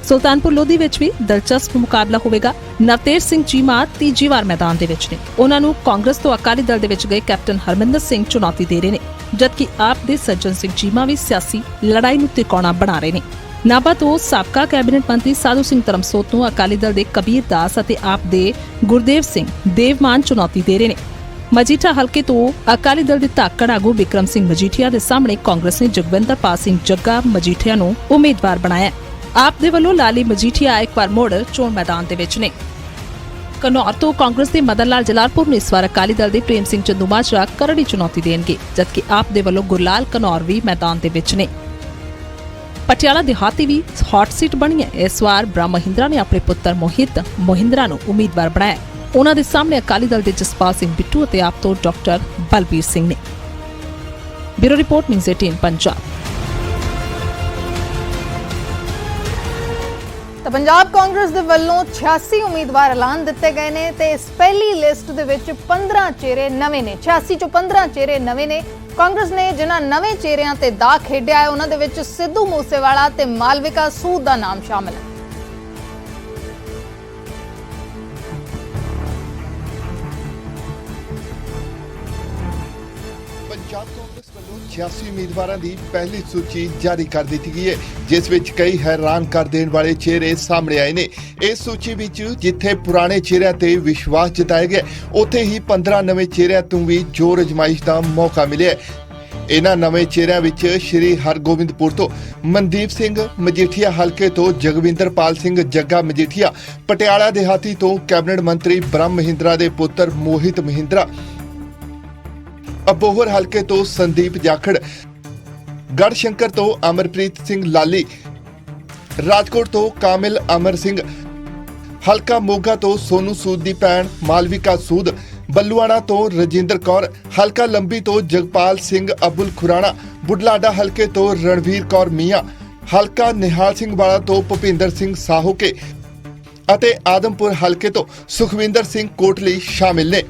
ਸੁਲਤਾਨਪੁਰ ਲੋਧੀ ਵਿੱਚ ਵੀ ਦਿਲਚਸਪ ਮੁਕਾਬਲਾ ਹੋਵੇਗਾ। ਨਵਤੇਜ ਸਿੰਘ ਚੀਮਾ ਤੀਜੀ ਵਾਰ ਮੈਦਾਨ ਦੇ ਵਿੱਚ ਨੇ। ਉਹਨਾਂ ਨੂੰ ਕਾਂਗਰਸ ਤੋਂ ਅਕਾਲੀ ਦਲ ਦੇ ਵਿੱਚ ਗਏ ਕੈਪਟਨ ਹਰਮਿੰਦਰ ਸਿੰਘ ਚੁਣੌਤੀ ਦੇ ਰਹੇ ਨੇ, ਜਦਕਿ ਆਪ ਦੇ ਸੱਜਣ ਸਿੰਘ ਚੀਮਾ ਵੀ ਸਿਆਸੀ ਲੜਾਈ ਨੂੰ ਤਿਕੋਣਾ ਬਣਾ ਰਹੇ ਨੇ। ਨਾਭਾ ਤੋਂ ਸਾਬਕਾ ਕੈਬਨਿਟ ਮੰਤਰੀ ਸਾਧੂ ਸਿੰਘ ਧਰਮਸੋਤ ਨੂੰ ਅਕਾਲੀ ਦਲ ਦੇ ਕਬੀਰ ਦਾਸ ਅਤੇ ਆਪ ਦੇ ਗੁਰਦੇਵ ਸਿੰਘ ਦੇਵਮਾਨ ਚੁਣੌਤੀ ਦੇ ਰਹੇ ਨੇ। ਮਜੀਠਾ ਹਲਕੇ ਤੋਂ ਅਕਾਲੀ ਦਲ ਦੇ ਧਾਕੜ ਆਗੂ ਵਿਕਰਮ ਸਿੰਘ ਮਜੀਠੀਆ ਦੇ ਸਾਹਮਣੇ ਕਾਂਗਰਸ ਨੇ ਜਗਵਿੰਦਰਪਾਲ ਸਿੰਘ ਜੱਗਾ ਮਜੀਠੀਆ ਨੂੰ ਉਮੀਦਵਾਰ ਬਣਾਇਆ। ਆਪ ਦੇ ਵੱਲੋਂ ਲਾਲੀ ਮਜੀਠੀਆ ਇੱਕ ਵਾਰ ਮੁੜ ਚੋਣ ਮੈਦਾਨ ਦੇ ਵਿੱਚ ਨੇ। ਘਨੌਰ ਤੋਂ ਕਾਂਗਰਸ ਦੇ ਮਦਨ ਲਾਲ ਜਲਾਲਪੁਰ ਨੂੰ ਇਸ ਵਾਰ ਅਕਾਲੀ ਦਲ ਦੇ ਪ੍ਰੇਮ ਸਿੰਘ ਚੰਦੂਮਾਜਰਾ ਕਰੜੀ ਚੁਣੌਤੀ ਦੇਣਗੇ, ਜਦਕਿ ਆਪ ਦੇ ਵੱਲੋਂ ਗੁਰਲਾਲ ਘਨੌਰ ਵੀ ਮੈਦਾਨ ਦੇ ਵਿੱਚ ਨੇ। ਪਟਿਆਲਾ ਦਿਹਾਤੀ ਵੀ ਹੌਟ ਸੀਟ ਬਣੀ ਹੈ। ਇਸ ਵਾਰ ਬ੍ਰਹਮ ਮਹਿੰਦਰਾ ਨੇ ਆਪਣੇ ਪੁੱਤਰ ਮੋਹਿਤ ਮਹਿੰਦਰਾ ਨੂੰ ਉਮੀਦਵਾਰ ਬਣਾਇਆ। ਉਹਨਾਂ ਦੇ ਸਾਹਮਣੇ ਅਕਾਲੀ ਦਲ ਦੇ ਜਸਪਾਲ ਸਿੰਘ ਬਿੱਟੂ ਅਤੇ ਆਪ ਤੋਂ ਡਾਕਟਰ ਬਲਬੀਰ ਸਿੰਘ ਨੇ। Bureau report news 18 Punjab. ਤਾਂ ਪੰਜਾਬ ਕਾਂਗਰਸ ਦੇ ਵੱਲੋਂ 86 ਉਮੀਦਵਾਰ ਐਲਾਨ ਦਿੱਤੇ ਗਏ ਨੇ ਤੇ ਇਸ ਪਹਿਲੀ ਲਿਸਟ ਦੇ ਵਿੱਚ 15 ਚਿਹਰੇ ਨਵੇਂ ਨੇ। 86 ਚੋਂ 15 ਚਿਹਰੇ ਨਵੇਂ ਨੇ। ਕਾਂਗਰਸ ਨੇ ਜਿਨ੍ਹਾਂ ਨਵੇਂ ਚਿਹਰਿਆਂ ਤੇ ਦਾਅ ਖੇਡਿਆ ਹੈ ਉਹਨਾਂ ਦੇ ਵਿੱਚ ਸਿੱਧੂ ਮੂਸੇਵਾਲਾ ਤੇ ਮਾਲਵਿਕਾ ਸੂਦ ਦਾ ਨਾਮ ਸ਼ਾਮਲ ਹੈ। ਪੰਜਾਬ ਕਾਂਗਰਸ ਵੱਲੋਂ 86 ਉਮੀਦਵਾਰਾਂ ਦੀ ਪਹਿਲੀ ਸੂਚੀ ਜਾਰੀ ਕਰ ਦਿੱਤੀ ਗਈ ਹੈ, ਜਿਸ ਵਿੱਚ ਕਈ ਹੈਰਾਨ ਕਰ ਦੇਣ ਵਾਲੇ ਚਿਹਰੇ ਸਾਹਮਣੇ ਆਏ ਨੇ। ਇਸ ਸੂਚੀ ਵਿੱਚ ਜਿੱਥੇ ਪੁਰਾਣੇ ਚਿਹਰਿਆਂ ਤੇ ਵਿਸ਼ਵਾਸ ਜਤਾਇਆ ਗਿਆ, ਉੱਥੇ ਹੀ 15 ਨਵੇਂ ਚਿਹਰਿਆਂ ਤੋਂ ਵੀ ਜ਼ੋਰ ਅਜ਼ਮਾਇਸ਼ ਦਾ ਮੌਕਾ ਮਿਲਿਆ। ਇਹਨਾਂ ਨਵੇਂ ਚਿਹਰਿਆਂ ਵਿੱਚ ਸ਼੍ਰੀ ਹਰਗੋਬਿੰਦਪੁਰ ਤੋਂ ਮਨਦੀਪ ਸਿੰਘ ਮਜੀਠੀਆ ਹਲਕੇ ਤੋਂ ਜਗਵਿੰਦਰਪਾਲ ਸਿੰਘ ਜੱਗਾ ਮਜੀਠੀਆ, ਪਟਿਆਲਾ ਦਿਹਾਤੀ ਤੋਂ ਕੈਬਨਿਟ ਮੰਤਰੀ ਬ੍ਰਹਮ ਮਹਿੰਦਰਾ ਦੇ ਪੁੱਤਰ ਮੋਹਿਤ ਮਹਿੰਦਰਾ, ਅਬੋਹਰ ਹਲਕੇ ਤੋਂ ਸੰਦੀਪ ਜਾਖੜ, ਗੜਸ਼ੰਕਰ ਤੋਂ ਅਮਰਪ੍ਰੀਤ ਸਿੰਘ ਲਾਲੀ, ਰਾਜਕੋਟ ਤੋਂ ਕਾਮਿਲ ਅਮਰ ਸਿੰਘ, ਹਲਕਾ ਮੋਗਾ ਤੋਂ ਸੋਨੂ ਸੂਦ ਦੀ ਭੈਣ ਮਾਲਵਿਕਾ ਸੂਦ, ਬੱਲੂਆਣਾ ਤੋਂ ਰਜਿੰਦਰ ਕੌਰ, ਹਲਕਾ ਲੰਬੀ ਤੋਂ ਜਗਪਾਲ ਸਿੰਘ ਅਬੁਲ ਖੁਰਾਣਾ, ਬੁਢਲਾਡਾ ਹਲਕੇ ਤੋਂ ਰਣਵੀਰ ਕੌਰ ਮੀਆਂ, ਹਲਕਾ ਨਿਹਾਲ ਸਿੰਘ ਵਾਲਾ ਤੋਂ ਭੁਪਿੰਦਰ ਸਿੰਘ ਸਾਹੋਕੇ ਅਤੇ ਆਦਮਪੁਰ ਹਲਕੇ ਤੋਂ ਸੁਖਵਿੰਦਰ ਸਿੰਘ ਕੋਟਲੀ ਸ਼ਾਮਿਲ ਨੇ।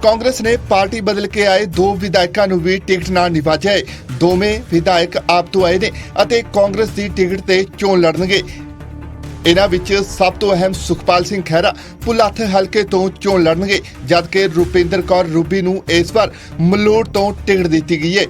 ਕਾਂਗਰਸ ਨੇ ਪਾਰਟੀ ਬਦਲ ਕੇ ਆਏ 2 ਵਿਧਾਇਕਾਂ ਨੂੰ ਵੀ ਟਿਕਟ ਨਾਲ ਨਿਵਾਜਿਆ ਹੈ। ਦੋਵੇਂ ਵਿਧਾਇਕ ਆਪ ਤੋਂ ਆਏ ਨੇ ਅਤੇ ਕਾਂਗਰਸ ਦੀ ਟਿਕਟ ਤੇ ਚੋਣ ਲੜਨਗੇ। ਇਹਨਾਂ ਵਿੱਚ ਸਭ ਤੋਂ ਅਹਿਮ ਸੁਖਪਾਲ ਸਿੰਘ ਖਹਿਰਾ ਭੁਲੱਥ ਹਲਕੇ ਤੋਂ ਚੋਣ ਲੜਨਗੇ, ਜਦਕਿ ਰੁਪਿੰਦਰ ਕੌਰ ਰੂਬੀ ਨੂੰ ਇਸ ਵਾਰ ਮਲੋਟ ਤੋਂ ਟਿਕਟ ਦਿੱਤੀ ਗਈ ਹੈ।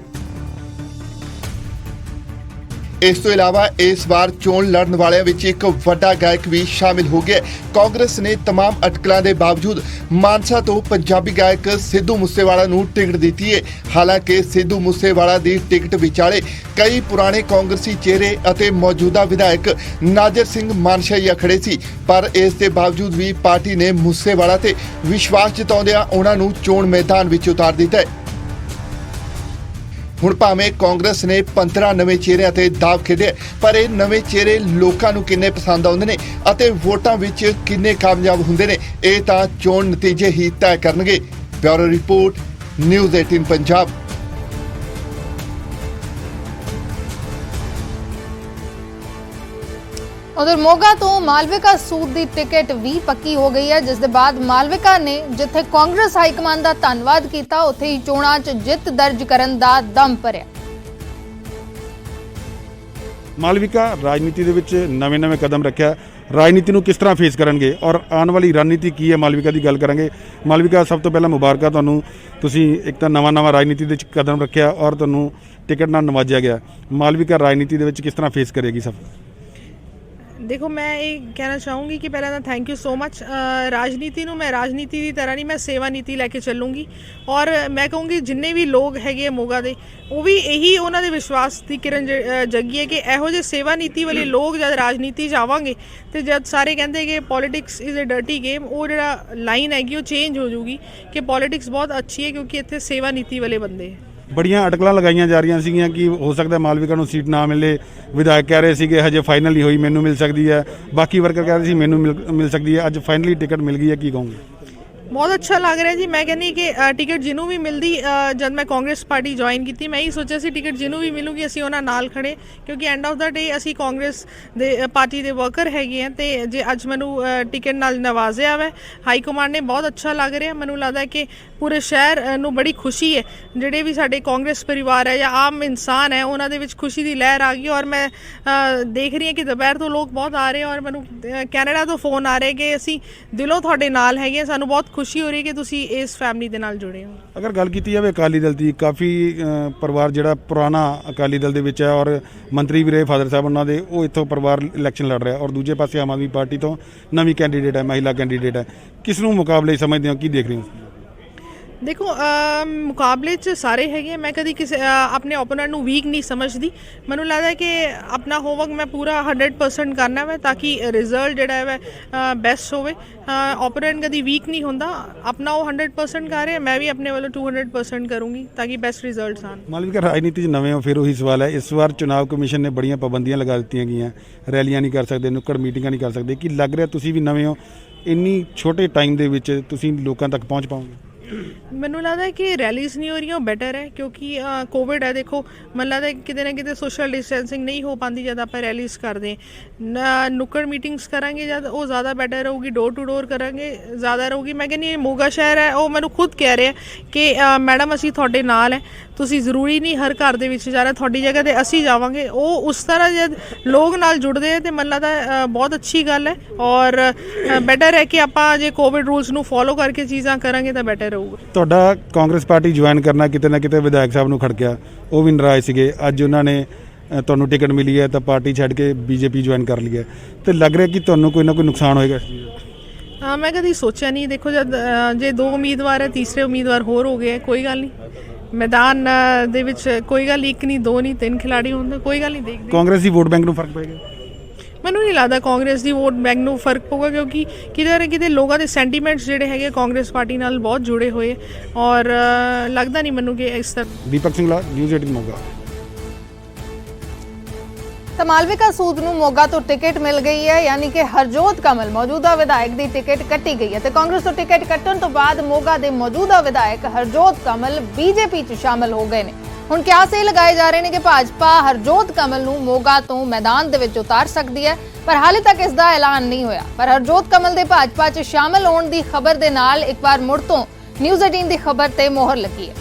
ਇਸ ਤੋਂ ਇਲਾਵਾ ਇਸ ਵਾਰ ਚੋਣ ਲੜਨ ਵਾਲਿਆਂ ਵਿੱਚ ਇੱਕ ਵੱਡਾ ਗਾਇਕ ਵੀ ਸ਼ਾਮਿਲ ਹੋ ਗਿਆ। ਕਾਂਗਰਸ ਨੇ तमाम ਅਟਕਲਾਂ ਦੇ ਬਾਵਜੂਦ ਮਾਨਸਾ ਤੋਂ ਪੰਜਾਬੀ ਗਾਇਕ ਸਿੱਧੂ ਮੂਸੇਵਾਲਾ ਨੂੰ ਟਿਕਟ ਦਿੱਤੀ ਹੈ। ਹਾਲਾਂਕਿ ਸਿੱਧੂ ਮੂਸੇਵਾਲਾ ਦੀ ਟਿਕਟ ਵਿਚਾਲੇ ਕਈ ਪੁਰਾਣੇ ਕਾਂਗਰਸੀ ਚਿਹਰੇ ਅਤੇ ਮੌਜੂਦਾ ਵਿਧਾਇਕ ਨਾਜਰ ਸਿੰਘ ਮਾਨਸ਼ਈਆ ਖੜੇ ਸੀ, ਪਰ ਇਸ ਦੇ ਬਾਵਜੂਦ ਵੀ ਪਾਰਟੀ ਨੇ ਮੂਸੇਵਾਲਾ ਤੇ ਵਿਸ਼ਵਾਸ ਜਤਾਉਂਦਿਆਂ ਉਹਨਾਂ ਨੂੰ ਚੋਣ ਮੈਦਾਨ ਵਿੱਚ ਉਤਾਰ ਦਿੱਤਾ ਹੈ। ਹੁਣ ਭਾਵੇਂ ਕਾਂਗਰਸ ਨੇ 15 ਨਵੇਂ ਚਿਹਰਿਆਂ ਤੇ ਦਾਅਵ ਖੇਡਿਆ, ਪਰ ਇਹ ਨਵੇਂ ਚਿਹਰੇ ਲੋਕਾਂ ਨੂੰ ਕਿੰਨੇ ਪਸੰਦ ਆਉਂਦੇ ਨੇ ਅਤੇ ਵੋਟਾਂ ਵਿੱਚ ਕਿੰਨੇ ਕਾਮਯਾਬ ਹੁੰਦੇ ਨੇ, ਇਹ ਤਾਂ ਚੋਣ ਨਤੀਜੇ ਹੀ ਤੈਅ ਕਰਨਗੇ। Bureau report news 18 Punjab. उधर मोगा तो मालविका सूद की टिकट भी पक्की हो गई है, जिस दे बाद मालविका ने जिथे कांग्रेस हाईकमान का धन्नवाद किया, उत्थे ही चोणां च जित दर्ज करन दा दम भरिया। मालविका राजनीति दे विच नवे कदम रखिया, राजनीति नूं किस तरह फेस करनगे और आने वाली रणनीति की है, मालविका की गल करांगे। मालविका सब तो पहला मुबारक तुहानूं, तुसीं एक तां नवां राजनीति दे विच कदम रखिया और तुहानूं टिकट नाल नवाजिया गया। मालविका राजनीति दे विच किस तरह फेस करेगी सब? देखो, मैं ये कहना चाहूँगी कि पहले तो थैंक यू सो मच। राजनीति नूं मैं राजनीति की तरह नहीं, मैं सेवा नीति लैके चलूँगी और मैं कहूँगी जिन्ने भी लोग हैगे मोगा दे वो भी यही उन्होंने विश्वास की किरण जगी है कि इहो जे सेवा नीति वाले लोग जब राजनीति जावांगे तो जब सारे कहते हैं कि politics is a dirty game, वो जो लाइन हैगी वो चेंज हो जाऊगी कि पॉलिटिक्स बहुत अच्छी है क्योंकि इतने सेवा नीति वाले बंदे हैं। बड़ियां अटकलां लगाईਆਂ जा रਹੀਆਂ ਸੀਗੀਆਂ कि हो सकता है मालविका ਨੂੰ सीट ना मिले। विधायक कह रहे ਸੀਗੇ हजे फाइनल नहीं हुई, मैनू मिल सकती है, बाकी वर्कर कह रहे सी मैनू मिल सकती है। अज फाइनली टिकट मिल गई है, की कहूँगी? बहुत अच्छा लग रहा है जी। मैं कहनी कि टिकट जिन्हों भी मिलती, जब मैं कांग्रेस पार्टी ज्वाइन की मैं ही सोचा सी टिकट जिन्हों भी मिलूगी असीं उन्हां नाल खड़े, क्योंकि एंड ऑफ द डे असीं कांग्रेस दे पार्टी दे वर्कर हैगे हैं। तो जे अज मैनू टिकट नाल नवाजिया है हाई कमांड ने, बहुत अच्छा लग रहा। मैनू लगता है कि ਪੂਰੇ ਸ਼ਹਿਰ ਨੂੰ ਬੜੀ ਖੁਸ਼ੀ ਹੈ। ਜਿਹੜੇ ਵੀ ਸਾਡੇ ਕਾਂਗਰਸ ਪਰਿਵਾਰ ਹੈ ਜਾਂ ਆਮ ਇਨਸਾਨ ਹੈ ਉਹਨਾਂ ਦੇ ਵਿੱਚ ਖੁਸ਼ੀ ਦੀ ਲਹਿਰ ਆ ਗਈ। ਔਰ ਮੈਂ ਦੇਖ ਰਹੀ ਹਾਂ ਕਿ ਦੁਪਹਿਰ ਤੋਂ ਲੋਕ ਬਹੁਤ ਆ ਰਹੇ ਔਰ ਮੈਨੂੰ ਕੈਨੇਡਾ ਤੋਂ ਫੋਨ ਆ ਰਹੇ ਕਿ ਅਸੀਂ ਦਿਲੋਂ ਤੁਹਾਡੇ ਨਾਲ ਹੈਗੇ। ਸਾਨੂੰ ਬਹੁਤ ਖੁਸ਼ੀ ਹੋ ਰਹੀ ਕਿ ਤੁਸੀਂ ਇਸ ਫੈਮਿਲੀ ਦੇ ਨਾਲ ਜੁੜੇ ਹੋ। ਅਗਰ ਗੱਲ ਕੀਤੀ ਜਾਵੇ ਅਕਾਲੀ ਦਲ ਦੀ, ਕਾਫੀ ਪਰਿਵਾਰ ਜਿਹੜਾ ਪੁਰਾਣਾ ਅਕਾਲੀ ਦਲ ਦੇ ਵਿੱਚ ਹੈ ਔਰ ਮੰਤਰੀ ਵੀ ਰਹੇ ਫਾਦਰ ਸਾਹਿਬ ਉਹਨਾਂ ਦੇ, ਉਹ ਇੱਥੋਂ ਪਰਿਵਾਰ ਇਲੈਕਸ਼ਨ ਲੜ ਰਿਹਾ ਔਰ ਦੂਜੇ ਪਾਸੇ ਆਮ ਆਦਮੀ ਪਾਰਟੀ ਤੋਂ ਨਵੀਂ ਕੈਂਡੀਡੇਟ ਹੈ, ਮਹਿਲਾ ਕੈਂਡੀਡੇਟ ਹੈ। ਕਿਸ ਨੂੰ ਮੁਕਾਬਲੇ ਸਮਝਦੇ ਹੋ, ਕੀ ਦੇਖ ਰਹੇ ਹੋ? ਦੇਖੋ ਮੁਕਾਬਲੇ 'ਚ ਸਾਰੇ ਹੈਗੇ। ਮੈਂ ਕਦੀ ਕਿਸੇ ਆਪਣੇ ਓਪੋਨੈਂਟ ਨੂੰ ਵੀਕ ਨਹੀਂ ਸਮਝਦੀ। ਮੈਨੂੰ ਲੱਗਦਾ ਕਿ ਆਪਣਾ ਹੋਮਵਰਕ ਮੈਂ ਪੂਰਾ 100% ਕਰਨਾ ਹੈ ਤਾਂ ਕਿ ਰਿਜ਼ਲਟ ਜਿਹੜਾ ਹੈ ਬੈਸਟ ਹੋਵੇ। ਓਪੋਨੈਂਟ ਕਦੀ ਵੀਕ ਨਹੀਂ ਹੁੰਦਾ, ਆਪਣਾ ਉਹ 100% ਕਰ ਰਿਹਾ, ਮੈਂ ਵੀ ਆਪਣੇ ਵੱਲੋਂ 200% ਕਰੂੰਗੀ ਤਾਂ ਕਿ ਬੈਸਟ ਰਿਜ਼ਲਟਸ ਆਉਣ। ਮਾਲਵਿਕਾ, ਰਾਜਨੀਤੀ 'ਚ ਨਵੇਂ ਹੋ, ਫਿਰ ਉਹੀ ਸਵਾਲ ਹੈ, ਇਸ ਵਾਰ ਚੁਣਾਵ ਕਮਿਸ਼ਨ ਨੇ ਬੜੀਆਂ ਪਾਬੰਦੀਆਂ ਲਗਾ ਦਿੱਤੀਆਂ ਗਈਆਂ, ਰੈਲੀਆਂ ਨਹੀਂ ਕਰ ਸਕਦੇ, ਨੁੱਕੜ ਮੀਟਿੰਗਾਂ ਨਹੀਂ ਕਰ ਸਕਦੇ। ਕੀ ਲੱਗ ਰਿਹਾ ਤੁਸੀਂ ਵੀ ਨਵੇਂ ਹੋ, ਇੰਨੀ ਛੋਟੇ ਟਾਈਮ ਦੇ ਵਿੱਚ ਤੁਸੀਂ ਲੋਕਾਂ ਤੱਕ ਪਹੁੰਚ ਪਾਓਗੇ? ਮੈਨੂੰ ਲੱਗਦਾ ਹੈ ਕਿ ਰੈਲੀਜ਼ ਨਹੀਂ ਹੋ ਰਹੀਆਂ, ਉਹ ਬੈਟਰ ਹੈ ਕਿਉਂਕਿ ਕੋਵਿਡ ਹੈ। ਦੇਖੋ ਮੈਨੂੰ ਲੱਗਦਾ ਕਿਤੇ ਨਾ ਕਿਤੇ ਸੋਸ਼ਲ ਡਿਸਟੈਂਸਿੰਗ ਨਹੀਂ ਹੋ ਪਾਉਂਦੀ ਜਦ ਆਪਾਂ ਰੈਲੀਜ਼ ਕਰਦੇ। ਨੁੱਕੜ ਮੀਟਿੰਗਸ ਕਰਾਂਗੇ ਜਦ, ਉਹ ਜ਼ਿਆਦਾ ਬੈਟਰ ਰਹੂਗੀ। ਡੋਰ ਟੂ ਡੋਰ ਕਰਾਂਗੇ ਜ਼ਿਆਦਾ ਰਹੂਗੀ। ਮੈਂ ਕਹਿੰਦੀ ਮੋਗਾ ਸ਼ਹਿਰ ਹੈ, ਉਹ ਮੈਨੂੰ ਖੁਦ ਕਹਿ ਰਿਹਾ ਕਿ ਮੈਡਮ ਅਸੀਂ ਤੁਹਾਡੇ ਨਾਲ ਹੈ, ਤੁਸੀਂ ਜ਼ਰੂਰੀ ਨਹੀਂ ਹਰ ਘਰ ਦੇ ਵਿੱਚ ਜਾਣਾ, ਤੁਹਾਡੀ ਜਗ੍ਹਾ 'ਤੇ ਅਸੀਂ ਜਾਵਾਂਗੇ। ਉਹ ਉਸ ਤਰ੍ਹਾਂ ਜਦ ਲੋਕ ਨਾਲ ਜੁੜਦੇ ਹੈ ਤਾਂ ਮੈਨੂੰ ਲੱਗਦਾ ਬਹੁਤ ਅੱਛੀ ਗੱਲ ਹੈ ਔਰ ਬੈਟਰ ਹੈ ਕਿ ਆਪਾਂ ਜੇ ਕੋਵਿਡ ਰੂਲਸ ਨੂੰ ਫੋਲੋ ਕਰਕੇ ਚੀਜ਼ਾਂ ਕਰਾਂਗੇ ਤਾਂ ਬੈਟਰ ਰਹੂਗਾ। ਤੁਹਾਡਾ ਕਾਂਗਰਸ ਪਾਰਟੀ ਜੁਆਇਨ ਕਰਨਾ ਕਿਤੇ ਨਾ ਕਿਤੇ ਵਿਧਾਇਕ ਸਾਹਿਬ ਨੂੰ ਖੜਕਿਆ, ਉਹ ਵੀ ਨਾਰਾਜ਼ ਸੀਗੇ। ਅੱਜ ਉਹਨਾਂ ਨੇ ਤੁਹਾਨੂੰ ਟਿਕਟ ਮਿਲੀ ਹੈ ਤਾਂ ਪਾਰਟੀ ਛੱਡ ਕੇ ਬੀਜੇਪੀ ਜੁਆਇਨ ਕਰ ਲਈ ਹੈ, ਤੇ ਲੱਗ ਰਿਹਾ ਕਿ ਤੁਹਾਨੂੰ ਕੋਈ ਨਾ ਕੋਈ ਨੁਕਸਾਨ ਹੋਏਗਾ ਇਸ ਚੀਜ਼ ਦਾ? ਮੈਂ ਕਦੀ ਸੋਚਿਆ ਨਹੀਂ। ਦੇਖੋ ਜਦ ਜੇ 2 ਉਮੀਦਵਾਰ ਹੈ, ਤੀਸਰੇ ਉਮੀਦਵਾਰ ਹੋਰ ਹੋ ਗਏ, ਕੋਈ ਗੱਲ ਨਹੀਂ। ਮੈਦਾਨ ਦੇ ਵਿੱਚ ਕੋਈ ਗੱਲ 1 ਨਹੀਂ 2 ਨਹੀਂ 3 ਖਿਲਾੜੀ ਹੁੰਦੇ, ਕੋਈ ਗੱਲ ਨਹੀਂ। ਦੇਖਦੇ ਕਾਂਗਰਸ ਦੀ ਵੋਟ ਬੈਂਕ ਨੂੰ ਫਰਕ ਪਏਗਾ? ਮੈਨੂੰ ਨਹੀਂ ਲੱਗਦਾ ਕਾਂਗਰਸ ਦੀ ਵੋਟ ਬੈਂਕ ਨੂੰ ਫਰਕ ਪਊਗਾ ਕਿਉਂਕਿ ਕਿਤੇ ਨਾ ਕਿਤੇ ਲੋਕਾਂ ਦੇ ਸੈਂਟੀਮੈਂਟਸ ਜਿਹੜੇ ਹੈਗੇ ਕਾਂਗਰਸ ਪਾਰਟੀ ਨਾਲ ਬਹੁਤ ਜੁੜੇ ਹੋਏ ਔਰ ਲੱਗਦਾ ਨਹੀਂ ਮੈਨੂੰ ਕਿ ਇਸ ਤਰ੍ਹਾਂ। ਦੀਪਕ ਸਿੰਘਲਾ, ਨਿਊਜ਼ 18 ਮੋਗਾ। ਤਾਂ ਮਾਲਵਿਕਾ ਸੂਦ ਨੂੰ ਮੋਗਾ ਤੋਂ ਟਿਕਟ ਮਿਲ ਗਈ ਹੈ, ਯਾਨੀ ਕਿ ਹਰਜੋਤ ਕਮਲ ਮੌਜੂਦਾ ਵਿਧਾਇਕ ਦੀ ਟਿਕਟ ਕੱਟੀ ਗਈ ਹੈ ਤੇ ਕਾਂਗਰਸ ਤੋਂ ਟਿਕਟ ਕੱਟਣ ਤੋਂ ਬਾਅਦ ਮੋਗਾ ਦੇ ਮੌਜੂਦਾ ਵਿਧਾਇਕ ਹਰਜੋਤ ਕਮਲ ਬੀਜੇਪੀ 'ਚ ਸ਼ਾਮਲ ਹੋ ਗਏ ਨੇ। ਹੁਣ ਕਿਆਸ ਇਹ ਲਗਾਏ ਜਾ ਰਹੇ ਨੇ ਕਿ ਭਾਜਪਾ ਹਰਜੋਤ ਕਮਲ ਨੂੰ ਮੋਗਾ ਤੋਂ ਮੈਦਾਨ ਦੇ ਵਿੱਚ ਉਤਾਰ ਸਕਦੀ ਹੈ, ਪਰ ਹਾਲੇ ਤੱਕ ਇਸ ਦਾ ਐਲਾਨ ਨਹੀਂ ਹੋਇਆ। ਪਰ ਹਰਜੋਤ ਕਮਲ ਦੇ ਭਾਜਪਾ 'ਚ ਸ਼ਾਮਲ ਹੋਣ ਦੀ ਖਬਰ ਦੇ ਨਾਲ ਇੱਕ ਵਾਰ ਮੁੜ ਤੋਂ ਨਿਊਜ਼ 18 ਦੀ ਖਬਰ ਤੇ ਮੋਹਰ ਲੱਗੀ ਹੈ।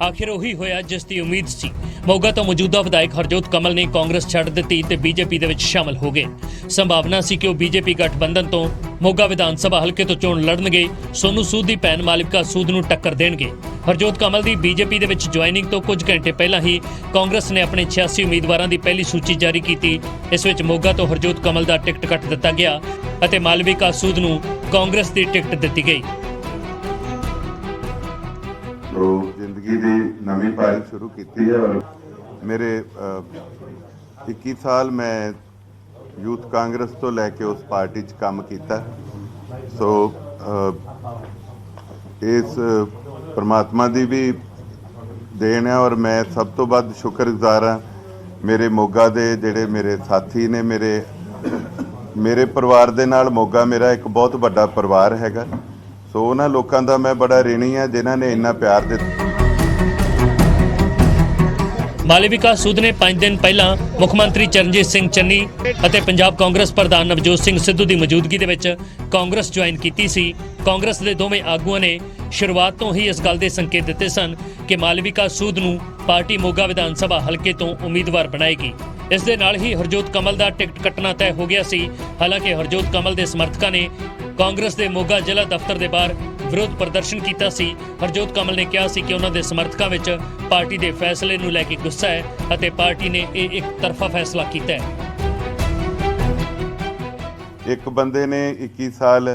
ਆਖਿਰ ਉਹੀ ਹੋਇਆ ਜਿਸ ਦੀ ਉਮੀਦ ਸੀ। ਮੋਗਾ ਤੋਂ ਮੌਜੂਦਾ ਵਿਧਾਇਕ ਹਰਜੋਤ ਕਮਲ ਨੇ ਕਾਂਗਰਸ ਛੱਡ ਦਿੱਤੀ ਤੇ ਬੀਜੇਪੀ ਦੇ ਵਿੱਚ ਸ਼ਾਮਲ ਹੋ ਗਏ। ਸੰਭਾਵਨਾ ਸੀ ਕਿ ਉਹ ਬੀਜੇਪੀ ਗਠਬੰਧਨ ਤੋਂ ਮੋਗਾ ਵਿਧਾਨ ਸਭਾ ਹਲਕੇ ਤੋਂ ਚੋਣ ਲੜਨਗੇ, ਸੋਨੂ ਸੂਦ ਦੀ ਭੈਣ ਮਾਲਵਿਕਾ ਸੂਦ ਨੂੰ ਟੱਕਰ ਦੇਣਗੇ। ਹਰਜੋਤ ਕਮਲ ਦੀ ਬੀਜੇਪੀ ਦੇ ਵਿੱਚ ਜੁਆਇਨਿੰਗ ਤੋਂ ਕੁਝ ਘੰਟੇ ਪਹਿਲਾਂ ਹੀ ਕਾਂਗਰਸ ਨੇ ਆਪਣੇ 86 ਉਮੀਦਵਾਰਾਂ ਦੀ ਪਹਿਲੀ ਸੂਚੀ ਜਾਰੀ ਕੀਤੀ। ਇਸ ਵਿੱਚ ਮੋਗਾ ਤੋਂ ਹਰਜੋਤ ਕਮਲ ਦਾ ਟਿਕਟ ਕੱਟ ਦਿੱਤਾ ਗਿਆ ਅਤੇ ਮਾਲਵਿਕਾ ਸੂਦ ਨੂੰ ਕਾਂਗਰਸ ਦੀ ਟਿਕਟ ਦਿੱਤੀ ਗਈ। ਜ਼ਿੰਦਗੀ ਦੀ ਨਵੀਂ ਪਾਰੀ ਸ਼ੁਰੂ ਕੀਤੀ ਹੈ ਔਰ ਮੇਰੇ 21 ਸਾਲ ਮੈਂ ਯੂਥ ਕਾਂਗਰਸ ਤੋਂ ਲੈ ਕੇ ਉਸ ਪਾਰਟੀ 'ਚ ਕੰਮ ਕੀਤਾ। ਸੋ ਇਸ ਪਰਮਾਤਮਾ ਦੀ ਵੀ ਦੇਣ ਹੈ ਔਰ ਮੈਂ ਸਭ ਤੋਂ ਵੱਧ ਸ਼ੁਕਰਗੁਜ਼ਾਰ ਹਾਂ ਮੇਰੇ ਮੋਗਾ ਦੇ ਜਿਹੜੇ ਮੇਰੇ ਸਾਥੀ ਨੇ। ਮੇਰੇ ਪਰਿਵਾਰ ਦੇ ਨਾਲ ਮੋਗਾ ਮੇਰਾ ਇੱਕ ਬਹੁਤ ਵੱਡਾ ਪਰਿਵਾਰ ਹੈਗਾ। ਸੋ ਉਹਨਾਂ ਲੋਕਾਂ ਦਾ ਮੈਂ ਬੜਾ ਰਿਣੀ ਹਾਂ ਜਿਨ੍ਹਾਂ ਨੇ ਇੰਨਾ ਪਿਆਰ ਦਿੱਤਾ। ਮਾਲਵਿਕਾ ਸੂਦ ਨੇ 5 ਦਿਨ ਪਹਿਲਾਂ ਮੁੱਖ ਮੰਤਰੀ ਚਰਨਜੀਤ ਸਿੰਘ ਚੰਨੀ ਅਤੇ ਪੰਜਾਬ ਕਾਂਗਰਸ ਪ੍ਰਧਾਨ ਨਵਜੋਤ ਸਿੰਘ ਸਿੱਧੂ ਦੀ ਮੌਜੂਦਗੀ ਦੇ ਵਿੱਚ ਕਾਂਗਰਸ ਜੁਆਇਨ ਕੀਤੀ ਸੀ। ਕਾਂਗਰਸ ਦੇ ਦੋਵੇਂ ਆਗੂਆਂ ਨੇ ਸ਼ੁਰੂਆਤ ਤੋਂ ਹੀ ਇਸ ਗੱਲ ਦੇ ਸੰਕੇਤ ਦਿੱਤੇ ਸਨ ਕਿ ਮਾਲਵਿਕਾ ਸੂਦ ਨੂੰ ਪਾਰਟੀ ਮੋਗਾ ਵਿਧਾਨ ਸਭਾ ਹਲਕੇ ਤੋਂ ਉਮੀਦਵਾਰ ਬਣਾਏਗੀ। ਇਸ ਦੇ ਨਾਲ ਹੀ ਹਰਜੋਤ ਕਮਲ ਦਾ ਟਿਕਟ ਕੱਟਣਾ ਤੈਅ ਹੋ ਗਿਆ ਸੀ। ਹਾਲਾਂਕਿ ਹਰਜੋਤ ਕਮਲ ਦੇ ਸਮਰਥਕਾਂ ਨੇ ਕਾਂਗਰਸ ਦੇ ਮੋਗਾ ਜ਼ਿਲ੍ਹਾ ਦਫ਼ਤਰ ਦੇ ਬਾਹਰ ਵਿਰੋਧ ਪ੍ਰਦਰਸ਼ਨ ਕੀਤਾ ਸੀ। ਹਰਜੋਤ ਕਮਲ ਨੇ ਕਿਹਾ ਸੀ ਕਿ ਉਹਨਾਂ ਦੇ ਸਮਰਥਕਾਂ ਵਿੱਚ ਪਾਰਟੀ ਦੇ ਫੈਸਲੇ ਨੂੰ ਲੈ ਕੇ ਗੁੱਸਾ ਹੈ ਅਤੇ ਪਾਰਟੀ ਨੇ ਇਹ ਇੱਕ ਤਰਫਾ ਫੈਸਲਾ ਕੀਤਾ ਹੈ। ਇੱਕ ਬੰਦੇ ਨੇ 21 ਸਾਲ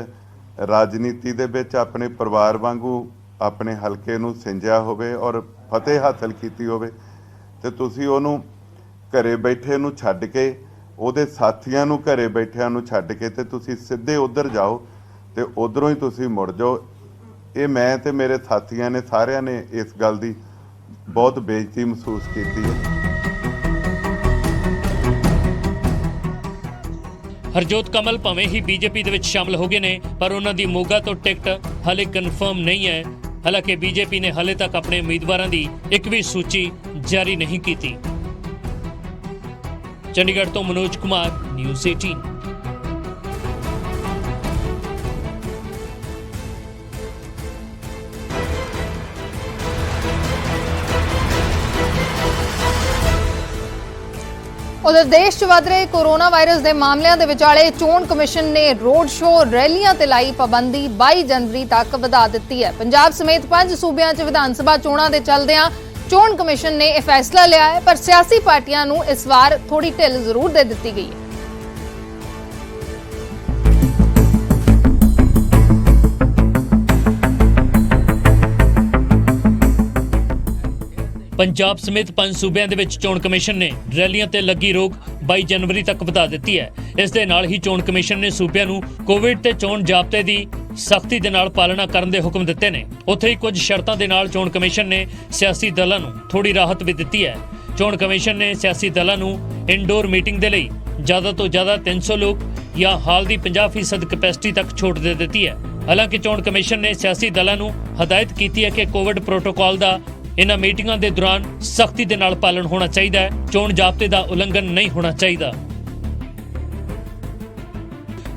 ਰਾਜਨੀਤੀ ਦੇ ਵਿੱਚ ਆਪਣੇ ਪਰਿਵਾਰ ਵਾਂਗੂ ਆਪਣੇ ਹਲਕੇ ਨੂੰ ਸਿੰਜਿਆ ਹੋਵੇ ਔਰ ਫਤਿਹ ਹਾਸਲ ਕੀਤੀ ਹੋਵੇ ਤੇ ਤੁਸੀਂ ਉਹਨੂੰ ਘਰੇ ਬੈਠੇ ਨੂੰ ਛੱਡ ਕੇ, ਉਹਦੇ ਸਾਥੀਆਂ ਨੂੰ ਘਰੇ ਬੈਠਿਆਂ ਨੂੰ ਛੱਡ ਕੇ ਤੇ ਤੁਸੀਂ ਸਿੱਧੇ ਉੱਧਰ ਜਾਓ ਤੇ ਉੱਧਰੋਂ ਹੀ ਤੁਸੀਂ ਮੁੜ ਜਾਓ। ਇਹ ਮੈਂ ਤੇ ਮੇਰੇ ਸਾਥੀਆਂ ਨੇ ਸਾਰਿਆਂ ਨੇ ਇਸ ਗੱਲ ਦੀ ਬਹੁਤ ਬੇਇੱਜ਼ਤੀ ਮਹਿਸੂਸ ਕੀਤੀ ਹੈ। ਹਰਜੋਤ ਕਮਲ ਭਾਵੇਂ ਹੀ ਬੀਜੇਪੀ ਦੇ ਵਿੱਚ ਸ਼ਾਮਲ ਹੋ ਗਏ ਨੇ, ਪਰ ਉਹਨਾਂ ਦੀ ਮੋਗਾ ਤੋਂ ਟਿਕਟ ਹਾਲੇ ਕਨਫਰਮ ਨਹੀਂ ਹੈ। ਹਾਲਾਂਕਿ ਬੀਜੇਪੀ ਨੇ ਹਾਲੇ ਤੱਕ ਆਪਣੇ ਉਮੀਦਵਾਰਾਂ ਦੀ ਇੱਕ ਵੀ ਸੂਚੀ ਜਾਰੀ ਨਹੀਂ ਕੀਤੀ। ਚੰਡੀਗੜ੍ਹ ਤੋਂ ਮਨੋਜ ਕੁਮਾਰ, ਨਿਊਜ਼ 18। ਉਧਰ ਦੇਸ਼ 'ਚ ਵੱਧ ਰਹੇ ਕੋਰੋਨਾ ਵਾਇਰਸ ਦੇ ਮਾਮਲਿਆਂ ਦੇ ਵਿਚਾਲੇ ਚੋਣ ਕਮਿਸ਼ਨ ਨੇ ਰੋਡ ਸ਼ੋਅ ਰੈਲੀਆਂ ਤੇ ਲਾਈ ਪਾਬੰਦੀ 22 ਜਨਵਰੀ ਤੱਕ ਵਧਾ ਦਿੱਤੀ ਹੈ। ਪੰਜਾਬ ਸਮੇਤ 5 ਸੂਬਿਆਂ 'ਚ ਵਿਧਾਨ ਸਭਾ ਚੋਣਾਂ ਦੇ ਚੱਲਦਿਆਂ ਚੋਣ ਕਮਿਸ਼ਨ ਨੇ ਇਹ ਫੈਸਲਾ ਲਿਆ ਹੈ, ਪਰ ਸਿਆਸੀ ਪਾਰਟੀਆਂ ਨੂੰ ਇਸ ਵਾਰ ਥੋੜੀ ਢਿੱਲ ਜ਼ਰੂਰ ਦੇ ਦਿੱਤੀ ਗਈ ਹੈ। ਪੰਜਾਬ ਸਮੇਤ 5 ਸੂਬਿਆਂ ਦੇ ਵਿੱਚ ਚੋਣ ਕਮਿਸ਼ਨ ਨੇ ਰੈਲੀਆਂ ਤੇ ਲੱਗੀ ਰੋਕ 22 ਜਨਵਰੀ ਤੱਕ ਵਧਾ ਦਿੱਤੀ ਹੈ। ਇਸ ਦੇ ਨਾਲ ਹੀ ਚੋਣ ਕਮਿਸ਼ਨ ਨੇ ਸੂਬਿਆਂ ਨੂੰ ਕੋਵਿਡ ਤੇ ਚੋਣ ਜ਼ਾਬਤੇ ਦੀ ਸਖਤੀ ਦੇ ਨਾਲ ਪਾਲਣਾ ਕਰਨ ਦੇ ਹੁਕਮ ਦਿੱਤੇ ਨੇ। ਉੱਥੇ ਹੀ ਕੁਝ ਸ਼ਰਤਾਂ ਦੇ ਨਾਲ ਚੋਣ ਕਮਿਸ਼ਨ ਨੇ ਸਿਆਸੀ ਦਲਾਂ ਨੂੰ ਥੋੜੀ ਰਾਹਤ ਵੀ ਦਿੱਤੀ ਹੈ। ਚੋਣ ਕਮਿਸ਼ਨ ਨੇ ਸਿਆਸੀ ਦਲਾਂ ਨੂੰ ਇਨਡੋਰ ਮੀਟਿੰਗ ਦੇ ਲਈ ਜ਼ਿਆਦਾ ਤੋਂ ਜ਼ਿਆਦਾ 300 ਲੋਕ ਜਾਂ ਹਾਲ ਦੀ 50% ਕੈਪੈਸਿਟੀ ਤੱਕ ਛੋਟ ਦੇ ਦਿੱਤੀ ਹੈ। ਹਾਲਾਂਕਿ ਚੋਣ ਕਮਿਸ਼ਨ ਨੇ ਸਿਆਸੀ ਦਲਾਂ ਨੂੰ ਹਦਾਇਤ ਕੀਤੀ ਹੈ ਕਿ ਕੋਵਿਡ ਪ੍ਰੋਟੋਕਾਲ ਦਾ ਇਨ੍ਹਾਂ ਮੀਟਿੰਗਾਂ ਦੇ ਦੌਰਾਨ ਸਖਤੀ ਦੇ ਨਾਲ ਪਾਲਣ ਹੋਣਾ ਚਾਹੀਦਾ ਹੈ। ਚੋਣ ਜ਼ਾਬਤੇ ਦਾ ਉਲੰਘਣ ਨਹੀਂ ਹੋਣਾ ਚਾਹੀਦਾ।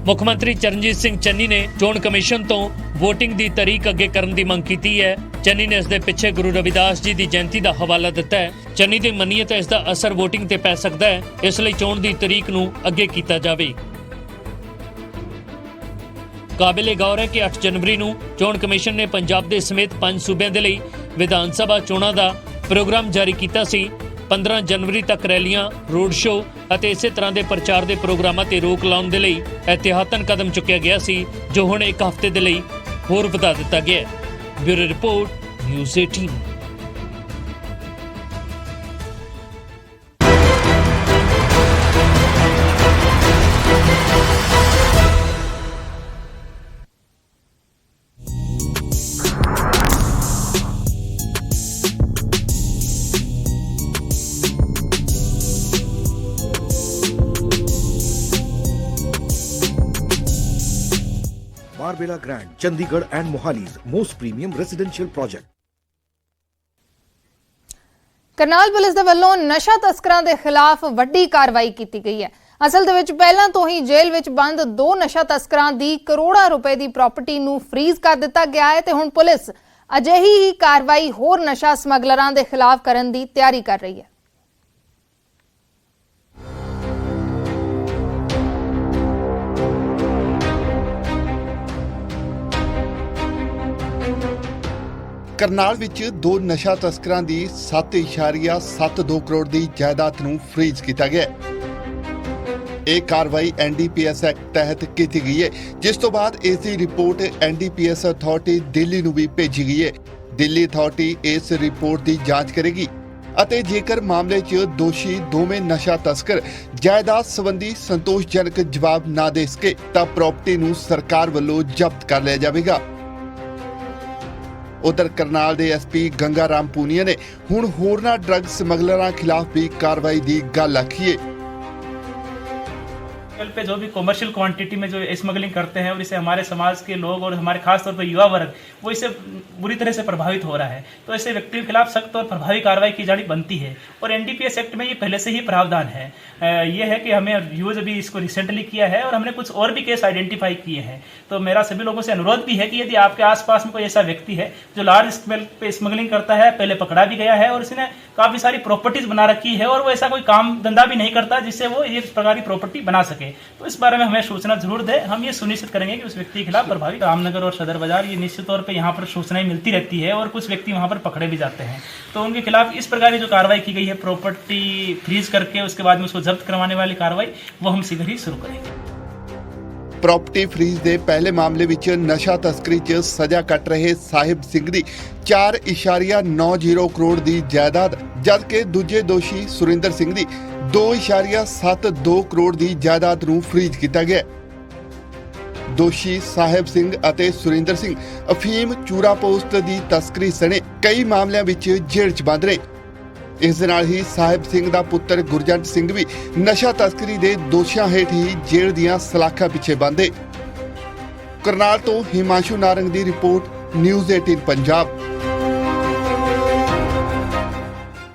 ਮੁੱਖ ਮੰਤਰੀ ਚਰਨਜੀਤ ਸਿੰਘ ਚੰਨੀ ਨੇ ਚੋਣ ਕਮਿਸ਼ਨ ਤੋਂ VOTING ਦੀ ਤਾਰੀਖ ਅੱਗੇ ਕਰਨ ਦੀ ਮੰਗ ਕੀਤੀ ਹੈ। ਚੰਨੀ ਨੇ ਇਸ ਦੇ ਪਿੱਛੇ ਗੁਰੂ ਰਵਿਦਾਸ ਜੀ ਦੀ ਜਯੰਤੀ ਦਾ ਹਵਾਲਾ ਦਿੱਤਾ ਹੈ। ਚੰਨੀ ਦੀ ਮੰਨੀਏ ਤਾਂ ਇਸ ਦਾ ਅਸਰ VOTING ਤੇ ਪੈ ਸਕਦਾ ਹੈ, ਇਸ ਲਈ ਚੋਣ ਦੀ ਤਾਰੀਖ ਨੂੰ ਅੱਗੇ ਕੀਤਾ ਜਾਵੇ। ਕਾਬਿਲੇ ਗੌਰ ਹੈ ਕਿ 8 ਜਨਵਰੀ ਨੂੰ ਚੋਣ ਕਮਿਸ਼ਨ ਨੇ ਪੰਜਾਬ ਦੇ ਸਮੇਤ 5 ਸੂਬਿਆਂ ਦੇ ਲਈ ਵਿਧਾਨ ਸਭਾ ਚੋਣਾਂ ਦਾ ਪ੍ਰੋਗਰਾਮ ਜਾਰੀ ਕੀਤਾ ਸੀ। 15 ਜਨਵਰੀ ਤੱਕ ਰੈਲੀਆਂ, ਰੋਡ ਸ਼ੋਅ ਅਤੇ ਇਸੇ ਤਰ੍ਹਾਂ ਦੇ ਪ੍ਰਚਾਰ ਦੇ ਪ੍ਰੋਗਰਾਮਾਂ ਤੇ ਰੋਕ ਲਾਉਣ ਦੇ ਲਈ ਇਹਤਿਆਤਨ ਕਦਮ ਚੁੱਕਿਆ ਗਿਆ ਸੀ, ਜੋ ਹੁਣ ਇੱਕ ਹਫ਼ਤੇ ਦੇ ਲਈ ਹੋਰ ਵਧਾ ਦਿੱਤਾ ਗਿਆ ਹੈ। Bureau report, news 18। Barbella Grand, Chandigarh and Mohali's most premium residential project. Karnal police ਦੇ ਵੱਲੋਂ ਨਸ਼ਾ ਤਸਕਰਾਂ ਦੇ ਖਿਲਾਫ ਵੱਡੀ ਕਾਰਵਾਈ ਕੀਤੀ ਗਈ ਹੈ। ਅਸਲ ਦੇ ਵਿੱਚ ਪਹਿਲਾਂ ਤੋਂ ਹੀ ਜੇਲ੍ਹ ਵਿੱਚ ਬੰਦ 2 ਨਸ਼ਾ ਤਸਕਰਾਂ ਦੀ ਕਰੋੜਾਂ ਰੁਪਏ ਦੀ ਪ੍ਰਾਪਰਟੀ ਨੂੰ ਫ੍ਰੀਜ਼ ਕਰ ਦਿੱਤਾ ਗਿਆ ਹੈ ਤੇ ਹੁਣ ਪੁਲਿਸ ਅਜਿਹੀ ਹੀ ਕਾਰਵਾਈ ਹੋਰ ਨਸ਼ਾ ਸਮਗਲਰਾਂ ਦੇ ਖਿਲਾਫ ਕਰਨ ਦੀ ਤਿਆਰੀ ਕਰ ਰਹੀ ਹੈ। ਕਰਨਾਲ ਵਿੱਚ 2 ਨਸ਼ਾ ਤਸਕਰਾਂ ਦੀ 7.72 ਕਰੋੜ ਦੀ ਜਾਇਦਾਦ ਨੂੰ ਫ੍ਰੀਜ਼ ਕੀਤਾ ਗਿਆ ਹੈ। ਇਹ ਕਾਰਵਾਈ NDPS ਐਕਟ ਤਹਿਤ ਕੀਤੀ ਗਈ ਹੈ, ਜਿਸ ਤੋਂ ਬਾਅਦ ਇਸ ਦੀ ਰਿਪੋਰਟ NDPS ਅਥਾਰਟੀ ਦਿੱਲੀ ਨੂੰ ਵੀ ਭੇਜੀ ਗਈ ਹੈ। ਦਿੱਲੀ ਅਥਾਰਟੀ ਇਸ ਰਿਪੋਰਟ ਦੀ ਜਾਂਚ ਕਰੇਗੀ ਅਤੇ ਜੇਕਰ ਮਾਮਲੇ 'ਚ ਦੋਸ਼ੀ ਦੋਵੇਂ ਨਸ਼ਾ ਤਸਕਰ ਜਾਇਦਾਦ ਸੰਬੰਧੀ ਸੰਤੋਸ਼ਜਨਕ ਜਵਾਬ ਨਾ ਦੇ ਸਕੇ ਤਾਂ ਪ੍ਰਾਪਰਟੀ ਨੂੰ ਸਰਕਾਰ ਵੱਲੋਂ ਜ਼ਬਤ ਕਰ ਲਿਆ ਜਾਵੇਗਾ। ਉਧਰ ਕਰਨਾਲ ਦੇ SP ਗੰਗਾ ਰਾਮ ਪੂਨੀਆ ਨੇ ਹੁਣ ਹੋਰਨਾਂ ਡਰੱਗ ਸਮਗਲਰਾਂ खिलाफ भी कार्रवाई की गल आखी है। पे जो भी कमर्शियल क्वांटिटी में जो स्मगलिंग करते हैं और इससे हमारे समाज के लोग और हमारे खास तौर पर युवा वर्ग वो इससे बुरी तरह से प्रभावित हो रहा है, तो ऐसे व्यक्तियों के खिलाफ सख्त और प्रभावी कार्रवाई की जानी बनती है। और NDPS एक्ट में ये पहले से ही प्रावधान है। ये है कि हमें यूज अभी इसको रिसेंटली किया है और हमने कुछ और भी केस आइडेंटिफाई किए हैं। तो मेरा सभी लोगों से अनुरोध भी है कि यदि आपके आसपास में कोई ऐसा व्यक्ति है जो लार्ज स्केल पे स्मगलिंग करता है, पहले पकड़ा भी गया है और उसने काफी सारी प्रॉपर्टीज बना रखी है और वो ऐसा कोई काम धंधा भी नहीं करता जिससे वो इस प्रकार की प्रॉपर्टी बना सके, तो इस बारे में हमें सूचना जरूर दे। हम ये सुनिश्चित करेंगे कि उस व्यक्ति के खिलाफ प्रभावी। रामनगर और सदर बाजार ये निश्चित तौर पे यहाँ पर सूचनाएं मिलती रहती है और कुछ व्यक्ति वहाँ पर पकड़े भी जाते हैं, तो उनके खिलाफ इस प्रकार की जो कार्रवाई की गई है प्रॉपर्टी फ्रीज करके उसके बाद में उसको जब्त करवाने वाली कार्रवाई वो हम शीघ्र ही शुरू करेंगे। प्रॉपर्टी फ्रीज के पहले मामले विच नशा तस्करी च सजा कट रहे साहिब सिंह दी 4.90 करोड़ की जायदाद, जबकि दूजे दोषी सुरिंदर सिंह दी 2.72 करोड़ की जायदाद नूं फ्रीज किया गया। दोषी साहिब सिंह अते सुरिंदर सिंह अफीम चूरा पोस्ट की तस्करी सने कई मामलों में जेल च बंद रहे। इस दे नाल ही साहिब सिंह दा पुत्र गुरजंट सिंह भी नशा तस्करी के दोषियों हेठ ही जेल दीआं सलाखां पिछे बंद है। करनाल तो हिमांशु नारंग की रिपोर्ट, न्यूज़ 18 पंजाब।